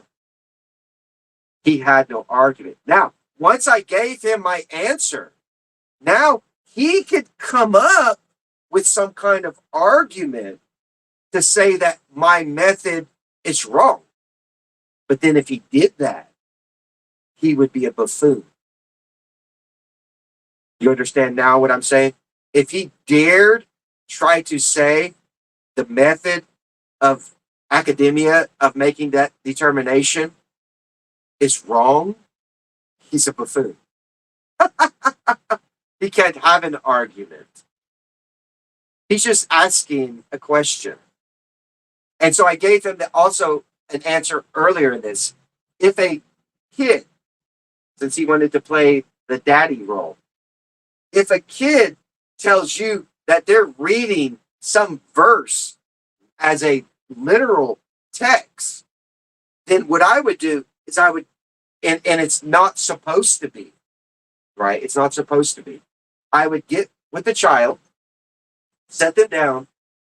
He had no argument. Now, once I gave him my answer, now he could come up with some kind of argument to say that my method is wrong. But then if he did that, he would be a buffoon. You understand now what I'm saying? If he dared try to say the method of academia of making that determination is wrong, he's a buffoon. He can't have an argument. He's just asking a question. And so I gave him also an answer earlier in this. If a kid, since he wanted to play the daddy role, if a kid tells you that they're reading some verse as a literal text, then what I would do is and it's not supposed to be, right? It's not supposed to be. I would get with the child, set them down,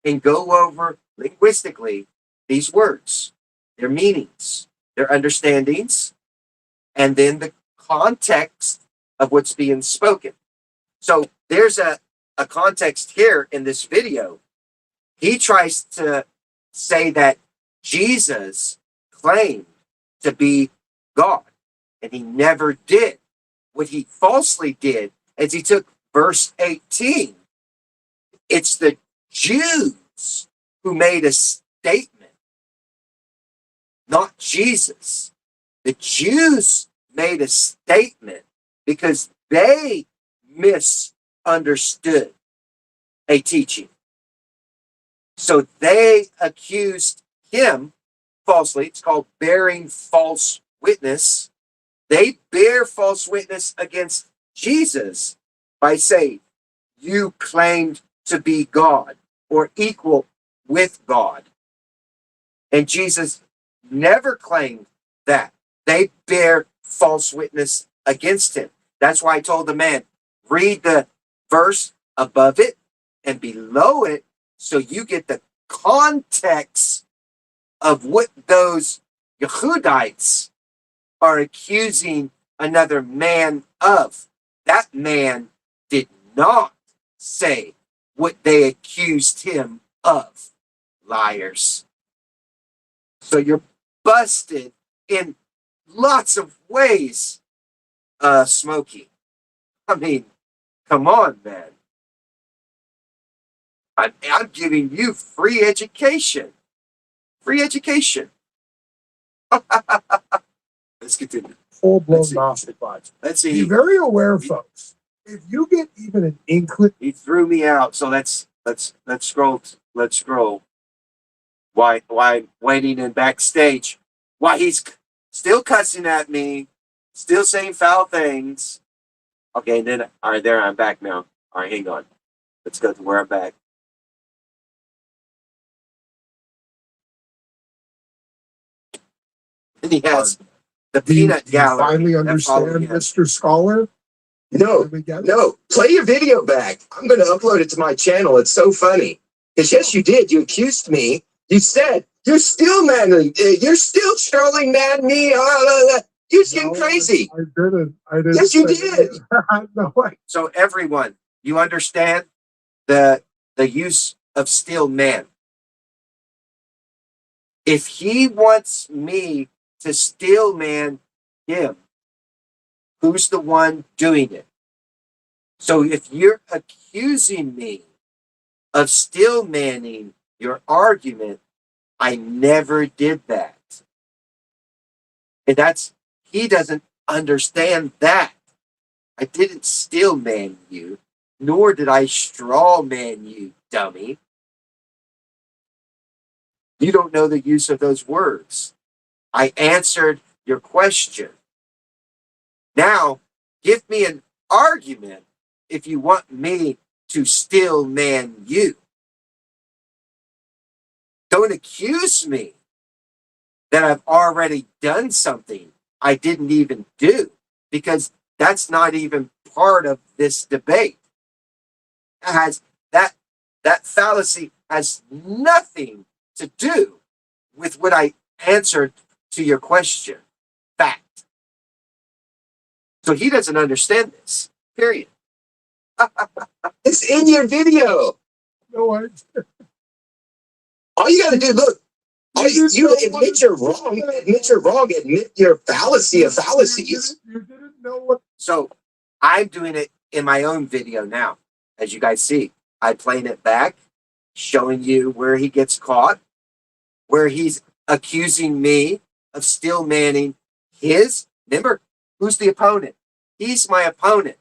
and go over linguistically these words, their meanings, their understandings, and then the context of what's being spoken. So there's a context here in this video. He tries to say that Jesus claimed to be God, and he never did. What he falsely did is he took verse 18. It's the Jews who made a statement, not Jesus. The Jews made a statement because they misunderstood a teaching. So they accused him falsely. It's called bearing false witness. They bear false witness against Jesus by saying, you claimed to be God or equal with God. And Jesus never claimed that. They bear false witness against him. That's why I told the man, read the verse above it and below it so you get the context of what those Yehudites are accusing another man of. That man did not say what they accused him of. Liars. So you're busted in lots of ways, Smokey. I mean, come on, man. I'm giving you free education. Free education. Let's continue. Full-blown Let's see. Gnostic vibes. Let's Be see. very aware, folks. If you get even an inkling, He threw me out. So let's scroll. Let's scroll. Why waiting in backstage? Why he's still cussing at me, still saying foul things. Okay, and then all right, there I'm back now. All right, hang on. Let's go to where I'm back. And he has the do you peanut gallery. finally that followed understand, him. Mr. Scholar? No, We get it? no, play your video back. I'm going to upload it to my channel. It's so funny. Because yes, you did. You accused me. You said, you're still manly. You're still trolling mad me. You're just getting No, crazy. I didn't. I didn't. Yes, you say did. that. No, So everyone, you understand the use of still man. If he wants me to still man him, who's the one doing it? So if you're accusing me of still manning your argument, I never did that. And he doesn't understand that. I didn't still man you, nor did I straw man you, dummy. You don't know the use of those words. I answered your question. Now, give me an argument if you want me to still man you. Don't accuse me that I've already done something I didn't even do, because that's not even part of this debate. That fallacy has nothing to do with what I answered to your question. Fact. So he doesn't understand this. Period. It's in your video. no, I All you got to do, look, you admit you're wrong. Admit you're wrong. Admit your fallacy of fallacies. You didn't know what. So I'm doing it in my own video now. As you guys see, I'm playing it back, showing you where he gets caught, where he's accusing me of still manning his. Remember, who's the opponent? He's my opponent.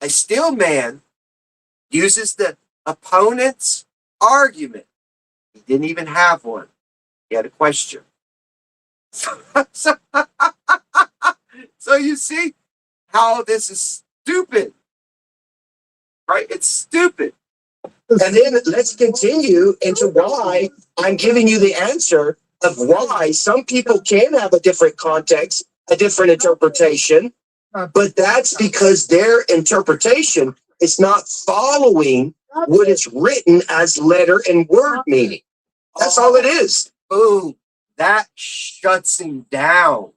A still man uses the opponent's argument. He didn't even have one. He had a question. So you see how this is stupid, right? It's stupid. And then let's continue into why I'm giving you the answer of why some people can have a different context, a different interpretation, but that's because their interpretation is not following what is written as letter and word meaning. That's all it is. Boom. That shuts him down.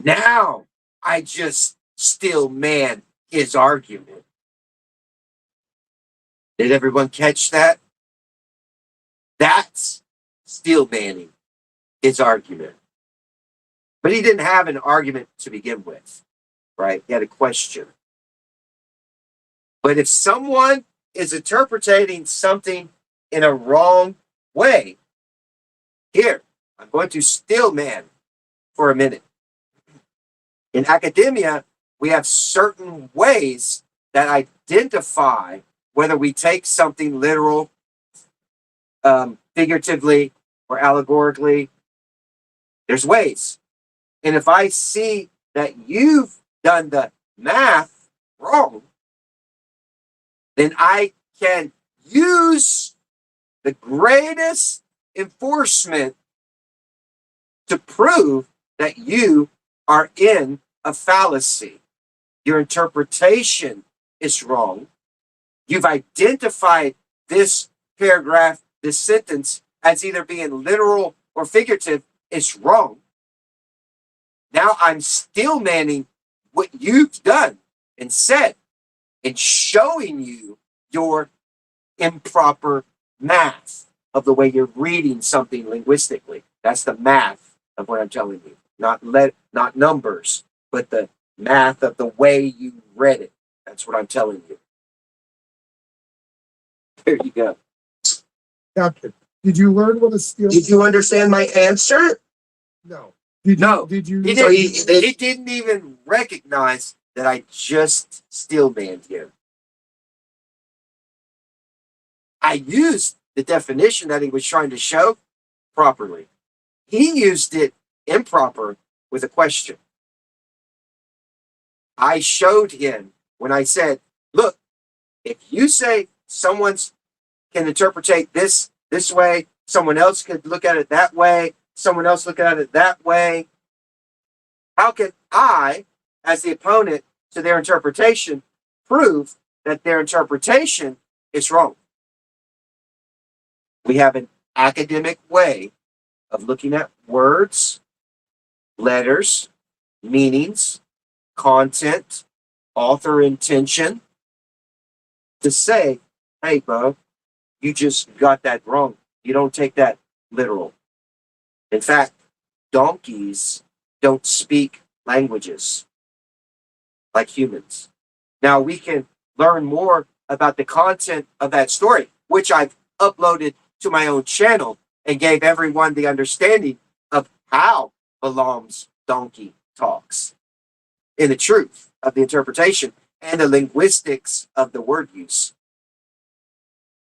Now I just still man his argument. Did everyone catch that? That's still manning his argument. But he didn't have an argument to begin with, right? He had a question. But if someone is interpreting something in a wrong way, here, I'm going to still man for a minute. In academia, we have certain ways that identify whether we take something literal, figuratively, or allegorically. There's ways. And if I see that you've done the math wrong, then I can use the greatest enforcement to prove that you are in a fallacy. Your interpretation is wrong. You've identified this paragraph, this sentence, as either being literal or figurative. It's wrong. Now I'm still manning what you've done and said and showing you your improper math of the way you're reading something linguistically. That's the math of what I'm telling you. Not numbers, but the math of the way you read it. That's what I'm telling you. There you go. Captain, did you learn what a steel? Did you understand my answer? No. No. Did you? He didn't even recognize that I just stillmanned him. I used the definition that he was trying to show properly. He used it improper with a question. I showed him when I said, look, if you say someone's can interpret this way, someone else could look at it that way, someone else look at it that way, how can I, as the opponent to their interpretation, prove that their interpretation is wrong? We have an academic way of looking at words, letters, meanings, content, author intention, to say, hey, bro, you just got that wrong. You don't take that literal. In fact, donkeys don't speak languages like humans. Now, we can learn more about the content of that story, which I've uploaded to my own channel and gave everyone the understanding of how Balaam's donkey talks in the truth of the interpretation and the linguistics of the word use.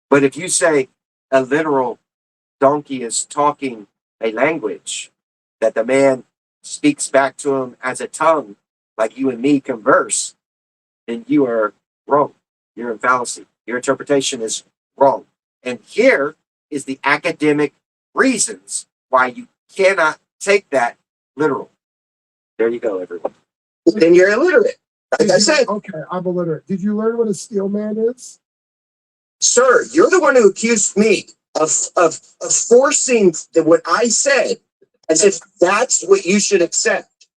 But if you say a literal donkey is talking a language that the man speaks back to him as a tongue, like you and me converse, then you are wrong. You're in fallacy. Your interpretation is wrong. And here is the academic reasons why you cannot take that literal. There you go, everyone. Then you're illiterate. Like I said, Okay, I'm illiterate. Did you learn what a steel man is? sir, you're the one who accused me of forcing what I said as if that's what you should accept.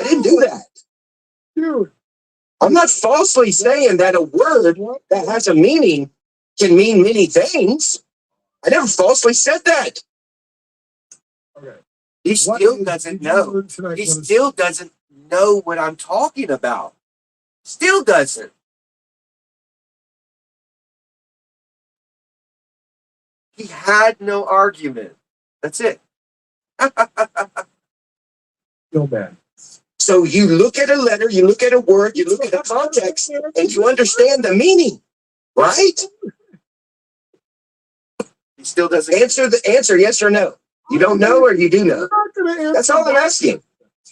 I didn't do that. Dude, I'm not falsely saying that a word that has a meaning can mean many things. I never falsely said that. okay. He What still is- doesn't did you know. learn tonight He what a- still doesn't know what I'm talking about. Still doesn't. He had no argument. That's it. steel man. So you look at a letter, you look at a word, you look at the context, and you understand the meaning, right? He still doesn't. Answer yes or no. You don't know or you do know. You're not going to answer. That's all I'm asking.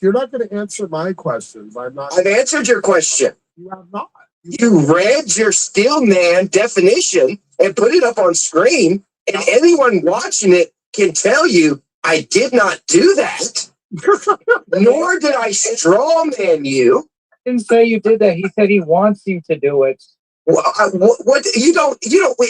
You're not going to answer my questions. I'm not. I've answered your question. You have not. You read your steel man definition and put it up on screen, and anyone watching it can tell you I did not do that, nor did I straw man you. He didn't say you did that. He said he wants you to do it. What you don't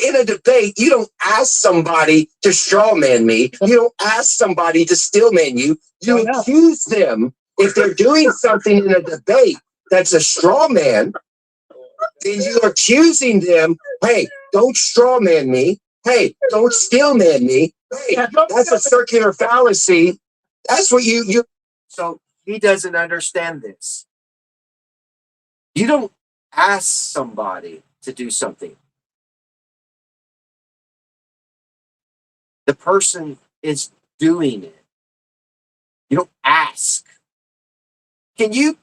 in a debate, you don't ask somebody to straw man me. You don't ask somebody to steel man you. You accuse them if they're doing something in a debate that's a straw man. Then you're accusing them, hey, don't straw man me. Hey, don't steel man me. Hey, that's a circular fallacy. That's what you. So he doesn't understand this. You don't ask somebody to do something. The person is doing it. You don't ask. Can you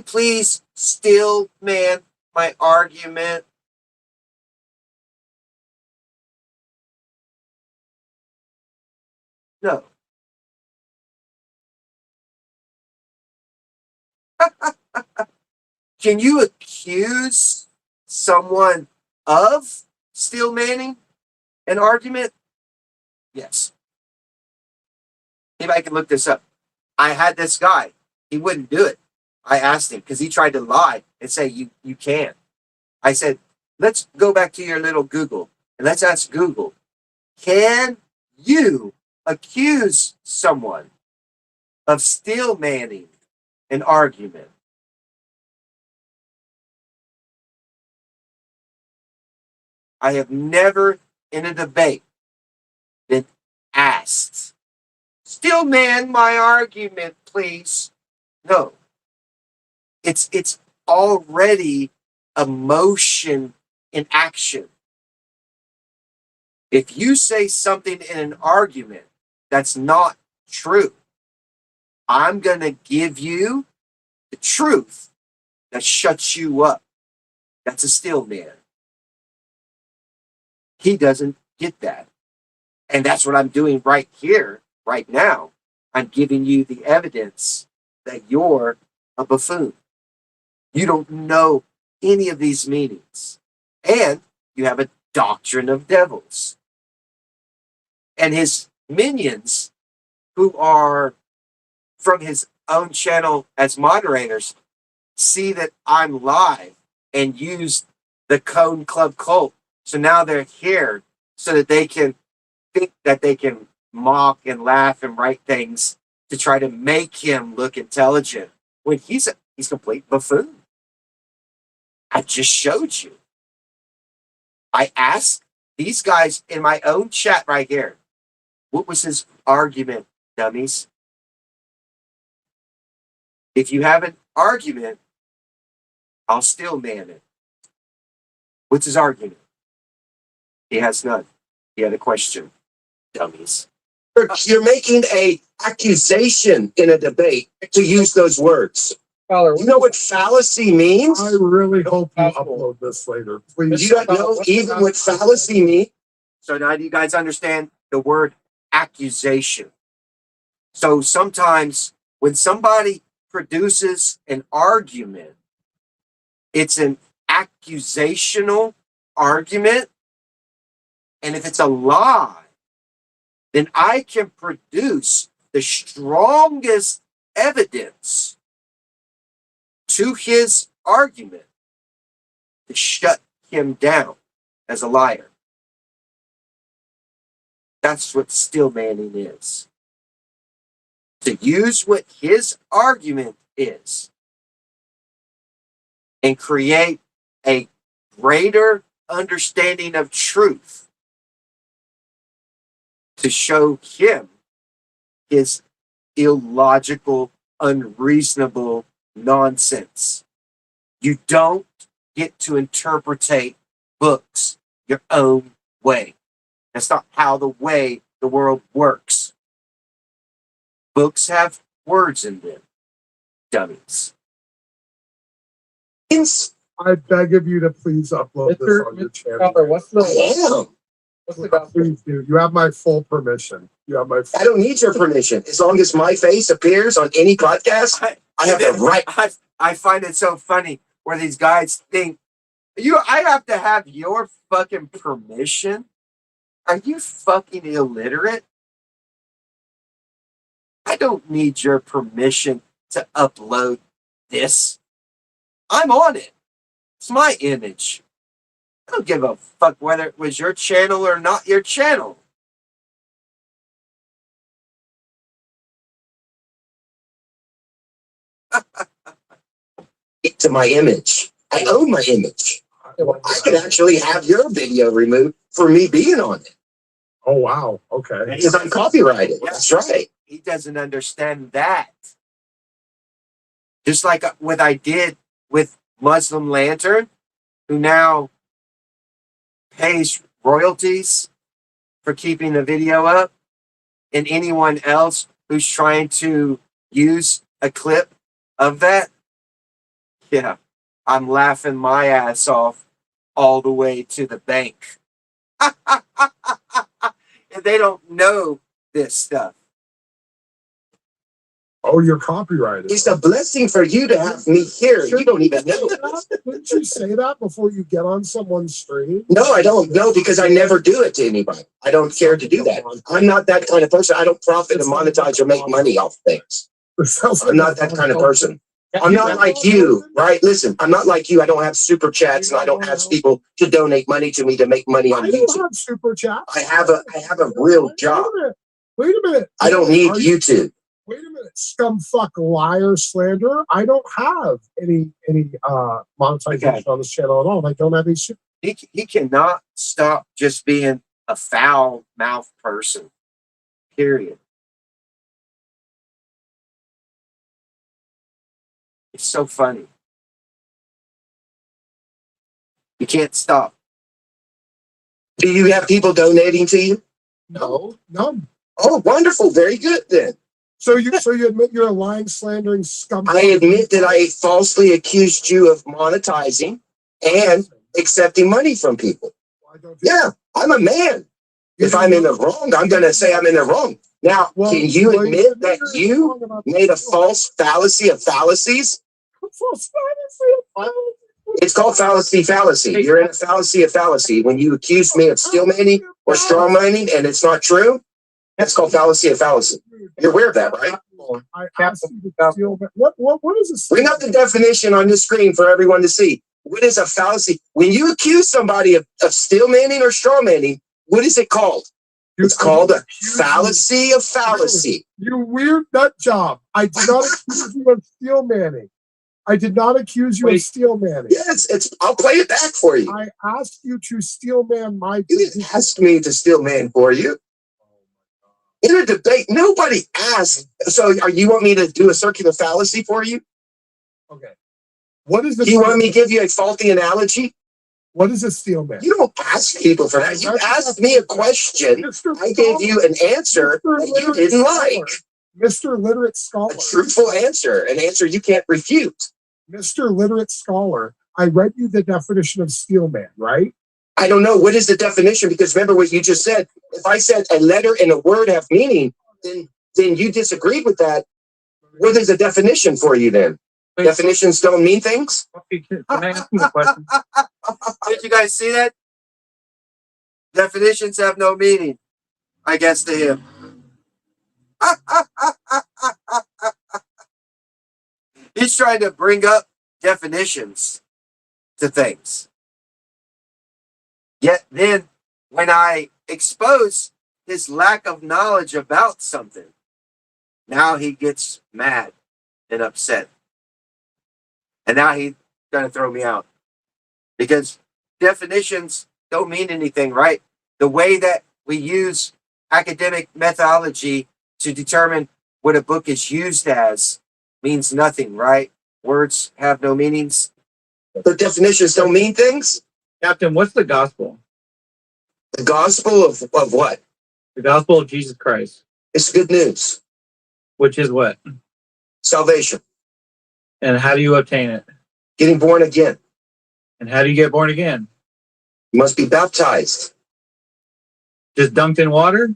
please steel man my argument? No. Can you accuse someone of steel manning an argument? Yes. Anybody can look this up. I had this guy. He wouldn't do it. I asked him because he tried to lie and say you can. I said, let's go back to your little Google and let's ask Google, can you accuse someone of steel manning an argument? I have never in a debate been asked, steel man my argument, please. No. It's already emotion in action. If you say something in an argument that's not true, I'm going to give you the truth that shuts you up. That's a steel man. He doesn't get that. And that's what I'm doing right here, right now. I'm giving you the evidence that you're a buffoon. You don't know any of these meanings. And you have a doctrine of devils. And his minions, who are from his own channel as moderators, see that I'm live and use the Kone Klub Kult. So now they're here so that they can think that they can mock and laugh and write things to try to make him look intelligent when he's a complete buffoon. I just showed you. I asked these guys in my own chat right here, what was his argument, dummies? If you have an argument, I'll still man it. What's his argument? He has none. He had a question, dummies. You're making a accusation in a debate to use those words. You know what fallacy means? I really hope you upload this later. Please. You don't know even what fallacy means? So now do you guys understand the word accusation? So sometimes when somebody produces an argument, it's an accusational argument. And if it's a lie, then I can produce the strongest evidence to his argument to shut him down as a liar. That's what steel manning is. To use what his argument is and create a greater understanding of truth to show him his illogical, unreasonable nonsense. You don't get to interpretate books your own way. That's not how the way the world works. Books have words in them, dummies. I beg of you to please upload this on your channel. What's the Please do. You have my full permission. You have my. I don't need your permission. As long as my face appears on any podcast, I have the right. I find it so funny where these guys think I have to have your fucking permission. Are you fucking illiterate? I don't need your permission to upload this. I'm on it. It's my image. I don't give a fuck whether it was your channel or not your channel. To my image. I own my image. I could actually have your video removed for me being on it. Oh, wow. Okay. Because I'm copyrighted. That's right. He doesn't understand that. Just like what I did with Muslim Lantern, who now pays royalties for keeping the video up, and anyone else who's trying to use a clip of that, yeah, I'm laughing my ass off all the way to the bank. And they don't know this stuff. Oh, you're copyrighted. It's a blessing for you to have me here. You don't even know. Didn't you say that before you get on someone's stream? No, I don't know because I never do it to anybody. I don't care to do that. I'm not that kind of person. I don't profit and monetize or make money off things. I'm not that kind of person. I'm not like you, right? Listen, I'm not like you. I don't have super chats and I don't have people to donate money to me to make money on I don't YouTube. have super chats. I have a real job. Wait a minute. I don't need YouTube. Wait a minute, scumfuck, liar, slander. I don't have any monetization on this channel at all. I don't have any super. He cannot stop just being a foul mouth person. Period. It's so funny. You can't stop. Do you have people donating to you? No, none. Oh, wonderful. Very good then. So you admit you're a lying, slandering scum. I admit that I falsely accused you of monetizing and accepting money from people. Yeah, I'm a man. If I'm in the wrong, I'm going to say I'm in the wrong. Now, can you admit that you made a false fallacy of fallacies? It's called fallacy. You're in a fallacy of fallacy. When you accuse me of steel manning or straw manning and it's not true, that's called fallacy of fallacy. You're aware of that, right? What is this? Bring up the definition on the screen for everyone to see. What is a fallacy? When you accuse somebody of steel manning or straw manning, what is it called? It's called a fallacy of fallacy. You weird nut job. I did not accuse you of steel manning. I did not accuse you of steel manning. Yes, I'll play it back for you. I asked you to steel man my You didn't ask me to steel man for you. In a debate, nobody asked. So you want me to do a circular fallacy for you? Okay. What is the? Do you want me to give you a faulty analogy? What is a steel man? You don't ask people for that. You asked me a question. I gave you an answer that you didn't like. Mr. Literate Scholar. A truthful answer, an answer you can't refute. Mr. Literate Scholar, I read you the definition of steel man, right? I don't know. What is the definition? Because remember what you just said. If I said a letter and a word have meaning, then you disagreed with that. What is the definition for you then? Definitions don't mean things? Can I ask you a question? Did you guys see that? Definitions have no meaning, I guess, to him. He's trying to bring up definitions to things. Yet then, when I expose his lack of knowledge about something, now he gets mad and upset. And now he's going to throw me out. Because definitions don't mean anything, right? The way that we use academic methodology to determine what a book is used as means nothing, right? Words have no meanings. The definitions don't mean things? Captain, what's the gospel? The gospel of what? The gospel of Jesus Christ. It's good news. Which is what? Salvation. And how do you obtain it? Getting born again. And how do you get born again? You must be baptized. Just dunked in water?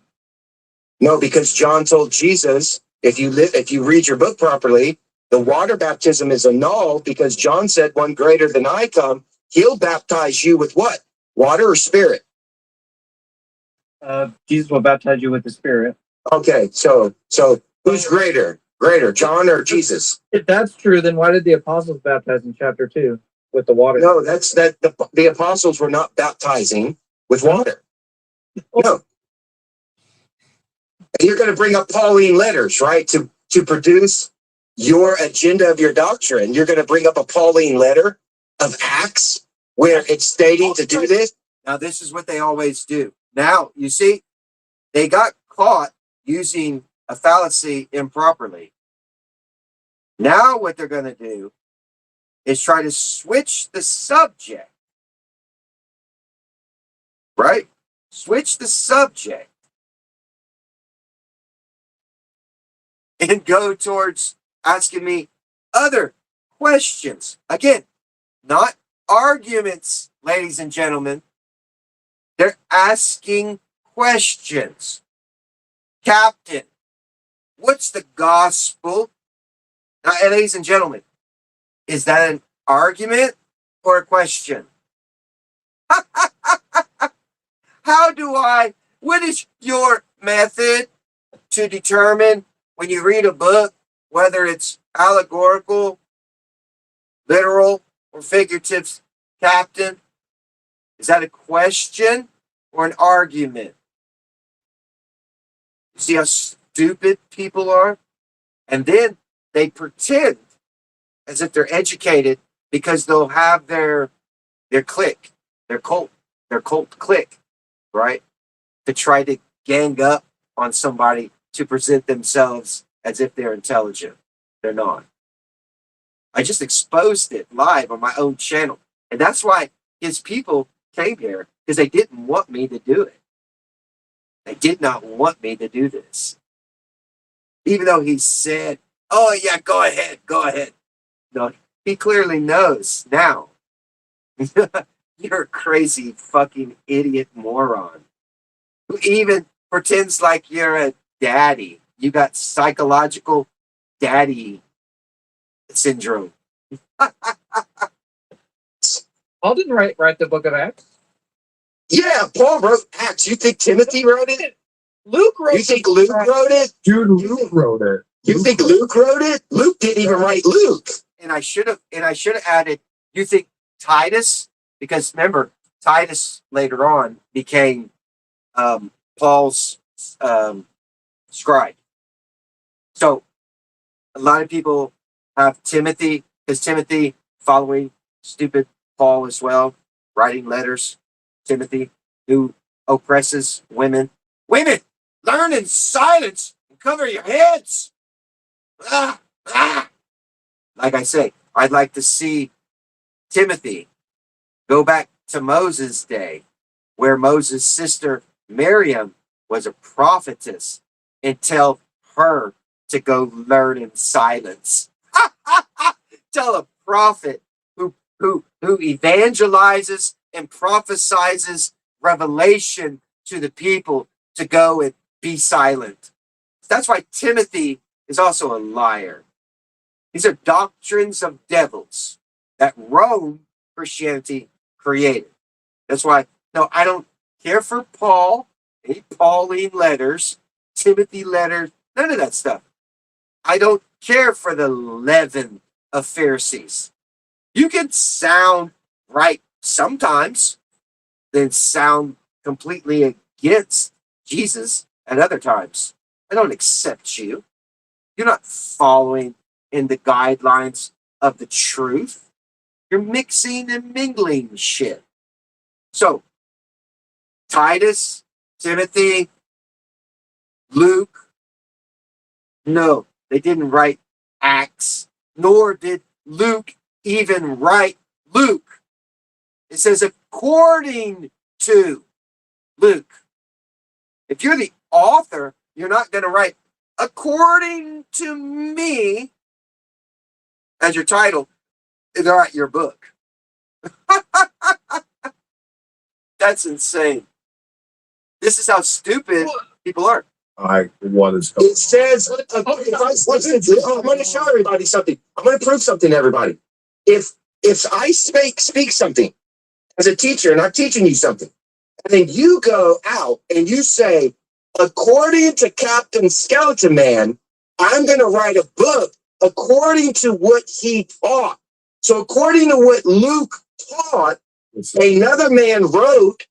No, because John told Jesus, if you read your book properly, the water baptism is annulled because John said, one greater than I come, he'll baptize you with what? Water or spirit? Jesus will baptize you with the Spirit. Okay, so who's greater? Greater, John or Jesus? If that's true, then why did the apostles baptize in chapter 2 with the water? No, the apostles were not baptizing with water. No. And you're going to bring up Pauline letters, right? To produce your agenda of your doctrine. You're going to bring up a Pauline letter of Acts where it's stating to do this. Now, this is what they always do. Now, you see, they got caught using a fallacy improperly. Now, what they're going to do is try to switch the subject. Right? Switch the subject. And go towards asking me other questions. Again, not arguments, ladies and gentlemen. They're asking questions. Captain, what's the gospel? Now, ladies and gentlemen, is that an argument or a question? What is your method to determine when you read a book, whether it's allegorical literal or figurative, Captain? Is that a question or an argument? You see how stupid people are? And then they pretend as if they're educated because they'll have their clique, their cult clique, right? To try to gang up on somebody to present themselves as if they're intelligent. They're not. I just exposed it live on my own channel. And that's why his people came here, because they didn't want me to do it. They did not want me to do this. Even though he said, oh, yeah, go ahead, go ahead. No, he clearly knows now. You're a crazy fucking idiot moron who even pretends like you're a daddy. You got psychological daddy syndrome. Paul didn't write the book of Acts. Yeah, Paul wrote Acts. You think Timothy wrote it? Luke wrote. You think Luke wrote it? Dude, Luke wrote it. You think Luke wrote it? Luke didn't even write Luke. And I should have added, you think Titus? Because remember, Titus later on became Paul's scribe. So a lot of people have Timothy, because Timothy following stupid Paul as well, writing letters. Timothy, who oppresses women. Women, learn in silence and cover your heads. Ah, ah. Like I say, I'd like to see Timothy go back to Moses' day, where Moses' sister Miriam was a prophetess, and tell her to go learn in silence. Tell a prophet who evangelizes and prophesizes revelation to the people to go and be silent. That's why Timothy is also a liar. These are doctrines of devils that Rome Christianity created. That's why, no, I don't care for Paul, any Pauline letters, Timothy letters, none of that stuff. I don't care for the leaven of Pharisees. You can sound right sometimes, then sound completely against Jesus at other times. I don't accept you. You're not following in the guidelines of the truth. You're mixing and mingling shit. So, Titus, Timothy, Luke, no, they didn't write Acts, nor did Luke even write Luke. It says according to Luke. If you're the author, you're not going to write according to me as your title. They're at your book. That's insane. This is how stupid people are. What is It says, I'm going to show everybody something. I'm going to prove something to everybody. If I speak something as a teacher and I'm teaching you something, and then you go out and you say, according to Captain Skeleton Man, I'm going to write a book according to what he taught. So according to what Luke taught, another man wrote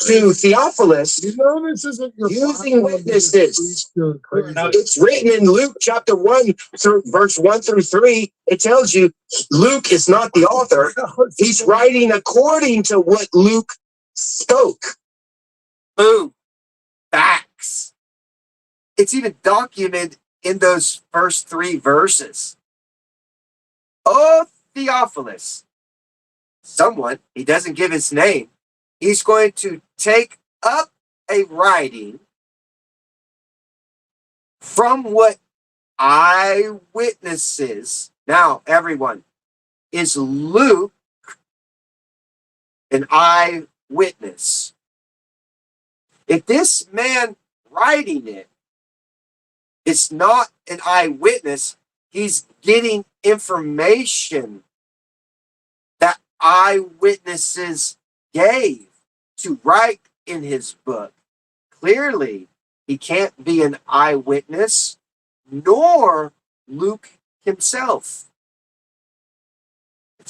to Theophilus, you know, this isn't your using witnesses. It's written in Luke chapter 1 through verse 1 through 3. It tells you Luke is not the author. He's writing according to what Luke spoke. Boom. Facts. It's even documented in those first 3 verses. Oh, Theophilus. Someone, he doesn't give his name, he's going to take up a writing from what eyewitnesses. Now, everyone, is Luke an eyewitness? If this man writing it is not an eyewitness, he's getting information that eyewitnesses gave to write in his book. Clearly, he can't be an eyewitness, nor Luke himself.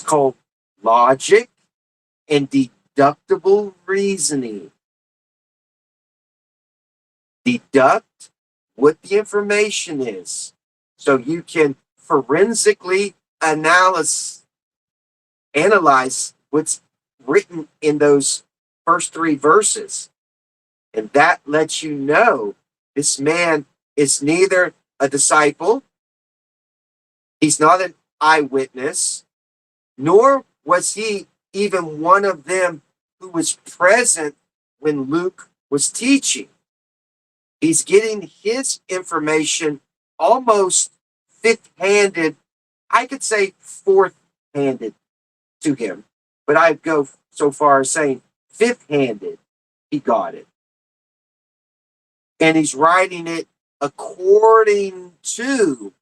It's called logic and deductible reasoning. Deduct what the information is so you can forensically analyze what's written in those first 3 verses. And that lets you know this man is neither a disciple, he's not an eyewitness, nor was he even one of them who was present when Luke was teaching. He's getting his information almost fifth-handed, I could say fourth-handed to him, but I'd go so far as saying fifth-handed, he got it. And he's writing it according to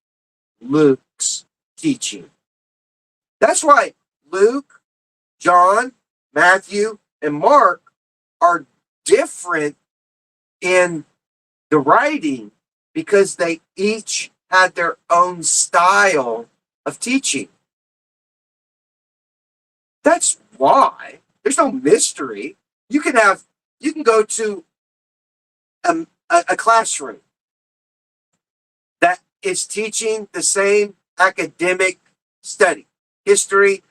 Luke's teaching. That's why Luke, John, Matthew, and Mark are different in the writing because they each had their own style of teaching. That's why. There's no mystery. You can go to a classroom that is teaching the same academic study: history,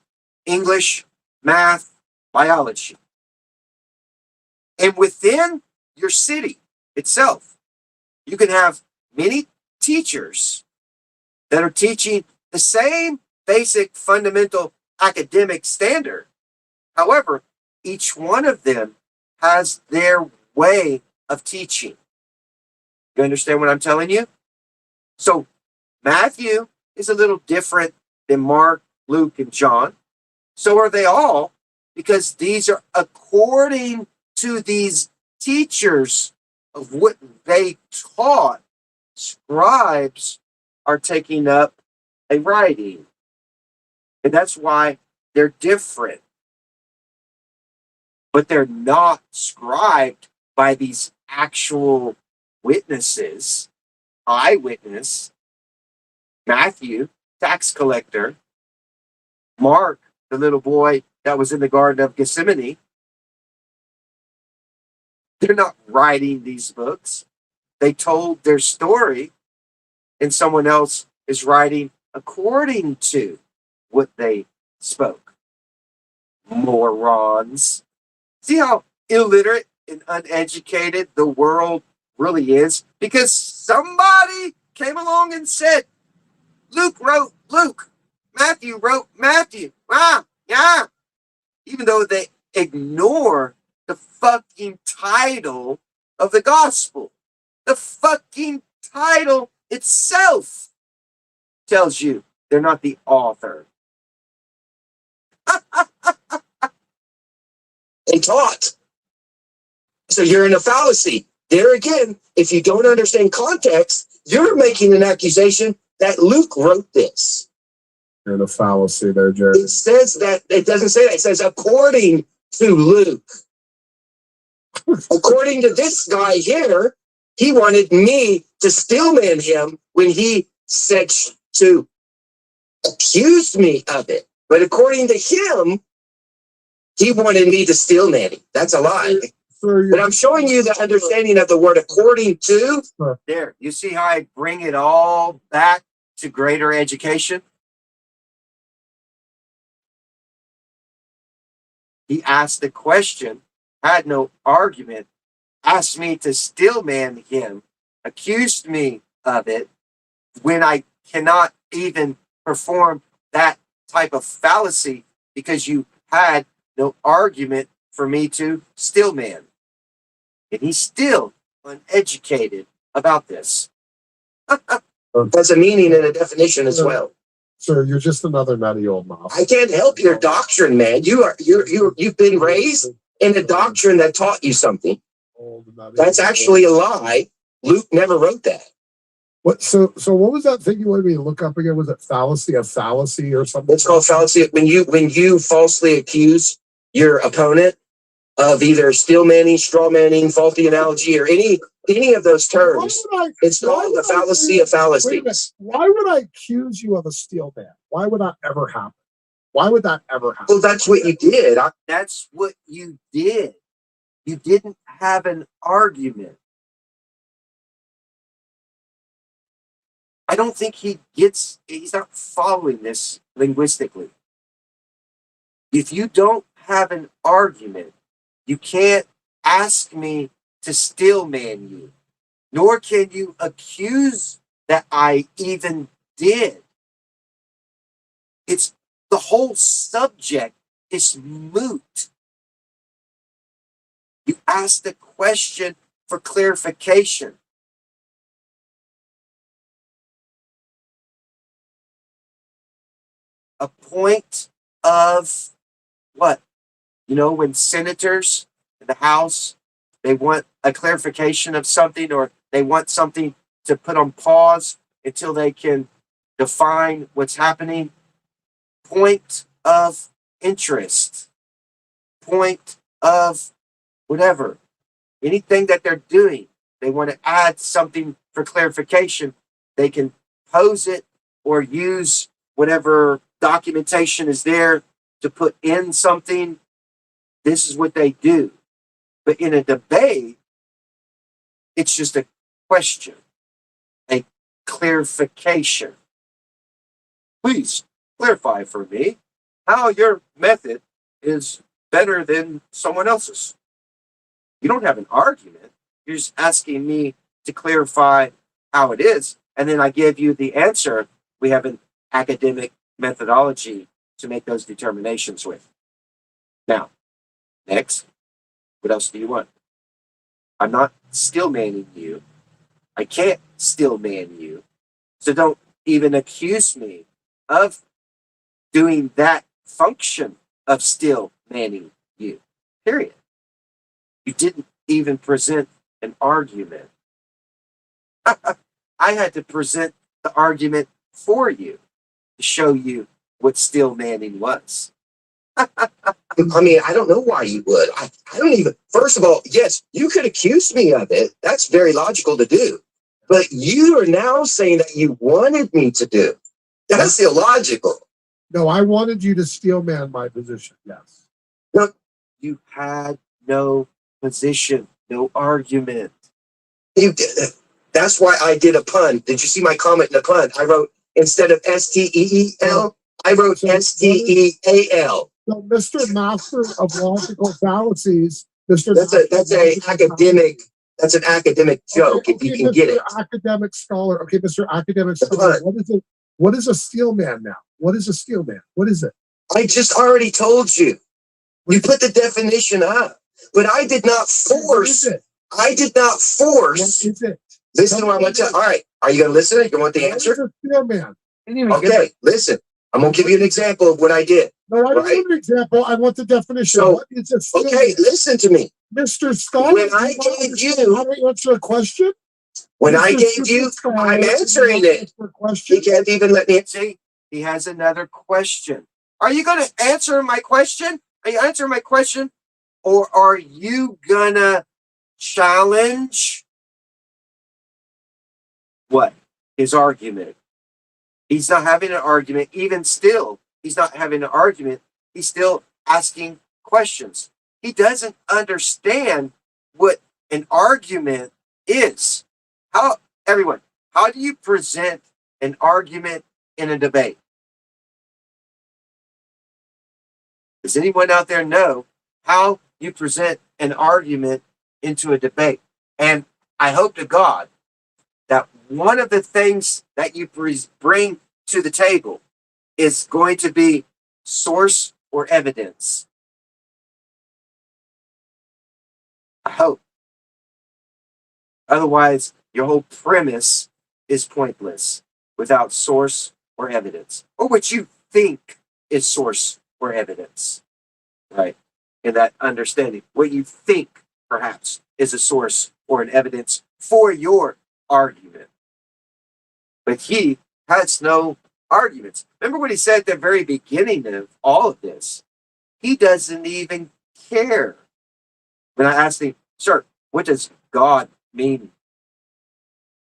English, math, biology. And within your city itself, you can have many teachers that are teaching the same basic fundamental academic standard. However, each one of them has their way of teaching. You understand what I'm telling you? So Matthew is a little different than Mark, Luke, and John. So are they all, because these are according to these teachers of what they taught. Scribes are taking up a writing. And that's why they're different. But they're not scribed by these actual witnesses. Eyewitness, Matthew, tax collector, Mark, the little boy that was in the Garden of Gethsemane. They're not writing these books. They told their story, and someone else is writing according to what they spoke. Morons. See how illiterate and uneducated the world really is? Because somebody came along and said, Luke wrote Luke, Matthew wrote Matthew. Ah, yeah. Even though they ignore the fucking title of the gospel. The fucking title itself tells you they're not the author. They taught. So you're in a fallacy. There again, if you don't understand context, you're making an accusation that Luke wrote this. You're in a fallacy there, Jared. It says that, it doesn't say that. It says according to Luke. According to this guy here, he wanted me to stillman him when he said to accuse me of it. But according to him, he wanted me to stillman him. That's a lie. But I'm showing you the understanding of the word according to. There, you see how I bring it all back to greater education? He asked the question, had no argument, asked me to stillman him, accused me of it, when I cannot even perform that type of fallacy because you had no argument for me to stillman. And he's still uneducated about this. That's a meaning and a definition as well. Sir, you're just another nutty old mouth. I can't help your doctrine, man. You've been raised in a doctrine that taught you something. That's actually a lie. Luke never wrote that. What? So what was that thing you wanted me to look up again? Was it fallacy? A fallacy or something? It's called fallacy. When you falsely accuse your opponent of either stillmanning, strawmanning, faulty analogy, or any of those terms, it's called the fallacy of fallacies. Why would I accuse you of a steel man? Why would that ever happen? Why would that ever happen? Well, that's what you did. That's what you did. You didn't have an argument. I don't think he's not following this linguistically. If you don't have an argument, you can't ask me to stillman you, nor can you accuse that I even did. It's the whole subject is moot. You asked the question for clarification. A point of what? You know, when senators in the House, they want a clarification of something, or they want something to put on pause until they can define what's happening. Point of interest, point of whatever, anything that they're doing, they want to add something for clarification, they can pose it or use whatever documentation is there to put in something. This is what they do. But in a debate, it's just a question, a clarification. Please clarify for me how your method is better than someone else's. You don't have an argument. You're just asking me to clarify how it is. And then I give you the answer. We have an academic methodology to make those determinations with. Now, next, what else do you want? I'm not stillmanning you. I can't stillman you. So don't even accuse me of doing that function of stillmanning you. Period. You didn't even present an argument. I had to present the argument for you to show you what stillmanning was. I mean, I don't know why you would. I don't even, first of all, yes, you could accuse me of it. That's very logical to do. But you are now saying that you wanted me to do. That's illogical. No, I wanted you to steelman my position. Yes. No, You had no position, no argument. you did. That's why I did a pun. Did you see my comment in the pun? I wrote, instead of STEEL, I wrote STEAL. So, Mr. Master of Logical Fallacies, Mr. That's an academic joke, if you can Mr. get it. Academic scholar. Okay, Mr. Academic scholar. What is it? What is a steelman now? What is a steelman? What is it? I just already told you. You put the definition up, but I did not force. I did not force. What is it? Listen to what I'm going to tell. All right. Are you going to listen? You want the answer? What is a steelman? Okay. Listen. I'm going to give you an example of what I did. No, I don't want an example. I want the definition. So, what is a steelman? Okay. Listen to me. Mr. Scholar, When I gave you, how do you answer a question? when I gave you, I'm answering it. He can't even let me. See, he has another question. Are you going to answer my question? Are you answering my question? Or are you going to challenge what? His argument. He's not having an argument. Even still, he's not having an argument. He's still asking questions. He doesn't understand what an argument is. How do you present an argument in a debate? Does anyone out there know how you present an argument into a debate? And I hope to God that one of the things that you bring to the table is going to be source or evidence. I hope. Otherwise, your whole premise is pointless without source or evidence, or what you think is source or evidence, right? In that understanding, what you think perhaps is a source or an evidence for your argument. But he has no arguments. Remember what he said at the very beginning of all of this? He doesn't even care. When I asked him, sir, what does God mean?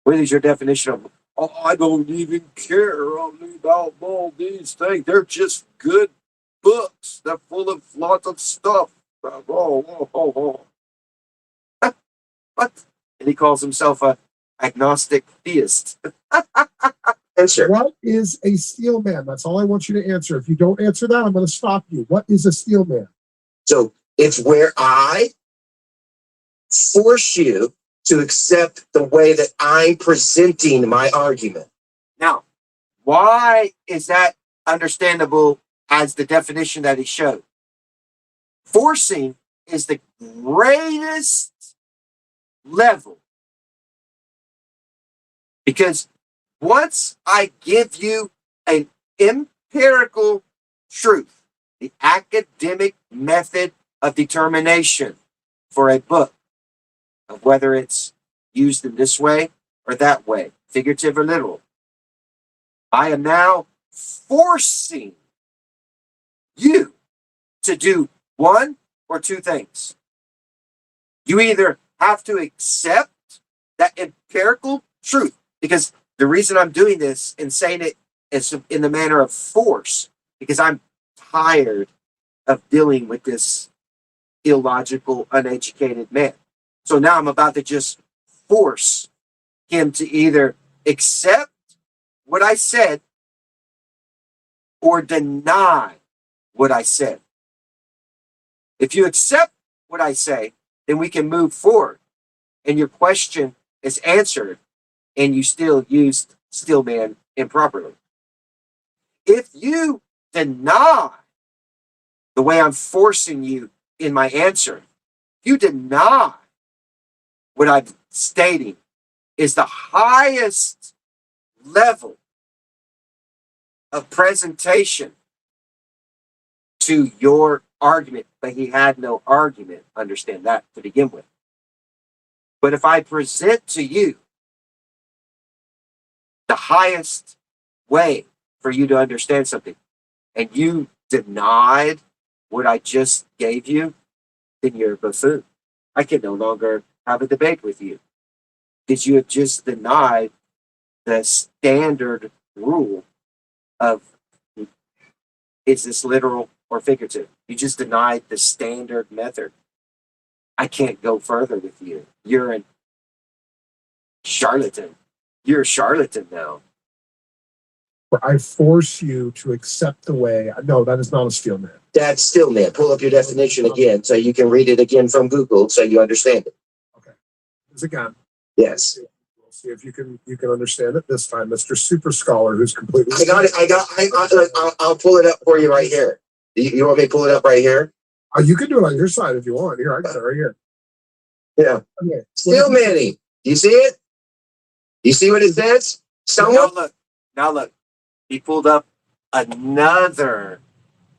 What is your definition of, oh, I don't even care about all these things. They're just good books. They're full of lots of stuff. What? And he calls himself a agnostic theist. Answer. What is a steel man? That's all I want you to answer. If you don't answer that, I'm going to stop you. What is a steel man? So it's where I force you to accept the way that I'm presenting my argument. Now, why is that understandable as the definition that he showed? Forcing is the greatest level. Because once I give you an empirical truth, the academic method of determination for a book, of whether it's used in this way or that way, figurative or literal, I am now forcing you to do one or two things. You either have to accept that empirical truth, because the reason I'm doing this and saying it is in the manner of force, because I'm tired of dealing with this illogical, uneducated man. So now I'm about to just force him to either accept what I said or deny what I said. If you accept what I say, then we can move forward and your question is answered and you still used Stillman improperly. If you deny the way I'm forcing you in my answer, you deny what I'm stating is the highest level of presentation to your argument, but he had no argument. Understand that to begin with. But if I present to you the highest way for you to understand something, and you denied what I just gave you, then you're a buffoon. I can no longer have a debate with you because you have just denied the standard rule of is this literal or figurative. You just denied the standard method. I can't go further with you. You're a charlatan. You're a charlatan now. I force you to accept the way. No, that is not a steel man. That's Stillman. Pull up your definition again so you can read it again from Google so you understand it. Okay. It's again. Yes. We'll see if you can understand it this time, Mr. Super Scholar, who's completely. I got it. I'll pull it up for you right here. You want me to pull it up right here? You can do it on your side if you want. Here, I got it right here. Yeah. Okay. Stillman. Do you see it? You see what it says? Someone. Now look. He pulled up another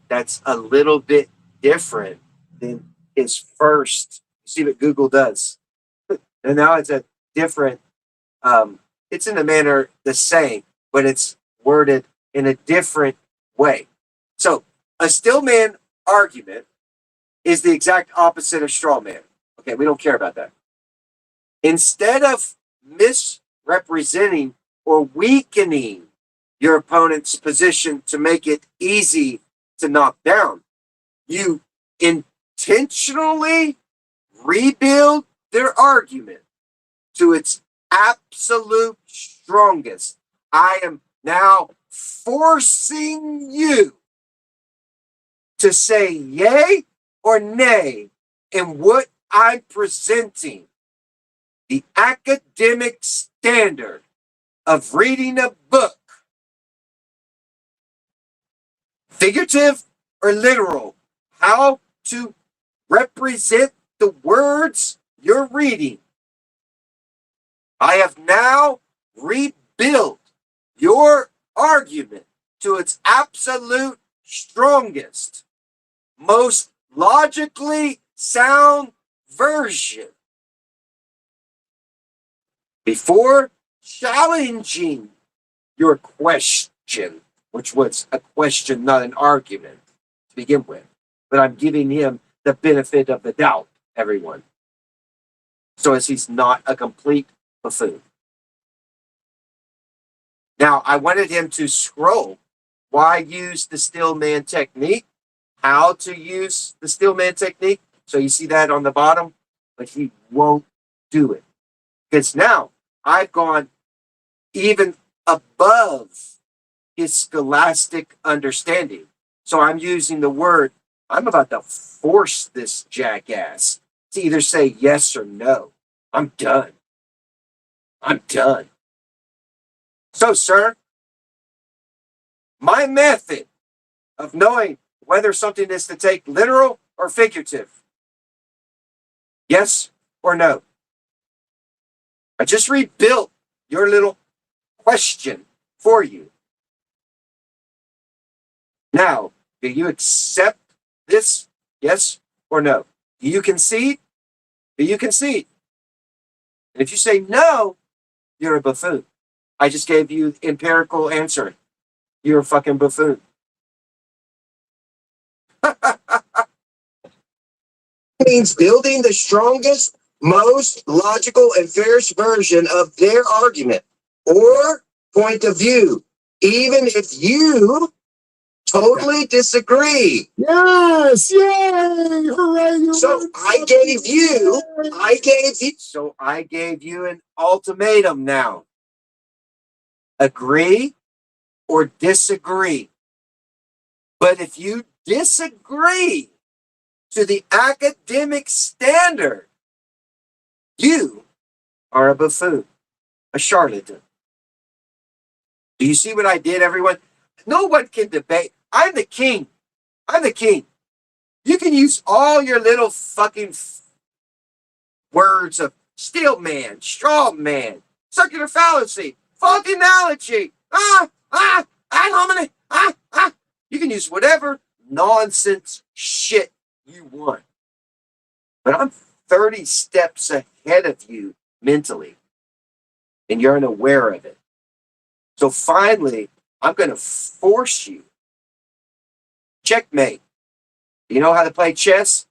that's a little bit different than his first. See what Google does. And now it's a different, it's in a manner the same, but it's worded in a different way. So a Stillman argument is the exact opposite of straw man. Okay, we don't care about that. Instead of misrepresenting or weakening your opponent's position to make it easy to knock down, you intentionally rebuild their argument to its absolute strongest. I am now forcing you to say yay or nay in what I'm presenting. The academic standard of reading a book, figurative or literal, how to represent the words you're reading. I have now rebuilt your argument to its absolute strongest, most logically sound version. Before challenging your question, which was a question, not an argument to begin with, but I'm giving him the benefit of the doubt, everyone. So as he's not a complete buffoon. Now, I wanted him to scroll. Why use the Stillman technique? how to use the steelman technique. So you see that on the bottom, but he won't do it. Because now I've gone even above his scholastic understanding. So I'm using the word, I'm about to force this jackass to either say yes or no. I'm done. I'm done. So, sir, my method of knowing whether something is to take literal or figurative, yes or no. I just rebuilt your little question for you. Now, do you accept this? Yes or no? Do you concede? Do you concede? And if you say no, you're a buffoon. I just gave you empirical answer. You're a fucking buffoon. Means building the strongest, most logical, and fairest version of their argument or point of view, even if you totally disagree. Yes, yay, hooray! So I gave you an ultimatum now. Agree or disagree. But if you disagree to the academic standard, you are a buffoon, a charlatan. Do you see what I did, everyone? No one can debate. I'm the king. I'm the king. You can use all your little fucking words of steel man, straw man, circular fallacy, faulty analogy, ad hominem, You can use whatever nonsense shit you want. But I'm 30 steps ahead of you mentally, and you're unaware of it. So finally, I'm going to force you. Checkmate. You know how to play chess?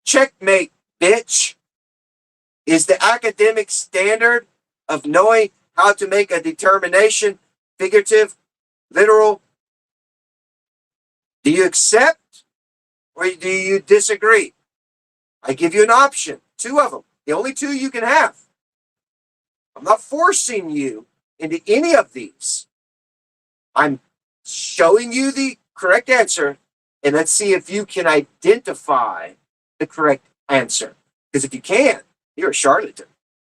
Checkmate, bitch. Is the academic standard of knowing how to make a determination figurative, literal? Do you accept or do you disagree? I give you an option, 2 of them, the only 2 you can have. I'm not forcing you into any of these. I'm showing you the correct answer, and let's see if you can identify the correct answer. Because if you can't, you're a charlatan.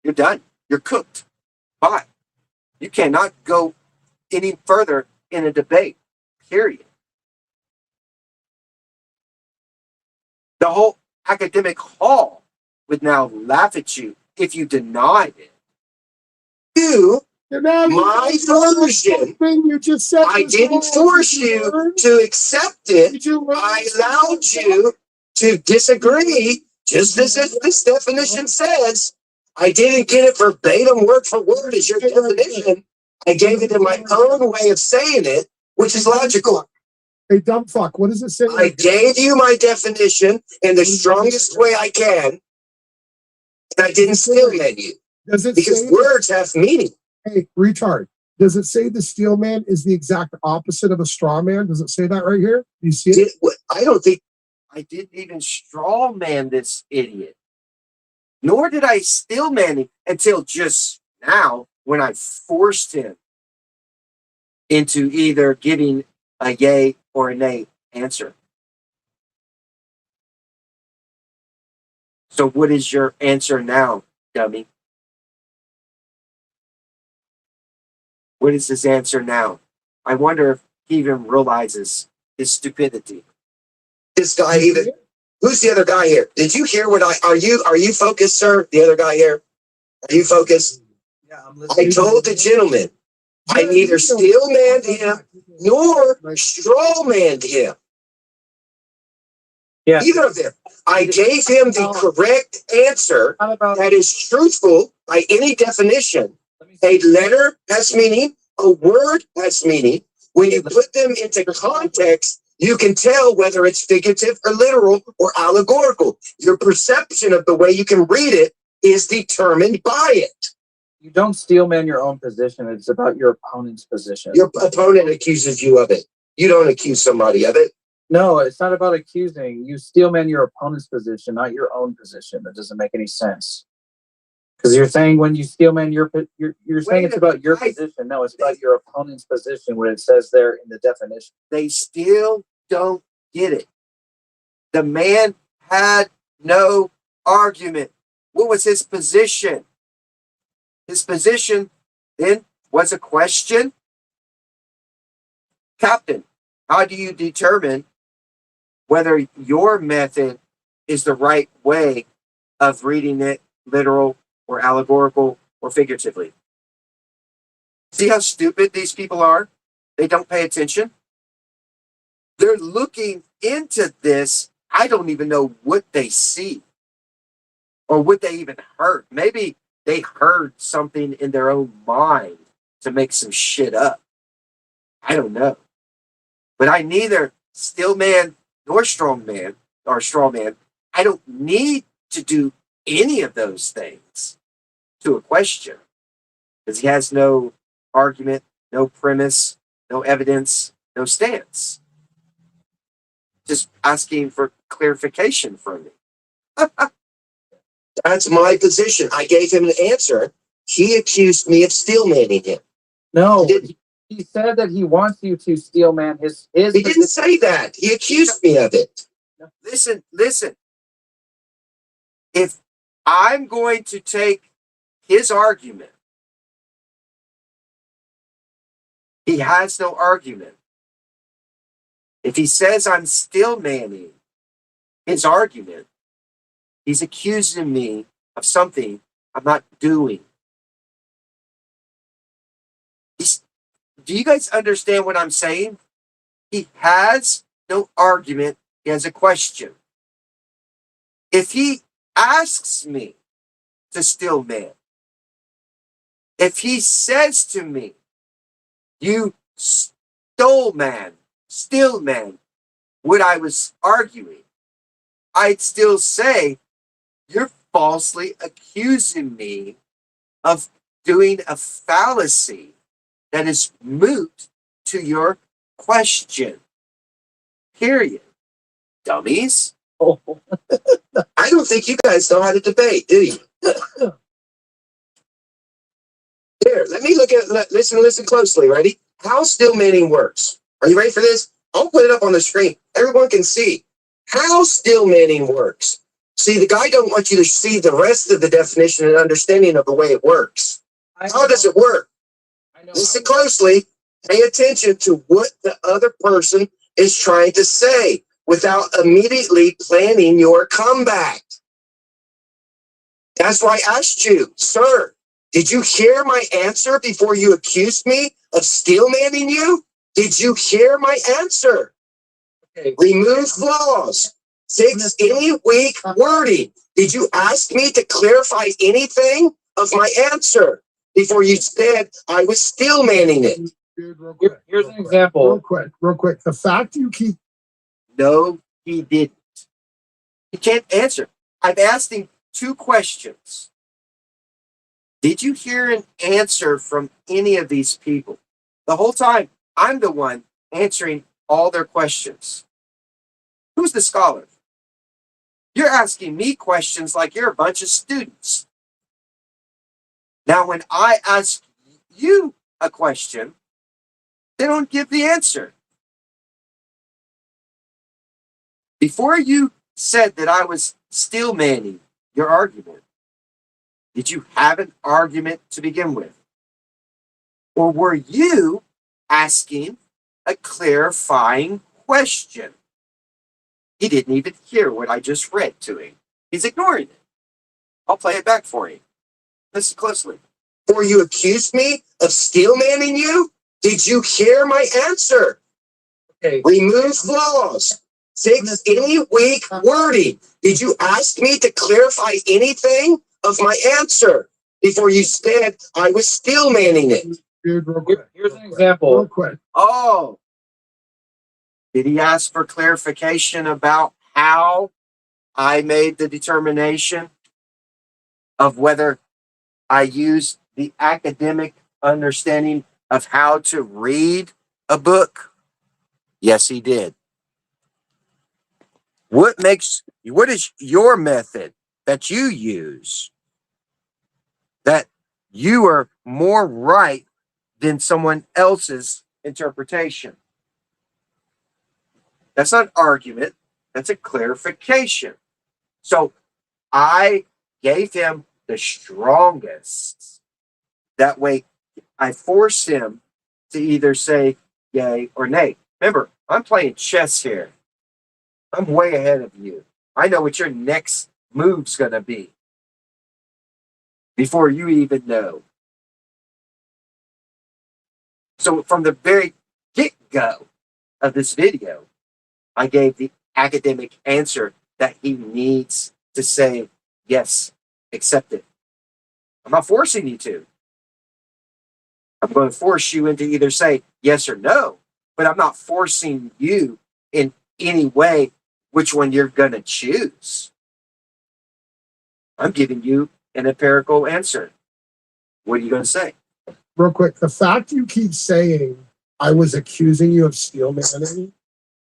You're done. You're cooked. Bye. You cannot go any further in a debate, period. The whole academic hall would now laugh at you if you denied it. My version. You just said I didn't force you to accept it. I allowed you to disagree, just as if this definition says. I didn't get it verbatim, word for word, as your definition. I gave it in my own way of saying it, which is logical. Hey, dumb fuck, what does it say? I gave you my definition in the strongest way I can, and I didn't steelman you. Does it because say words have meaning. Hey, retard. Does it say the steel man is the exact opposite of a straw man? Does it say that right here? Do you see it? I don't think I didn't even straw man this idiot. Nor did I steel man him until just now when I forced him into either giving a yay or a nay answer. So what is your answer now, dummy? What is his answer now? I wonder if he even realizes his stupidity. this guy even. Who's the other guy here? Did you hear what are you focused, sir? The other guy here? Are you focused? Yeah, I'm listening. I told the gentleman I neither steel manned him nor straw manned him. Yeah. Either of them. I gave him the correct answer How about that is truthful by any definition. A letter has meaning, a word has meaning. When you put them into context, you can tell whether it's figurative or literal or allegorical. Your perception of the way you can read it is determined by it. you don't steel man your own position? It's about your opponent's position. Your opponent accuses you of it. You don't accuse somebody of it. No, it's not about accusing. You steelman your opponent's position, not your own position. That doesn't make any sense. Because you're saying when you steelman you're saying it's about your position. No, it's about your opponent's position. What it says there in the definition. They still don't get it. The man had no argument. What was his position? His position then was a question. Captain, how do you determine whether your method is the right way of reading it, literal or allegorical or figuratively? See how stupid these people are? They don't pay attention. They're looking into this. I don't even know what they see or what they even heard. Maybe they heard something in their own mind to make some shit up. I don't know. But I neither still man nor strong man or straw man. I don't need to do any of those things to a question because he has no argument, no premise, no evidence, no stance. Just asking for clarification from me. That's my position. I gave him an answer. He accused me of steelmanning him. No, he said that he wants you to steelman his. He didn't say that. He accused me of it. Listen. If I'm going to take his argument, he has no argument. If he says I'm still manning his argument, he's accusing me of something I'm not doing. Do you guys understand what I'm saying? He has no argument. He has a question. If he asks me to still man, if he says to me, you stole man, still man, what I was arguing, I'd still say, you're falsely accusing me of doing a fallacy that is moot to your question. Period. Dummies. Oh. I don't think you guys know how to debate, do you? Here, let me listen closely. Ready? How steelmanning works. Are you ready for this? I'll put it up on the screen. Everyone can see how steelmanning works. See, the guy don't want you to see the rest of the definition and understanding of the way it works. How does it work? Listen closely. Pay attention to what the other person is trying to say without immediately planning your comeback. That's why I asked you, sir, did you hear my answer before you accused me of steelmanning you? Did you hear my answer? Okay. Remove flaws. Fix any weak wording. Did you ask me to clarify anything of my answer before you said I was steelmanning it? Dude, real quick, Here's an example. Real quick. The fact you keep. No, he didn't. He can't answer. I've asked him 2 questions. Did you hear an answer from any of these people? The whole time, I'm the one answering all their questions. Who's the scholar? You're asking me questions like you're a bunch of students. Now, when I ask you a question, they don't give the answer. Before you said that I was steelmanning your argument, did you have an argument to begin with? Or were you asking a clarifying question? He didn't even hear what I just read to him. He's ignoring it. I'll play it back for you. Listen closely. Before you accused me of steelmanning you? Did you hear my answer? Okay. Remove flaws. Fix any weak wording. Did you ask me to clarify anything of my answer before you said I was steelmanning it? Dude, real quick. Here's an example. Real quick. Oh, did he ask for clarification about how I made the determination of whether I used the academic understanding of how to read a book? Yes, he did. What is your method that you use that you are more right than someone else's interpretation? That's not an argument. That's a clarification. So I gave him the strongest. That way I force him to either say yay or nay. Remember, I'm playing chess here. I'm way ahead of you. I know what your next move's going to be before you even know. So from the very get-go of this video, I gave the academic answer that he needs to say, yes, accept it. I'm not forcing you to. I'm going to force you into either say yes or no, but I'm not forcing you in any way which one you're going to choose. I'm giving you an empirical answer. What are you going to say? Real quick, the fact you keep saying I was accusing you of steel manning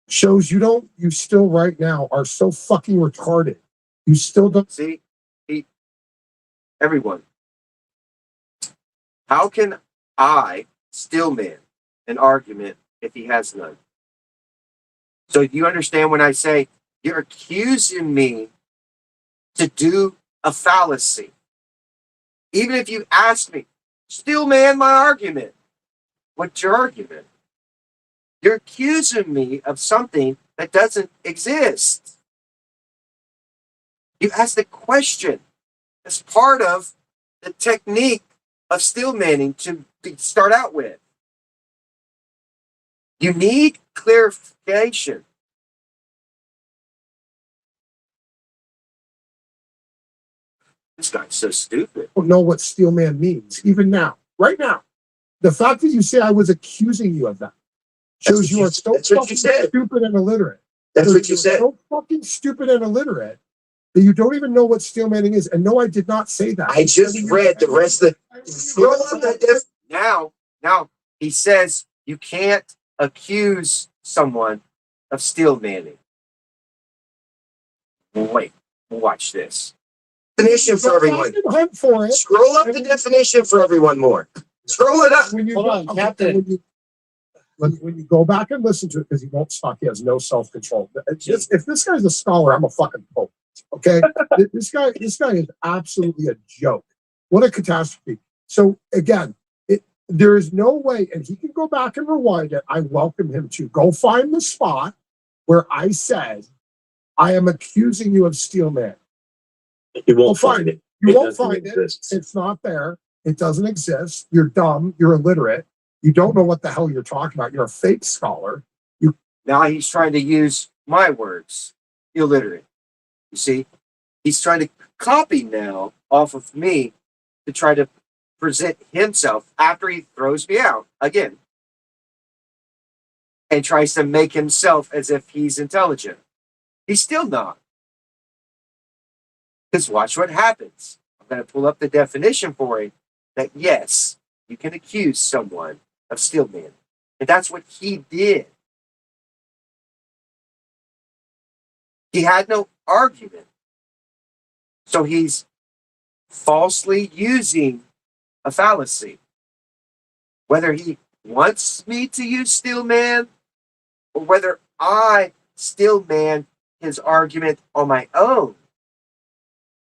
shows you still right now are so fucking retarded. You still don't see everyone. How can I stillman an argument if he has none? So you understand when I say you're accusing me to do a fallacy? Even if you ask me, stillman my argument. What's your argument? You're accusing me of something that doesn't exist. You ask the question. It's part of the technique of stillmanning to start out with. You need clarification. This guy's so stupid. don't know what steel man means, even now, right now. The fact that you say I was accusing you of that shows you are so fucking stupid and illiterate. That's what you said. So fucking stupid and illiterate that you don't even know what steel manning is. And no, I did not say that. I just read the rest of the. Now he says you can't accuse someone of steel manning. Wait, watch this. Definition for everyone. Hunt for it. Scroll up the definition for everyone more. Scroll it up. When you, Hold on, Captain. When you go back and listen to it, because he won't stop, he has no self-control. If this guy's a scholar, I'm a fucking pope. Okay, this guy is absolutely a joke. What a catastrophe. So again, there is no way, and he can go back and rewind it. I welcome him to go find the spot where I said I am accusing you of steel man. You won't find it. You won't find it. It's not there. It doesn't exist. You're dumb. You're illiterate. You don't know what the hell you're talking about. You're a fake scholar. Now he's trying to use my words, illiterate. You see, he's trying to copy now off of me to try to present himself after he throws me out again and tries to make himself as if he's intelligent. He's still not. Because watch what happens. I'm going to pull up the definition for him that yes, you can accuse someone of steel manning. And that's what he did. He had no argument. So he's falsely using a fallacy. Whether he wants me to use steel man or whether I steel man his argument on my own,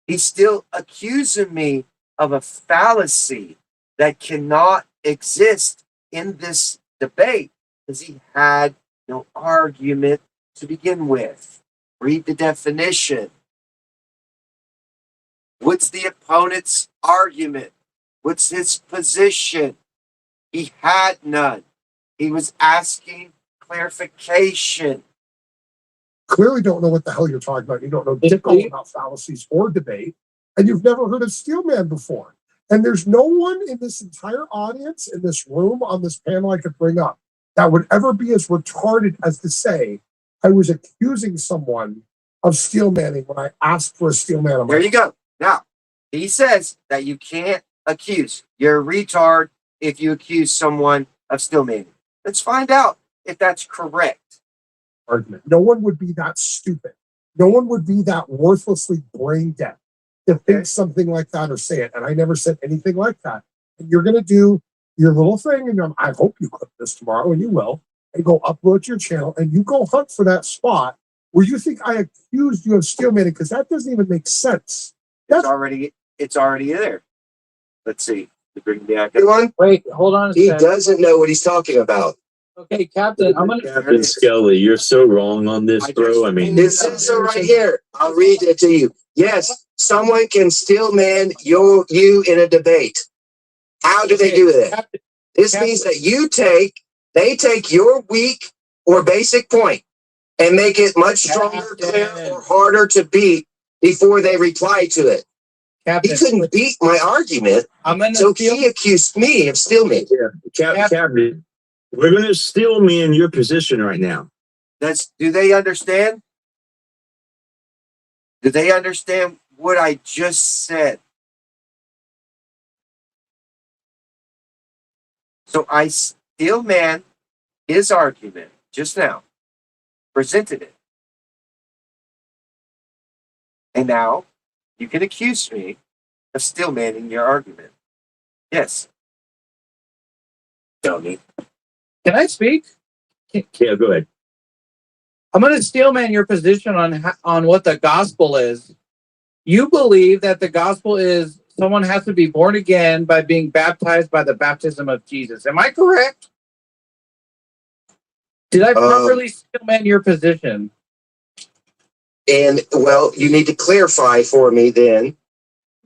he's still accusing me of a fallacy that cannot exist in this debate because he had no argument to begin with. Read the definition. What's the opponent's argument? What's his position? He had none. He was asking clarification. Clearly don't know what the hell you're talking about. You don't know dick all about fallacies or debate. And you've never heard of steel man before. And there's no one in this entire audience, in this room, on this panel I could bring up that would ever be as retarded as to say I was accusing someone of steel manning when I asked for a steel man. There you go. Now, he says that you can't accuse. You're a retard if you accuse someone of steel manning. Let's find out if that's correct. Argument. No one would be that stupid No one would be that worthlessly brain dead to think something like that or say it. And I never said anything like that. And you're going to do your little thing. And I hope you clip this tomorrow, and you will, and go upload to your channel, and you go hunt for that spot where you think I accused you of steelmanning, because that doesn't even make sense. It's already there. Let's see. Bring back Everyone, Wait, hold on a he second. doesn't know what he's talking about. Okay, Captain, I'm gonna. Captain Skelly, you're so wrong on this, bro. I mean, It says so right here. I'll read it to you. Yes, someone can steel man you in a debate. How do they do that? Captain, This means that they take your weak or basic point and make it much stronger, clearer, or harder to beat before they reply to it. He Captain, couldn't beat my argument, I'm gonna so steal. he accused me of steelman. Captain, we're going to steel man your position right now. Do they understand? Do they understand what I just said? So I steel man his argument just now, presented it. And now you can accuse me of steel manning your argument. Yes. Dummy. Can I speak? Yeah, go ahead. I'm going to steelman your position on what the gospel is. You believe that the gospel is someone has to be born again by being baptized by the baptism of Jesus. Am I correct? Did I properly steelman your position? And well, you need to clarify for me then,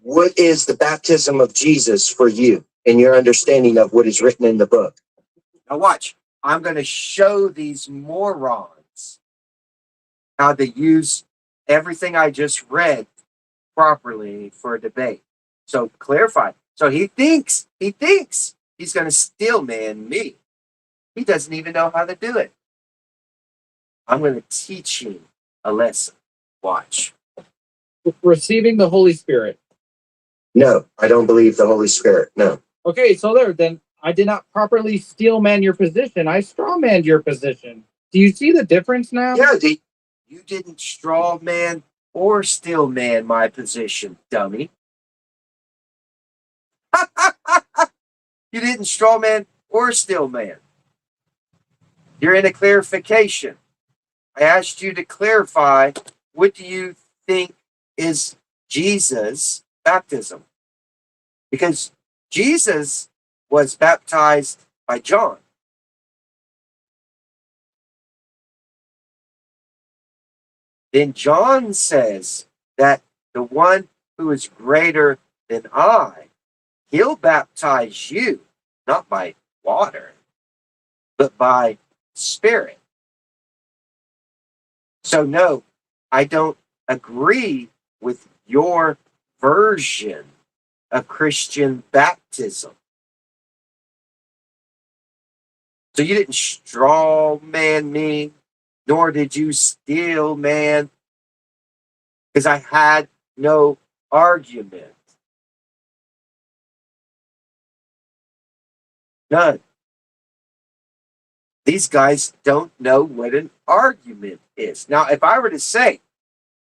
what is the baptism of Jesus for you and your understanding of what is written in the book? Now watch. I'm going to show these morons how to use everything I just read properly for a debate. So clarify. So he thinks he's going to steel man me. He doesn't even know how to do it. I'm going to teach him a lesson. Watch. Receiving the Holy Spirit. No, I don't believe the Holy Spirit. No. Okay, so then I did not properly steelman your position. I strawmanned your position. Do you see the difference now? Yeah, You didn't straw man or steel man my position, dummy. You didn't straw man or steel man. You're in a clarification. I asked you to clarify, what do you think is Jesus' baptism? Because Jesus was baptized by John. Then John says that the one who is greater than I, he'll baptize you, not by water, but by Spirit. So no, I don't agree with your version of Christian baptism. So you didn't straw man me, nor did you steel man, because I had no argument. None. These guys don't know what an argument is. Now, if I were to say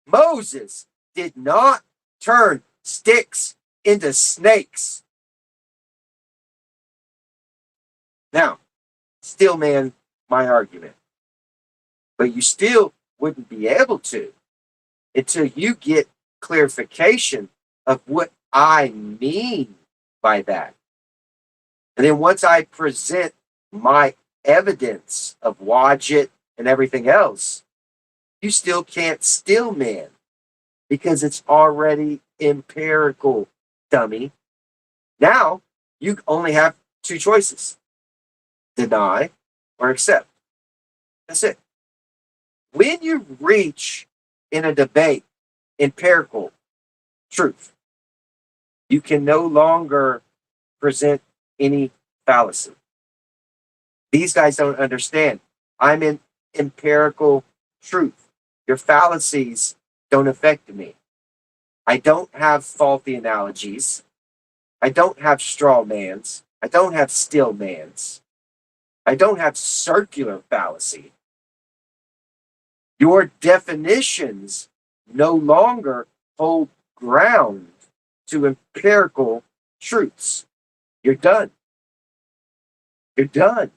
Moses did not turn sticks into snakes, now, steel man my argument. But you still wouldn't be able to until you get clarification of what I mean by that. And then once I present my evidence of Wadjet and everything else, you still can't steel man because it's already empirical, dummy. Now you only have two choices: deny or accept. That's it. When you reach in a debate empirical truth, you can no longer present any fallacy. These guys don't understand. I'm in empirical truth. Your fallacies don't affect me. I don't have faulty analogies. I don't have straw mans. I don't have steel mans. I don't have circular fallacy. Your definitions no longer hold ground to empirical truths. You're done. You're done.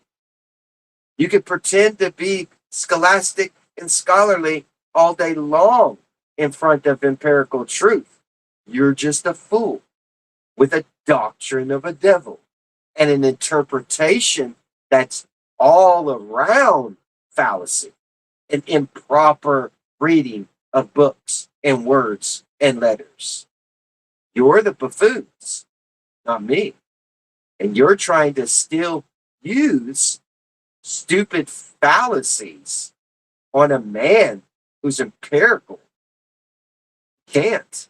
You can pretend to be scholastic and scholarly all day long in front of empirical truth. You're just a fool with a doctrine of a devil and an interpretation that's all around fallacy and improper reading of books and words and letters. You're the buffoons, not me. And you're trying to still use stupid fallacies on a man who's empirical. Can't.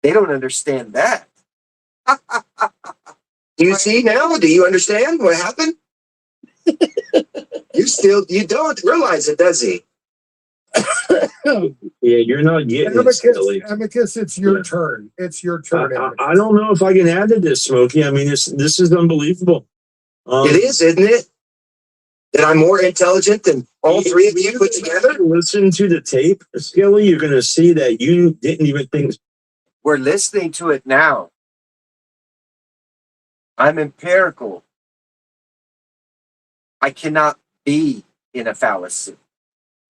They don't understand that. You see now? Do you understand what happened? You don't realize it, does he? Yeah, you're not getting it, Skelly. Amicus, it's your Yeah. turn. It's your turn. I don't know if I can add to this, Smokey. I mean, this is unbelievable. It is, isn't it? That I'm more intelligent than all three of you put together? Listen to the tape, Skelly. You're going to see that you didn't even think. We're listening to it now. I'm empirical. I cannot be in a fallacy,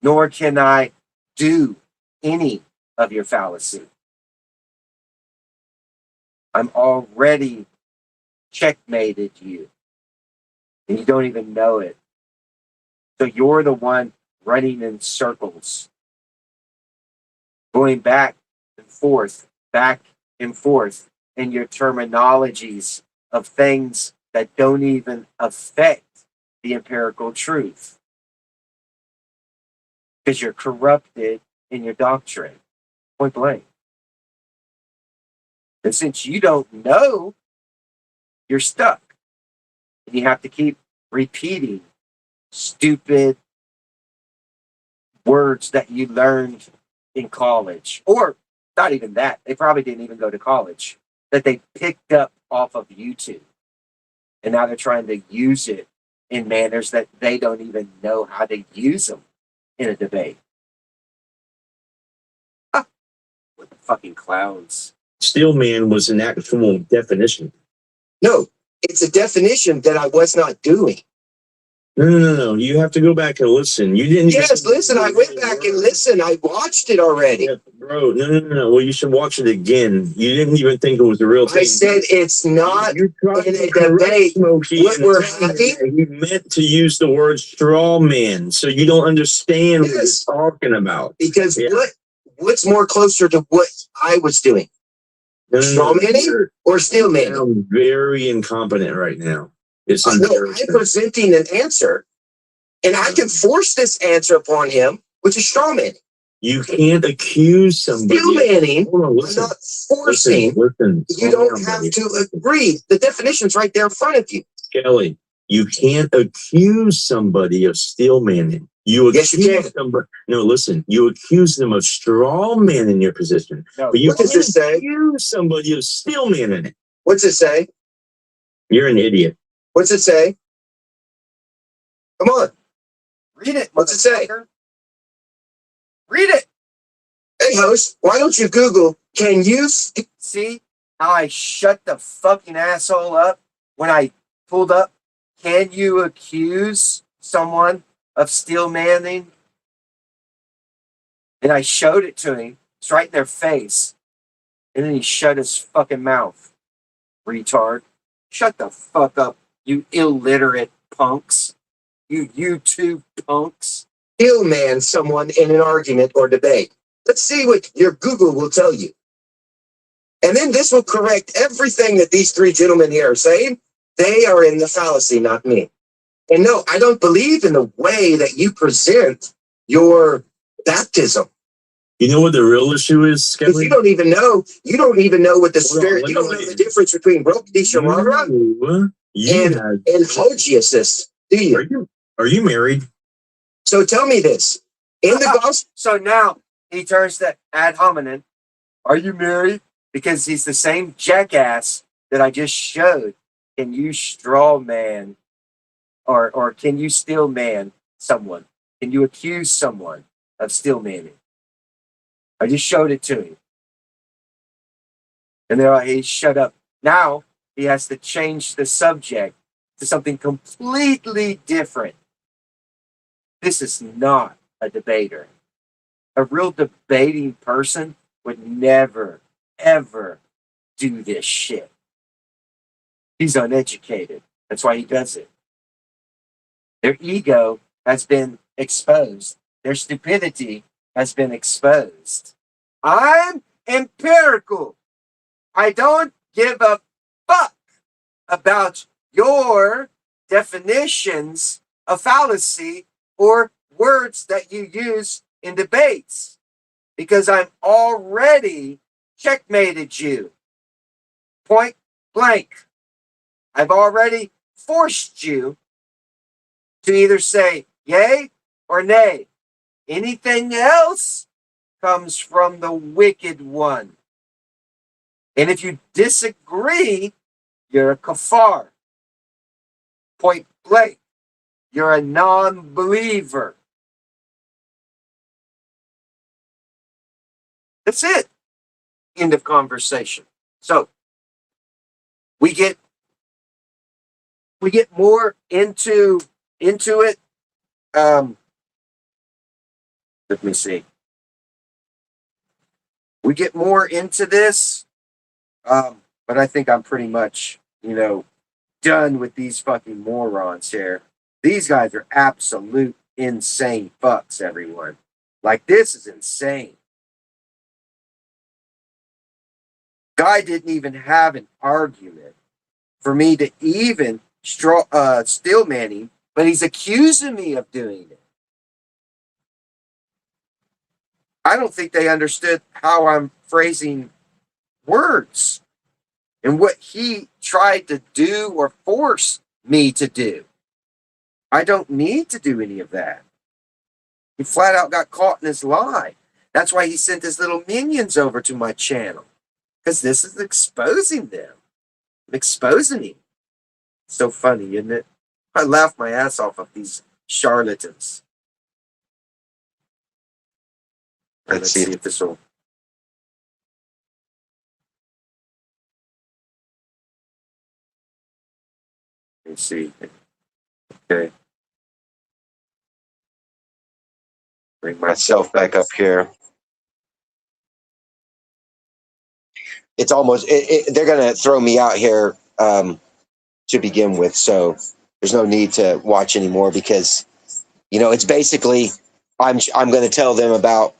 nor can I do any of your fallacy. I'm already checkmated you, and you don't even know it. So you're the one running in circles, going back and forth in your terminologies of things that don't even affect the empirical truth. Because you're corrupted in your doctrine, point blank. And since you don't know, you're stuck. And you have to keep repeating stupid words that you learned in college. Or not even that. They probably didn't even go to college. That they picked up off of YouTube. And now they're trying to use it in manners that they don't even know how to use them in a debate. What the fucking clowns. Steelman was an actual definition. No, it's a definition that I was not doing. No. You have to go back and listen. You didn't. Yes, listen, I went back and listened. I watched it already. Yeah, bro, no. Well, you should watch it again. You didn't even think it was the real thing. I said it's not You tried in to a correct debate. Smokey What and we're tell him having- that he meant to use the word straw man, so you don't understand Yes. what you're talking about. Because Yeah. what's more closer to what I was doing? Straw manning You're- or steel you manning? sound very incompetent right now. It's No, I'm embarrassing. presenting an answer, and I can force this answer upon him, which is straw manning. You can't accuse somebody. Steel manning, Hold on, I'm listen. not forcing. Listen. You Calm don't down, have buddy. to agree. The definition's right there in front of you. Kelly, you can't accuse somebody of steel manning. You Yes, you accuse can. somebody. No, listen. You accuse them of straw manning your position, No, but you What does can't it say? accuse somebody of steel manning it. What's it say? You're an idiot. What's it say? Come on. read it, What's it say? motherfucker. Read it. Hey, host, why don't you Google, can you... See how I shut the fucking asshole up when I pulled up? Can you accuse someone of steel manning? And I showed it to him. It's right in their face. And then he shut his fucking mouth. Retard. Shut the fuck up, you illiterate punks. You YouTube punks. steel man someone in an argument or debate? Let's see what your Google will tell you. And then this will correct everything that these three gentlemen here are saying. They are in the fallacy, not me. And no, I don't believe in the way that you present your baptism. You know what the real issue is, Because Skelly? you don't even know what the Hold on, spirit, let you me don't know wait. the difference between Brokdisharara You and have- Hogiosis, do you? Are you married? So tell me this. In the gospel, So now he turns to ad hominem. Are you married? Because he's the same jackass that I just showed. Can you straw man or can you steel man someone? Can you accuse someone of steel manning? I just showed it to him. And they're like, hey, shut up. Now he has to change the subject to something completely different. This is not a debater. A real debating person would never, ever do this shit. He's uneducated. That's why he does it. Their ego has been exposed. Their stupidity has been exposed. I'm empirical. I don't give a fuck about your definitions of fallacy or words that you use in debates because I'm already checkmated you. Point blank. I've already forced you to either say yay or nay. Anything else comes from the wicked one. And if you disagree, you're a kafar. Point blank. You're a non-believer. That's it. End of conversation. So we get more into it. Let me see. We get more into this, but I think I'm pretty much, done with these fucking morons here. These guys are absolute insane fucks, everyone. Like, this is insane. Guy didn't even have an argument for me to even stillman him, but he's accusing me of doing it. I don't think they understood how I'm phrasing words and what he tried to do or force me to do. I don't need to do any of that. He flat out got caught in his lie. That's why he sent his little minions over to my channel. Because this is exposing them. I'm exposing him. So funny, isn't it? I laugh my ass off of these charlatans. Let's see if this will. Let me see. Okay. Bring myself back up here. It's almost, they're going to throw me out here to begin with. So there's no need to watch anymore because, it's basically, I'm going to tell them about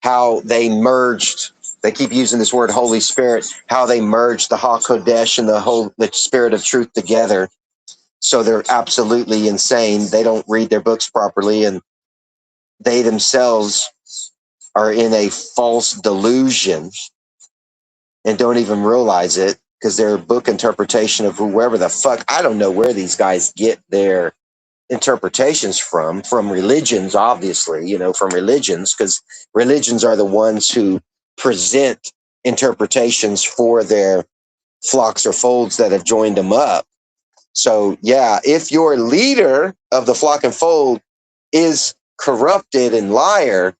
how they merged. They keep using this word Holy Spirit, how they merged the HaKodesh and the Spirit of Truth together. So they're absolutely insane. They don't read their books properly, and they themselves are in a false delusion and don't even realize it because their book interpretation of whoever the fuck, I don't know where these guys get their interpretations from religions, obviously, from religions, because religions are the ones who present interpretations for their flocks or folds that have joined them up. So, yeah, if your leader of the flock and fold is corrupted and liar,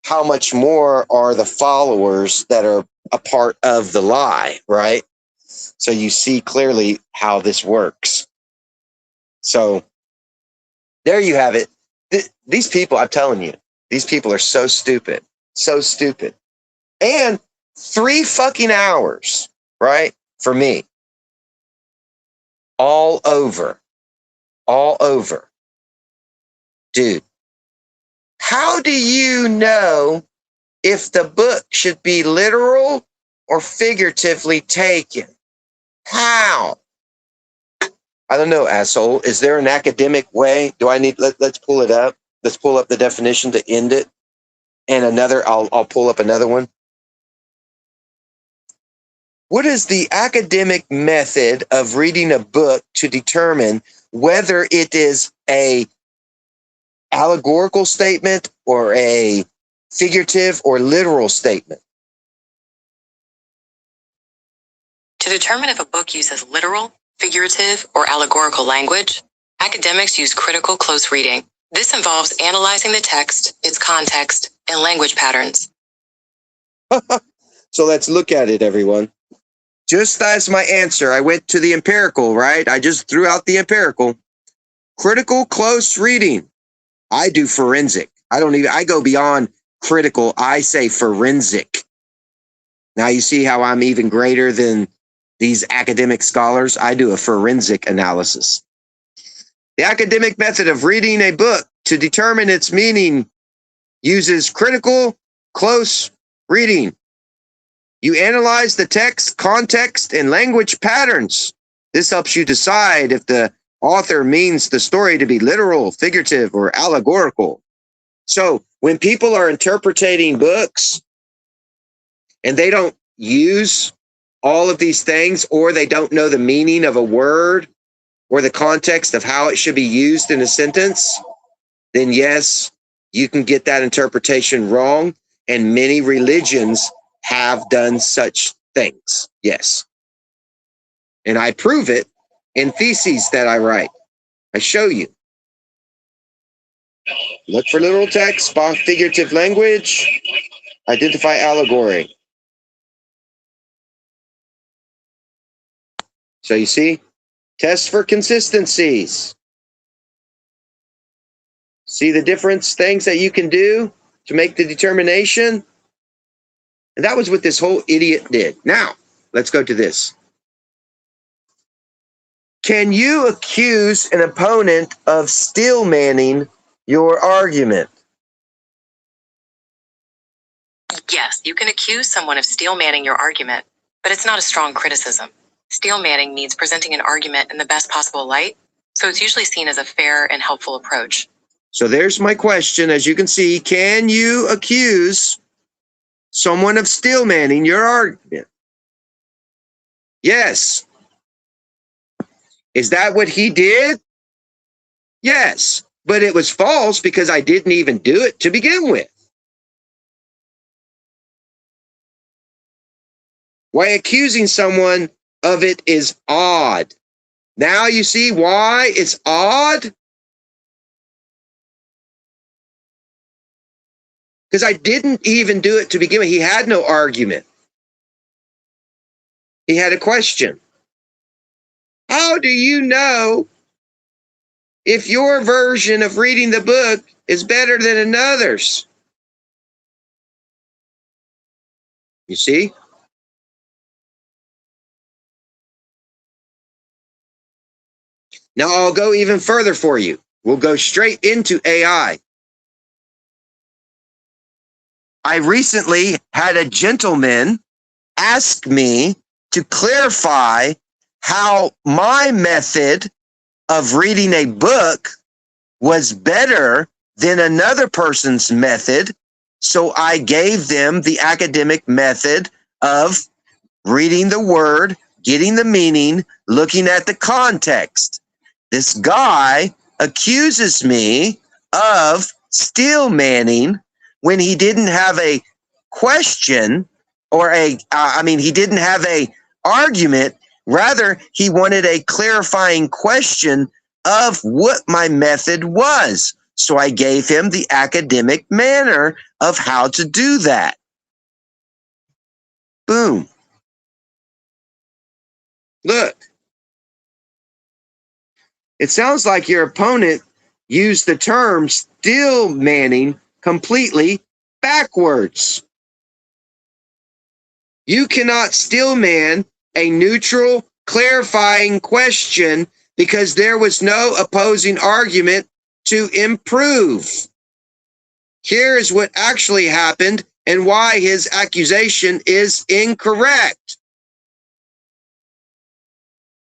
how much more are the followers that are a part of the lie, right? So you see clearly how this works. So there you have it. These people, I'm telling you, these people are so stupid, so stupid. And 3 fucking hours, right? For me. All over. Dude, how do you know if the book should be literal or figuratively taken? How? I don't know, asshole. Is there an academic way? Do I need, let's pull it up. Let's pull up the definition to end it. And I'll pull up another one. What is the academic method of reading a book to determine whether it is a allegorical statement or a figurative or literal statement? To determine if a book uses literal, figurative, or allegorical language, academics use critical close reading. This involves analyzing the text, its context, and language patterns. So let's look at it, everyone. Just as my answer, I went to the empirical, right? I just threw out the empirical. Critical close reading. I do forensic. I go beyond critical. I say forensic. Now you see how I'm even greater than these academic scholars. I do a forensic analysis. The academic method of reading a book to determine its meaning uses critical close reading. You analyze the text, context, and language patterns. This helps you decide if the author means the story to be literal, figurative, or allegorical. So when people are interpreting books and they don't use all of these things, or they don't know the meaning of a word or the context of how it should be used in a sentence, then yes, you can get that interpretation wrong. And many religions have done such things. Yes. And I prove it in theses that I write. I show you. Look for literal text, spot figurative language, identify allegory. So you see, test for consistencies. See the difference things that you can do to make the determination? And that was what this whole idiot did. Now, let's go to this. Can you accuse an opponent of steel manning your argument? Yes, you can accuse someone of steel manning your argument, but it's not a strong criticism. Steel manning means presenting an argument in the best possible light, so it's usually seen as a fair and helpful approach. So there's my question. As you can see, can you accuse someone of steel manning your argument? Yes. Is that what he did? Yes. But it was false because I didn't even do it to begin with. Why accusing someone of it is odd. Now you see why it's odd? Because I didn't even do it to begin with. He had no argument. He had a question. How do you know if your version of reading the book is better than another's? You see? Now I'll go even further for you. We'll go straight into AI. I recently had a gentleman ask me to clarify how my method of reading a book was better than another person's method. So I gave them the academic method of reading the word, getting the meaning, looking at the context. This guy accuses me of steel manning when he didn't have a question or he didn't have a argument. Rather, he wanted a clarifying question of what my method was. So I gave him the academic manner of how to do that. Boom. Look. It sounds like your opponent used the term steel manning completely backwards. You cannot steel man a neutral, clarifying question because there was no opposing argument to improve. Here is what actually happened and why his accusation is incorrect.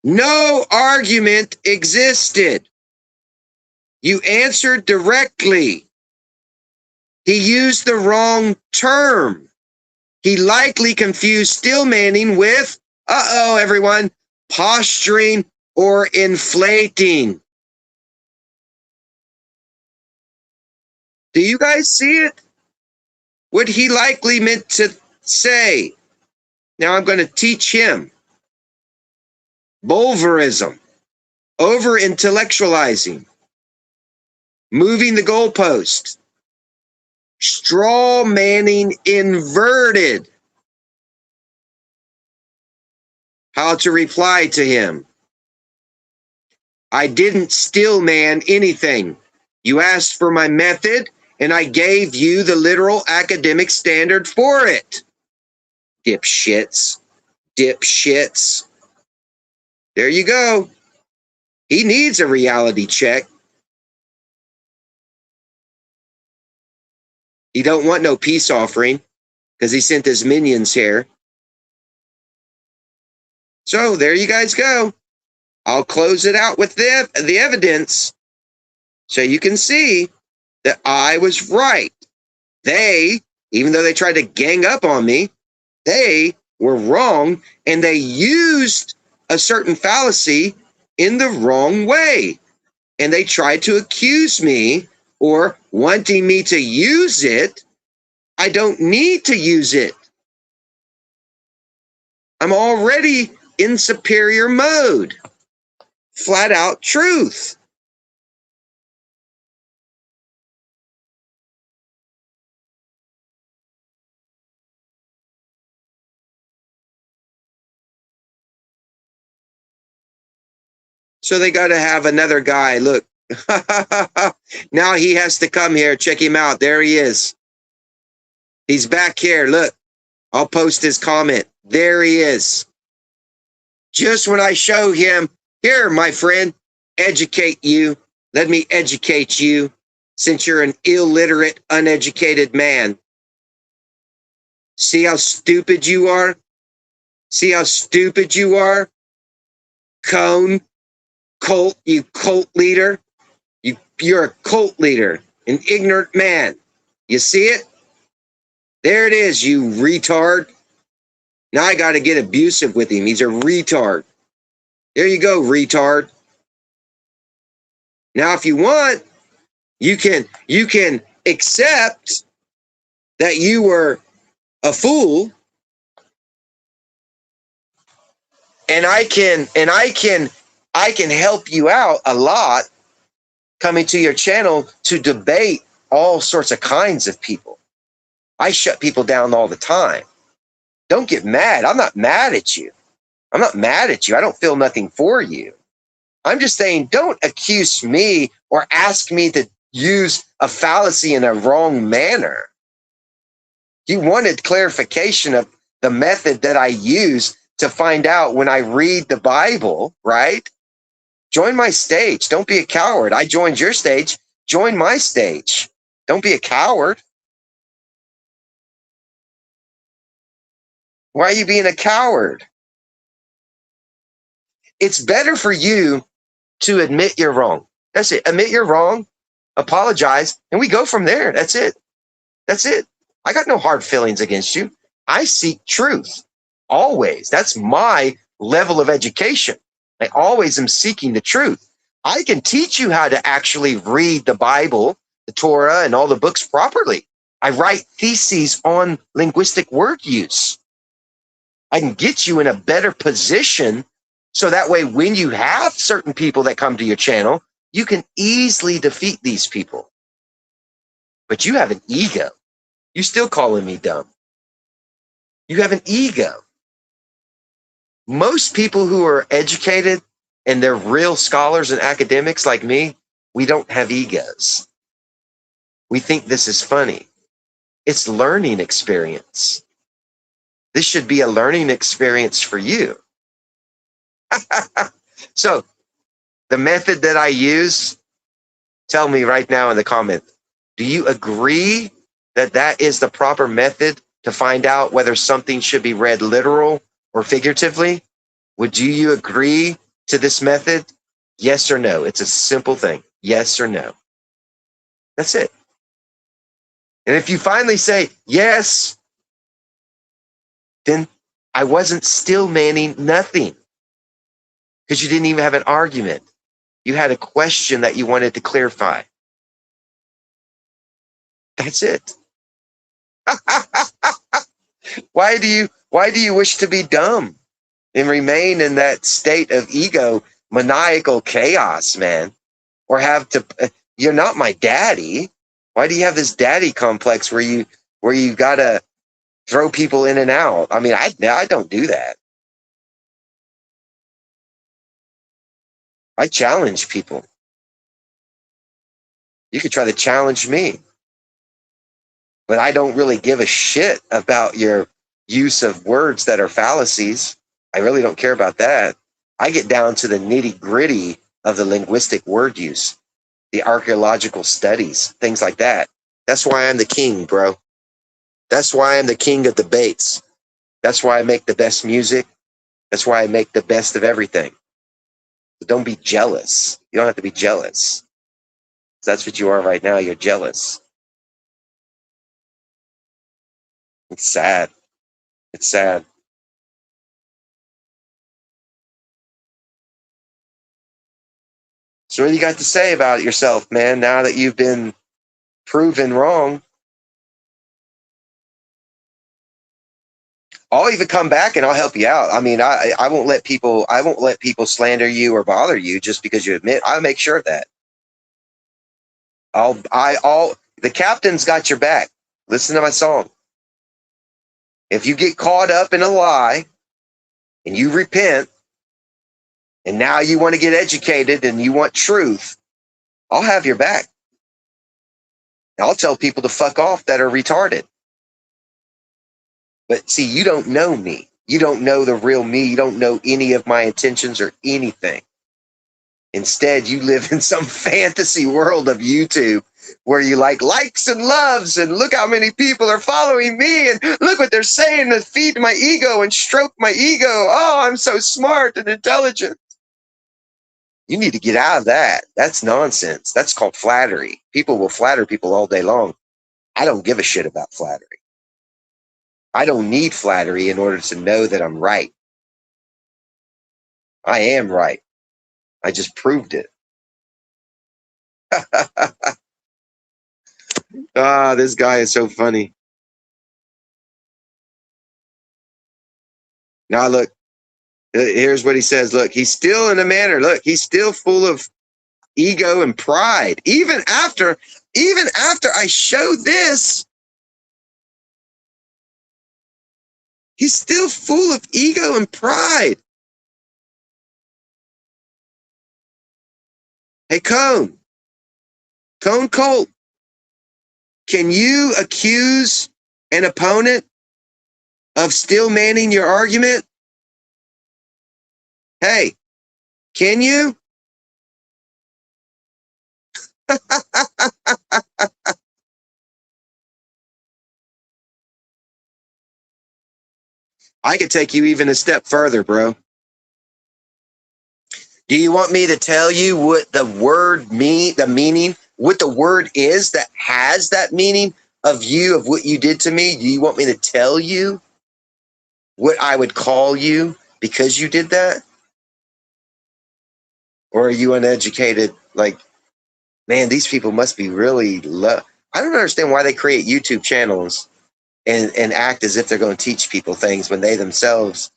No argument existed. You answered directly. He used the wrong term. He likely confused steel manning with, everyone, posturing or inflating. Do you guys see it? What he likely meant to say. Now I'm going to teach him. Bulverism, over-intellectualizing, moving the goalpost, Straw manning inverted. How to reply to him. I didn't steel man anything. You asked for my method, and I gave you the literal academic standard for it. Dipshits. Dipshits. There you go. He needs a reality check. He don't want no peace offering because he sent his minions here. So there you guys go. I'll close it out with the evidence so you can see that I was right. They, even though they tried to gang up on me, they were wrong, and they used a certain fallacy in the wrong way. And they tried to accuse me or wanting me to use it. I don't need to use it. I'm already in superior mode. Flat out truth. So they got to have another guy. Look, now he has to come here. Check him out. There he is. He's back here. Look, I'll post his comment. There he is. Just when I show him, here, my friend, educate you. Let me educate you, since you're an illiterate, uneducated man. See how stupid you are? See how stupid you are? Kone, Kult, you cult leader. You're a cult leader, an ignorant man. You see it? There it is, you retard. Now I got to get abusive with him. He's a retard. There you go, retard. Now, if you want, you can accept that you were a fool, and I can help you out a lot coming to your channel to debate all sorts of kinds of people. I shut people down all the time. Don't get mad. I'm not mad at you. I'm not mad at you. I don't feel nothing for you. I'm just saying, don't accuse me or ask me to use a fallacy in a wrong manner. You wanted clarification of the method that I use to find out when I read the Bible, right? Join my stage. Don't be a coward. I joined your stage. Join my stage. Don't be a coward. Why are you being a coward? It's better for you to admit you're wrong. That's it. Admit you're wrong, apologize, and we go from there. That's it. That's it. I got no hard feelings against you. I seek truth. Always. That's my level of education. I always am seeking the truth. I can teach you how to actually read the Bible, the Torah, and all the books properly. I write theses on linguistic word use. I can get you in a better position so that way when you have certain people that come to your channel, you can easily defeat these people. But you have an ego. You still calling me dumb. You have an ego. Most people who are educated and they're real scholars and academics like me, we don't have egos. We think this is funny. It's learning experience. This should be a learning experience for you. So the method that I use, tell me right now in the comment, do you agree that that is the proper method to find out whether something should be read literal or figuratively? Would you agree to this method? Yes or no? It's a simple thing. Yes or no. That's it. And if you finally say yes, then I wasn't still manning nothing, because you didn't even have an argument. You had a question that you wanted to clarify. That's it. Why do you wish to be dumb and remain in that state of ego, maniacal chaos, man? Or have to, you're not my daddy. Why do you have this daddy complex where you gotta throw people in and out? I mean, I don't do that. I challenge people. You could try to challenge me, but I don't really give a shit about your use of words that are fallacies. I really don't care about that. I get down to the nitty gritty of the linguistic word use, the archaeological studies, things like that. That's why I'm the king, bro. That's why I'm the king of debates. That's why I make the best music. That's why I make the best of everything. So don't be jealous. You don't have to be jealous. That's what you are right now. You're jealous. It's sad. It's sad. So what do you got to say about yourself, man, now that you've been proven wrong? I'll even come back and I'll help you out. I mean, I won't let people slander you or bother you just because you admit. I'll make sure of that. The captain's got your back. Listen to my song. If you get caught up in a lie and you repent and now you want to get educated and you want truth, I'll have your back. I'll tell people to fuck off that are retarded. But see, you don't know me. You don't know the real me. You don't know any of my intentions or anything. Instead, you live in some fantasy world of YouTube where you like likes and loves and look how many people are following me and look what they're saying to feed my ego and stroke my ego. Oh, I'm so smart and intelligent. You need to get out of that. That's nonsense. That's called flattery. People will flatter people all day long. I don't give a shit about flattery. I don't need flattery in order to know that I'm right. I am right. I just proved it. This guy is so funny. Now look, here's what he says. Look, he's still in a manner. Look, he's still full of ego and pride. Even after I show this, he's still full of ego and pride. Hey, Kone Kult, can you accuse an opponent of still manning your argument? Hey, can you? I could take you even a step further, bro. Do you want me to tell you what the word the meaning, what the word is that has that meaning of what you did to me? Do you want me to tell you what I would call you because you did that? Or are you uneducated? Like, man, these people must be really low. I don't understand why they create YouTube channels and act as if they're going to teach people things when they themselves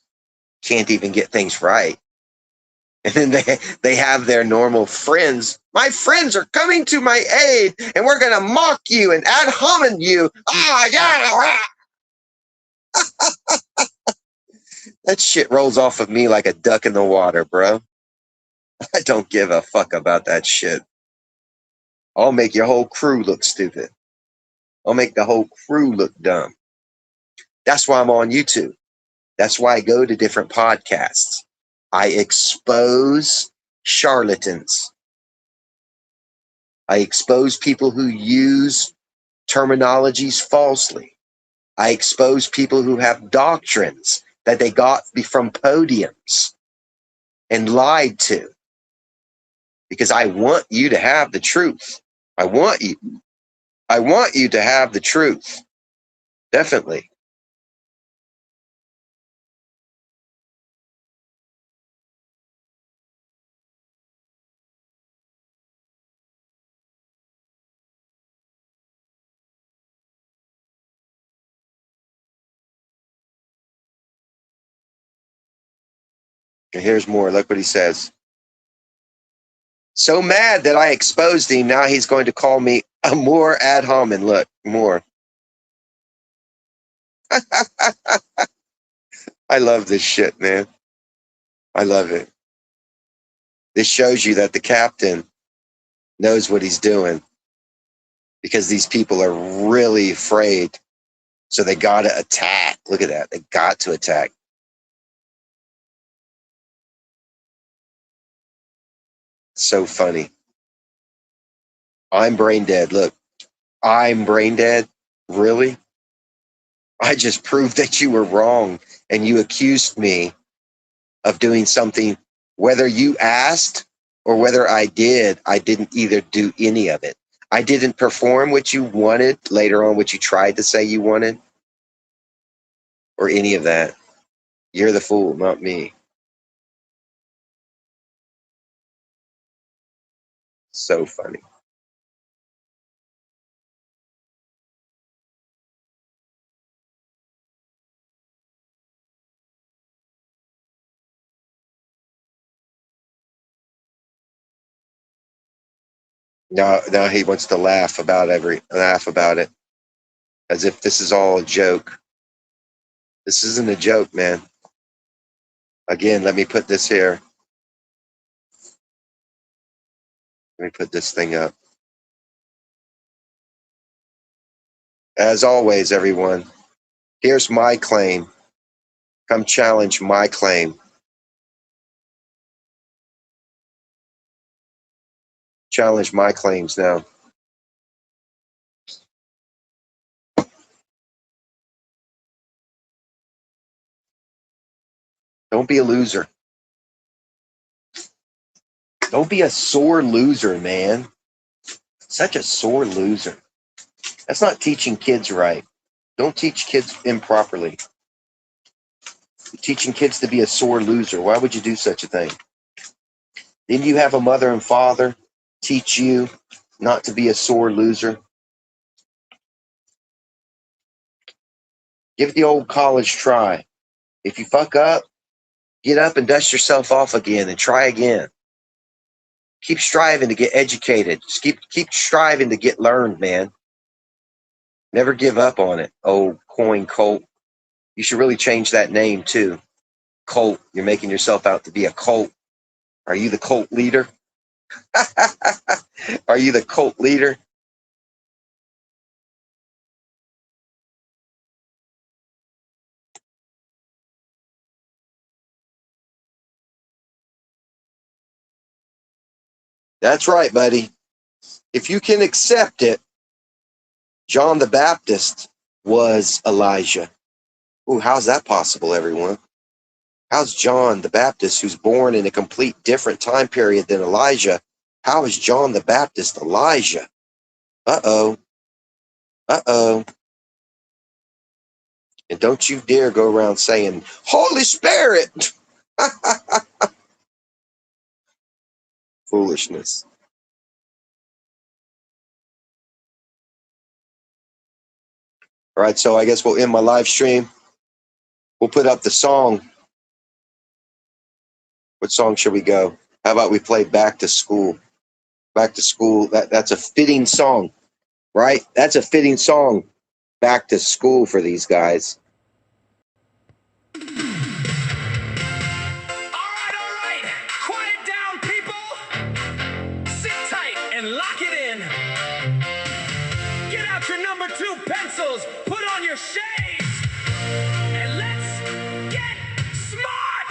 can't even get things right. And then they have their normal friends. My friends are coming to my aid, and we're going to mock you and ad hominem you. Yeah. That shit rolls off of me like a duck in the water, bro. I don't give a fuck about that shit. I'll make your whole crew look stupid. I'll make the whole crew look dumb. That's why I'm on YouTube. That's why I go to different podcasts. I expose charlatans. I expose people who use terminologies falsely. I expose people who have doctrines that they got from podiums and lied to. Because I want you to have the truth. I want you to have the truth. Definitely. And here's more. Look what he says. So mad that I exposed him. Now he's going to call me More ad hominem. Look, more. I love this shit, man. I love it. This shows you that the captain knows what he's doing because these people are really afraid. So they got to attack. Look at that. They got to attack. So funny. I'm brain dead. Look, I'm brain dead. Really? I just proved that you were wrong and you accused me of doing something, whether you asked or whether I did. I didn't either do any of it. I didn't perform what you wanted later on, what you tried to say you wanted, or any of that. You're the fool, not me. So funny. Now he wants to laugh about it, as if this is all a joke. This isn't a joke, man. Again, let me put this here. Let me put this thing up. As always, everyone, here's my claim. Come challenge my claim. Challenge my claims now. Don't be a loser. Don't be a sore loser, man. Such a sore loser. That's not teaching kids right. Don't teach kids improperly. You're teaching kids to be a sore loser. Why would you do such a thing? Didn't you have a mother and father teach you not to be a sore loser? Give it the old college try. If you fuck up, get up and dust yourself off again and try again. Keep striving to get educated. Just keep striving to get learned, man. Never give up on it. Oh, Coin Kult. You should really change that name too. Kult. You're making yourself out to be a cult. Are you the cult leader? Are you the cult leader? That's right, buddy. If you can accept it, John the Baptist was Elijah. Ooh, how's that possible, everyone? How's John the Baptist, who's born in a complete different time period than Elijah, how is John the Baptist Elijah? Uh-oh. Uh-oh. And don't you dare go around saying, Holy Spirit! Foolishness. All right, so I guess we'll end my live stream. We'll put up the song. What song should we go? How about we play Back to School? Back to School, that's a fitting song, right? That's a fitting song. Back to school for these guys. All right. Quiet down, people. Sit tight and lock it in. Get out your number 2 pencils. Put on your shades. And let's get smart.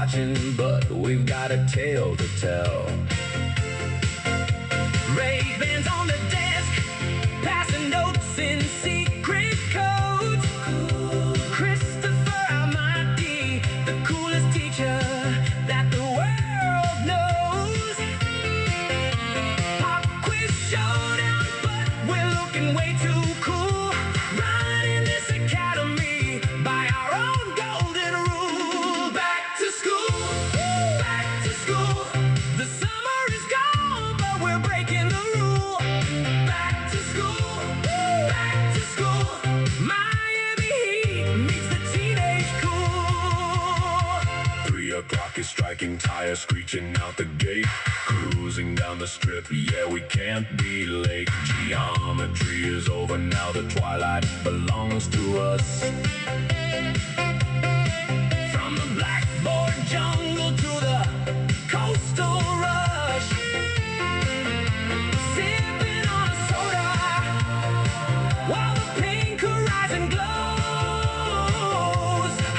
watching, but we've got a tale to tell. Ray-Bans on the desk, passing notes in secret codes. Christopher Almighty, the coolest teacher that the world knows. Pop quiz showdown, but we're looking way too cool. Running this academy by our own golden rule. Back to school, back to school. The summer is gone, but we're breaking the rule. Back to school, back to school. Miami Heat meets the teenage cool. 3 o'clock is striking, tires screeching out the gate. Cruising down the strip, yeah, we can't be late. Geometry is over now, the twilight belongs to us. From the blackboard jungle to the coastal rush. Sipping on a soda while the pink horizon glows.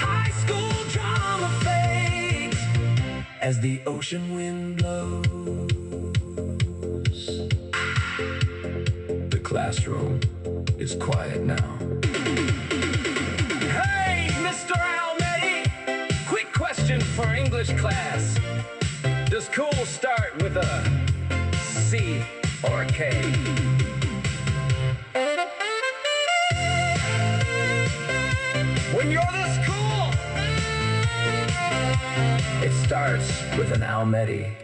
High school drama fades as the ocean wind blows. The classroom is quiet now. Hey, Mr. Almighty, quick question for English class. Does cool start with a C or a K? When you're this cool, it starts with an Almighty.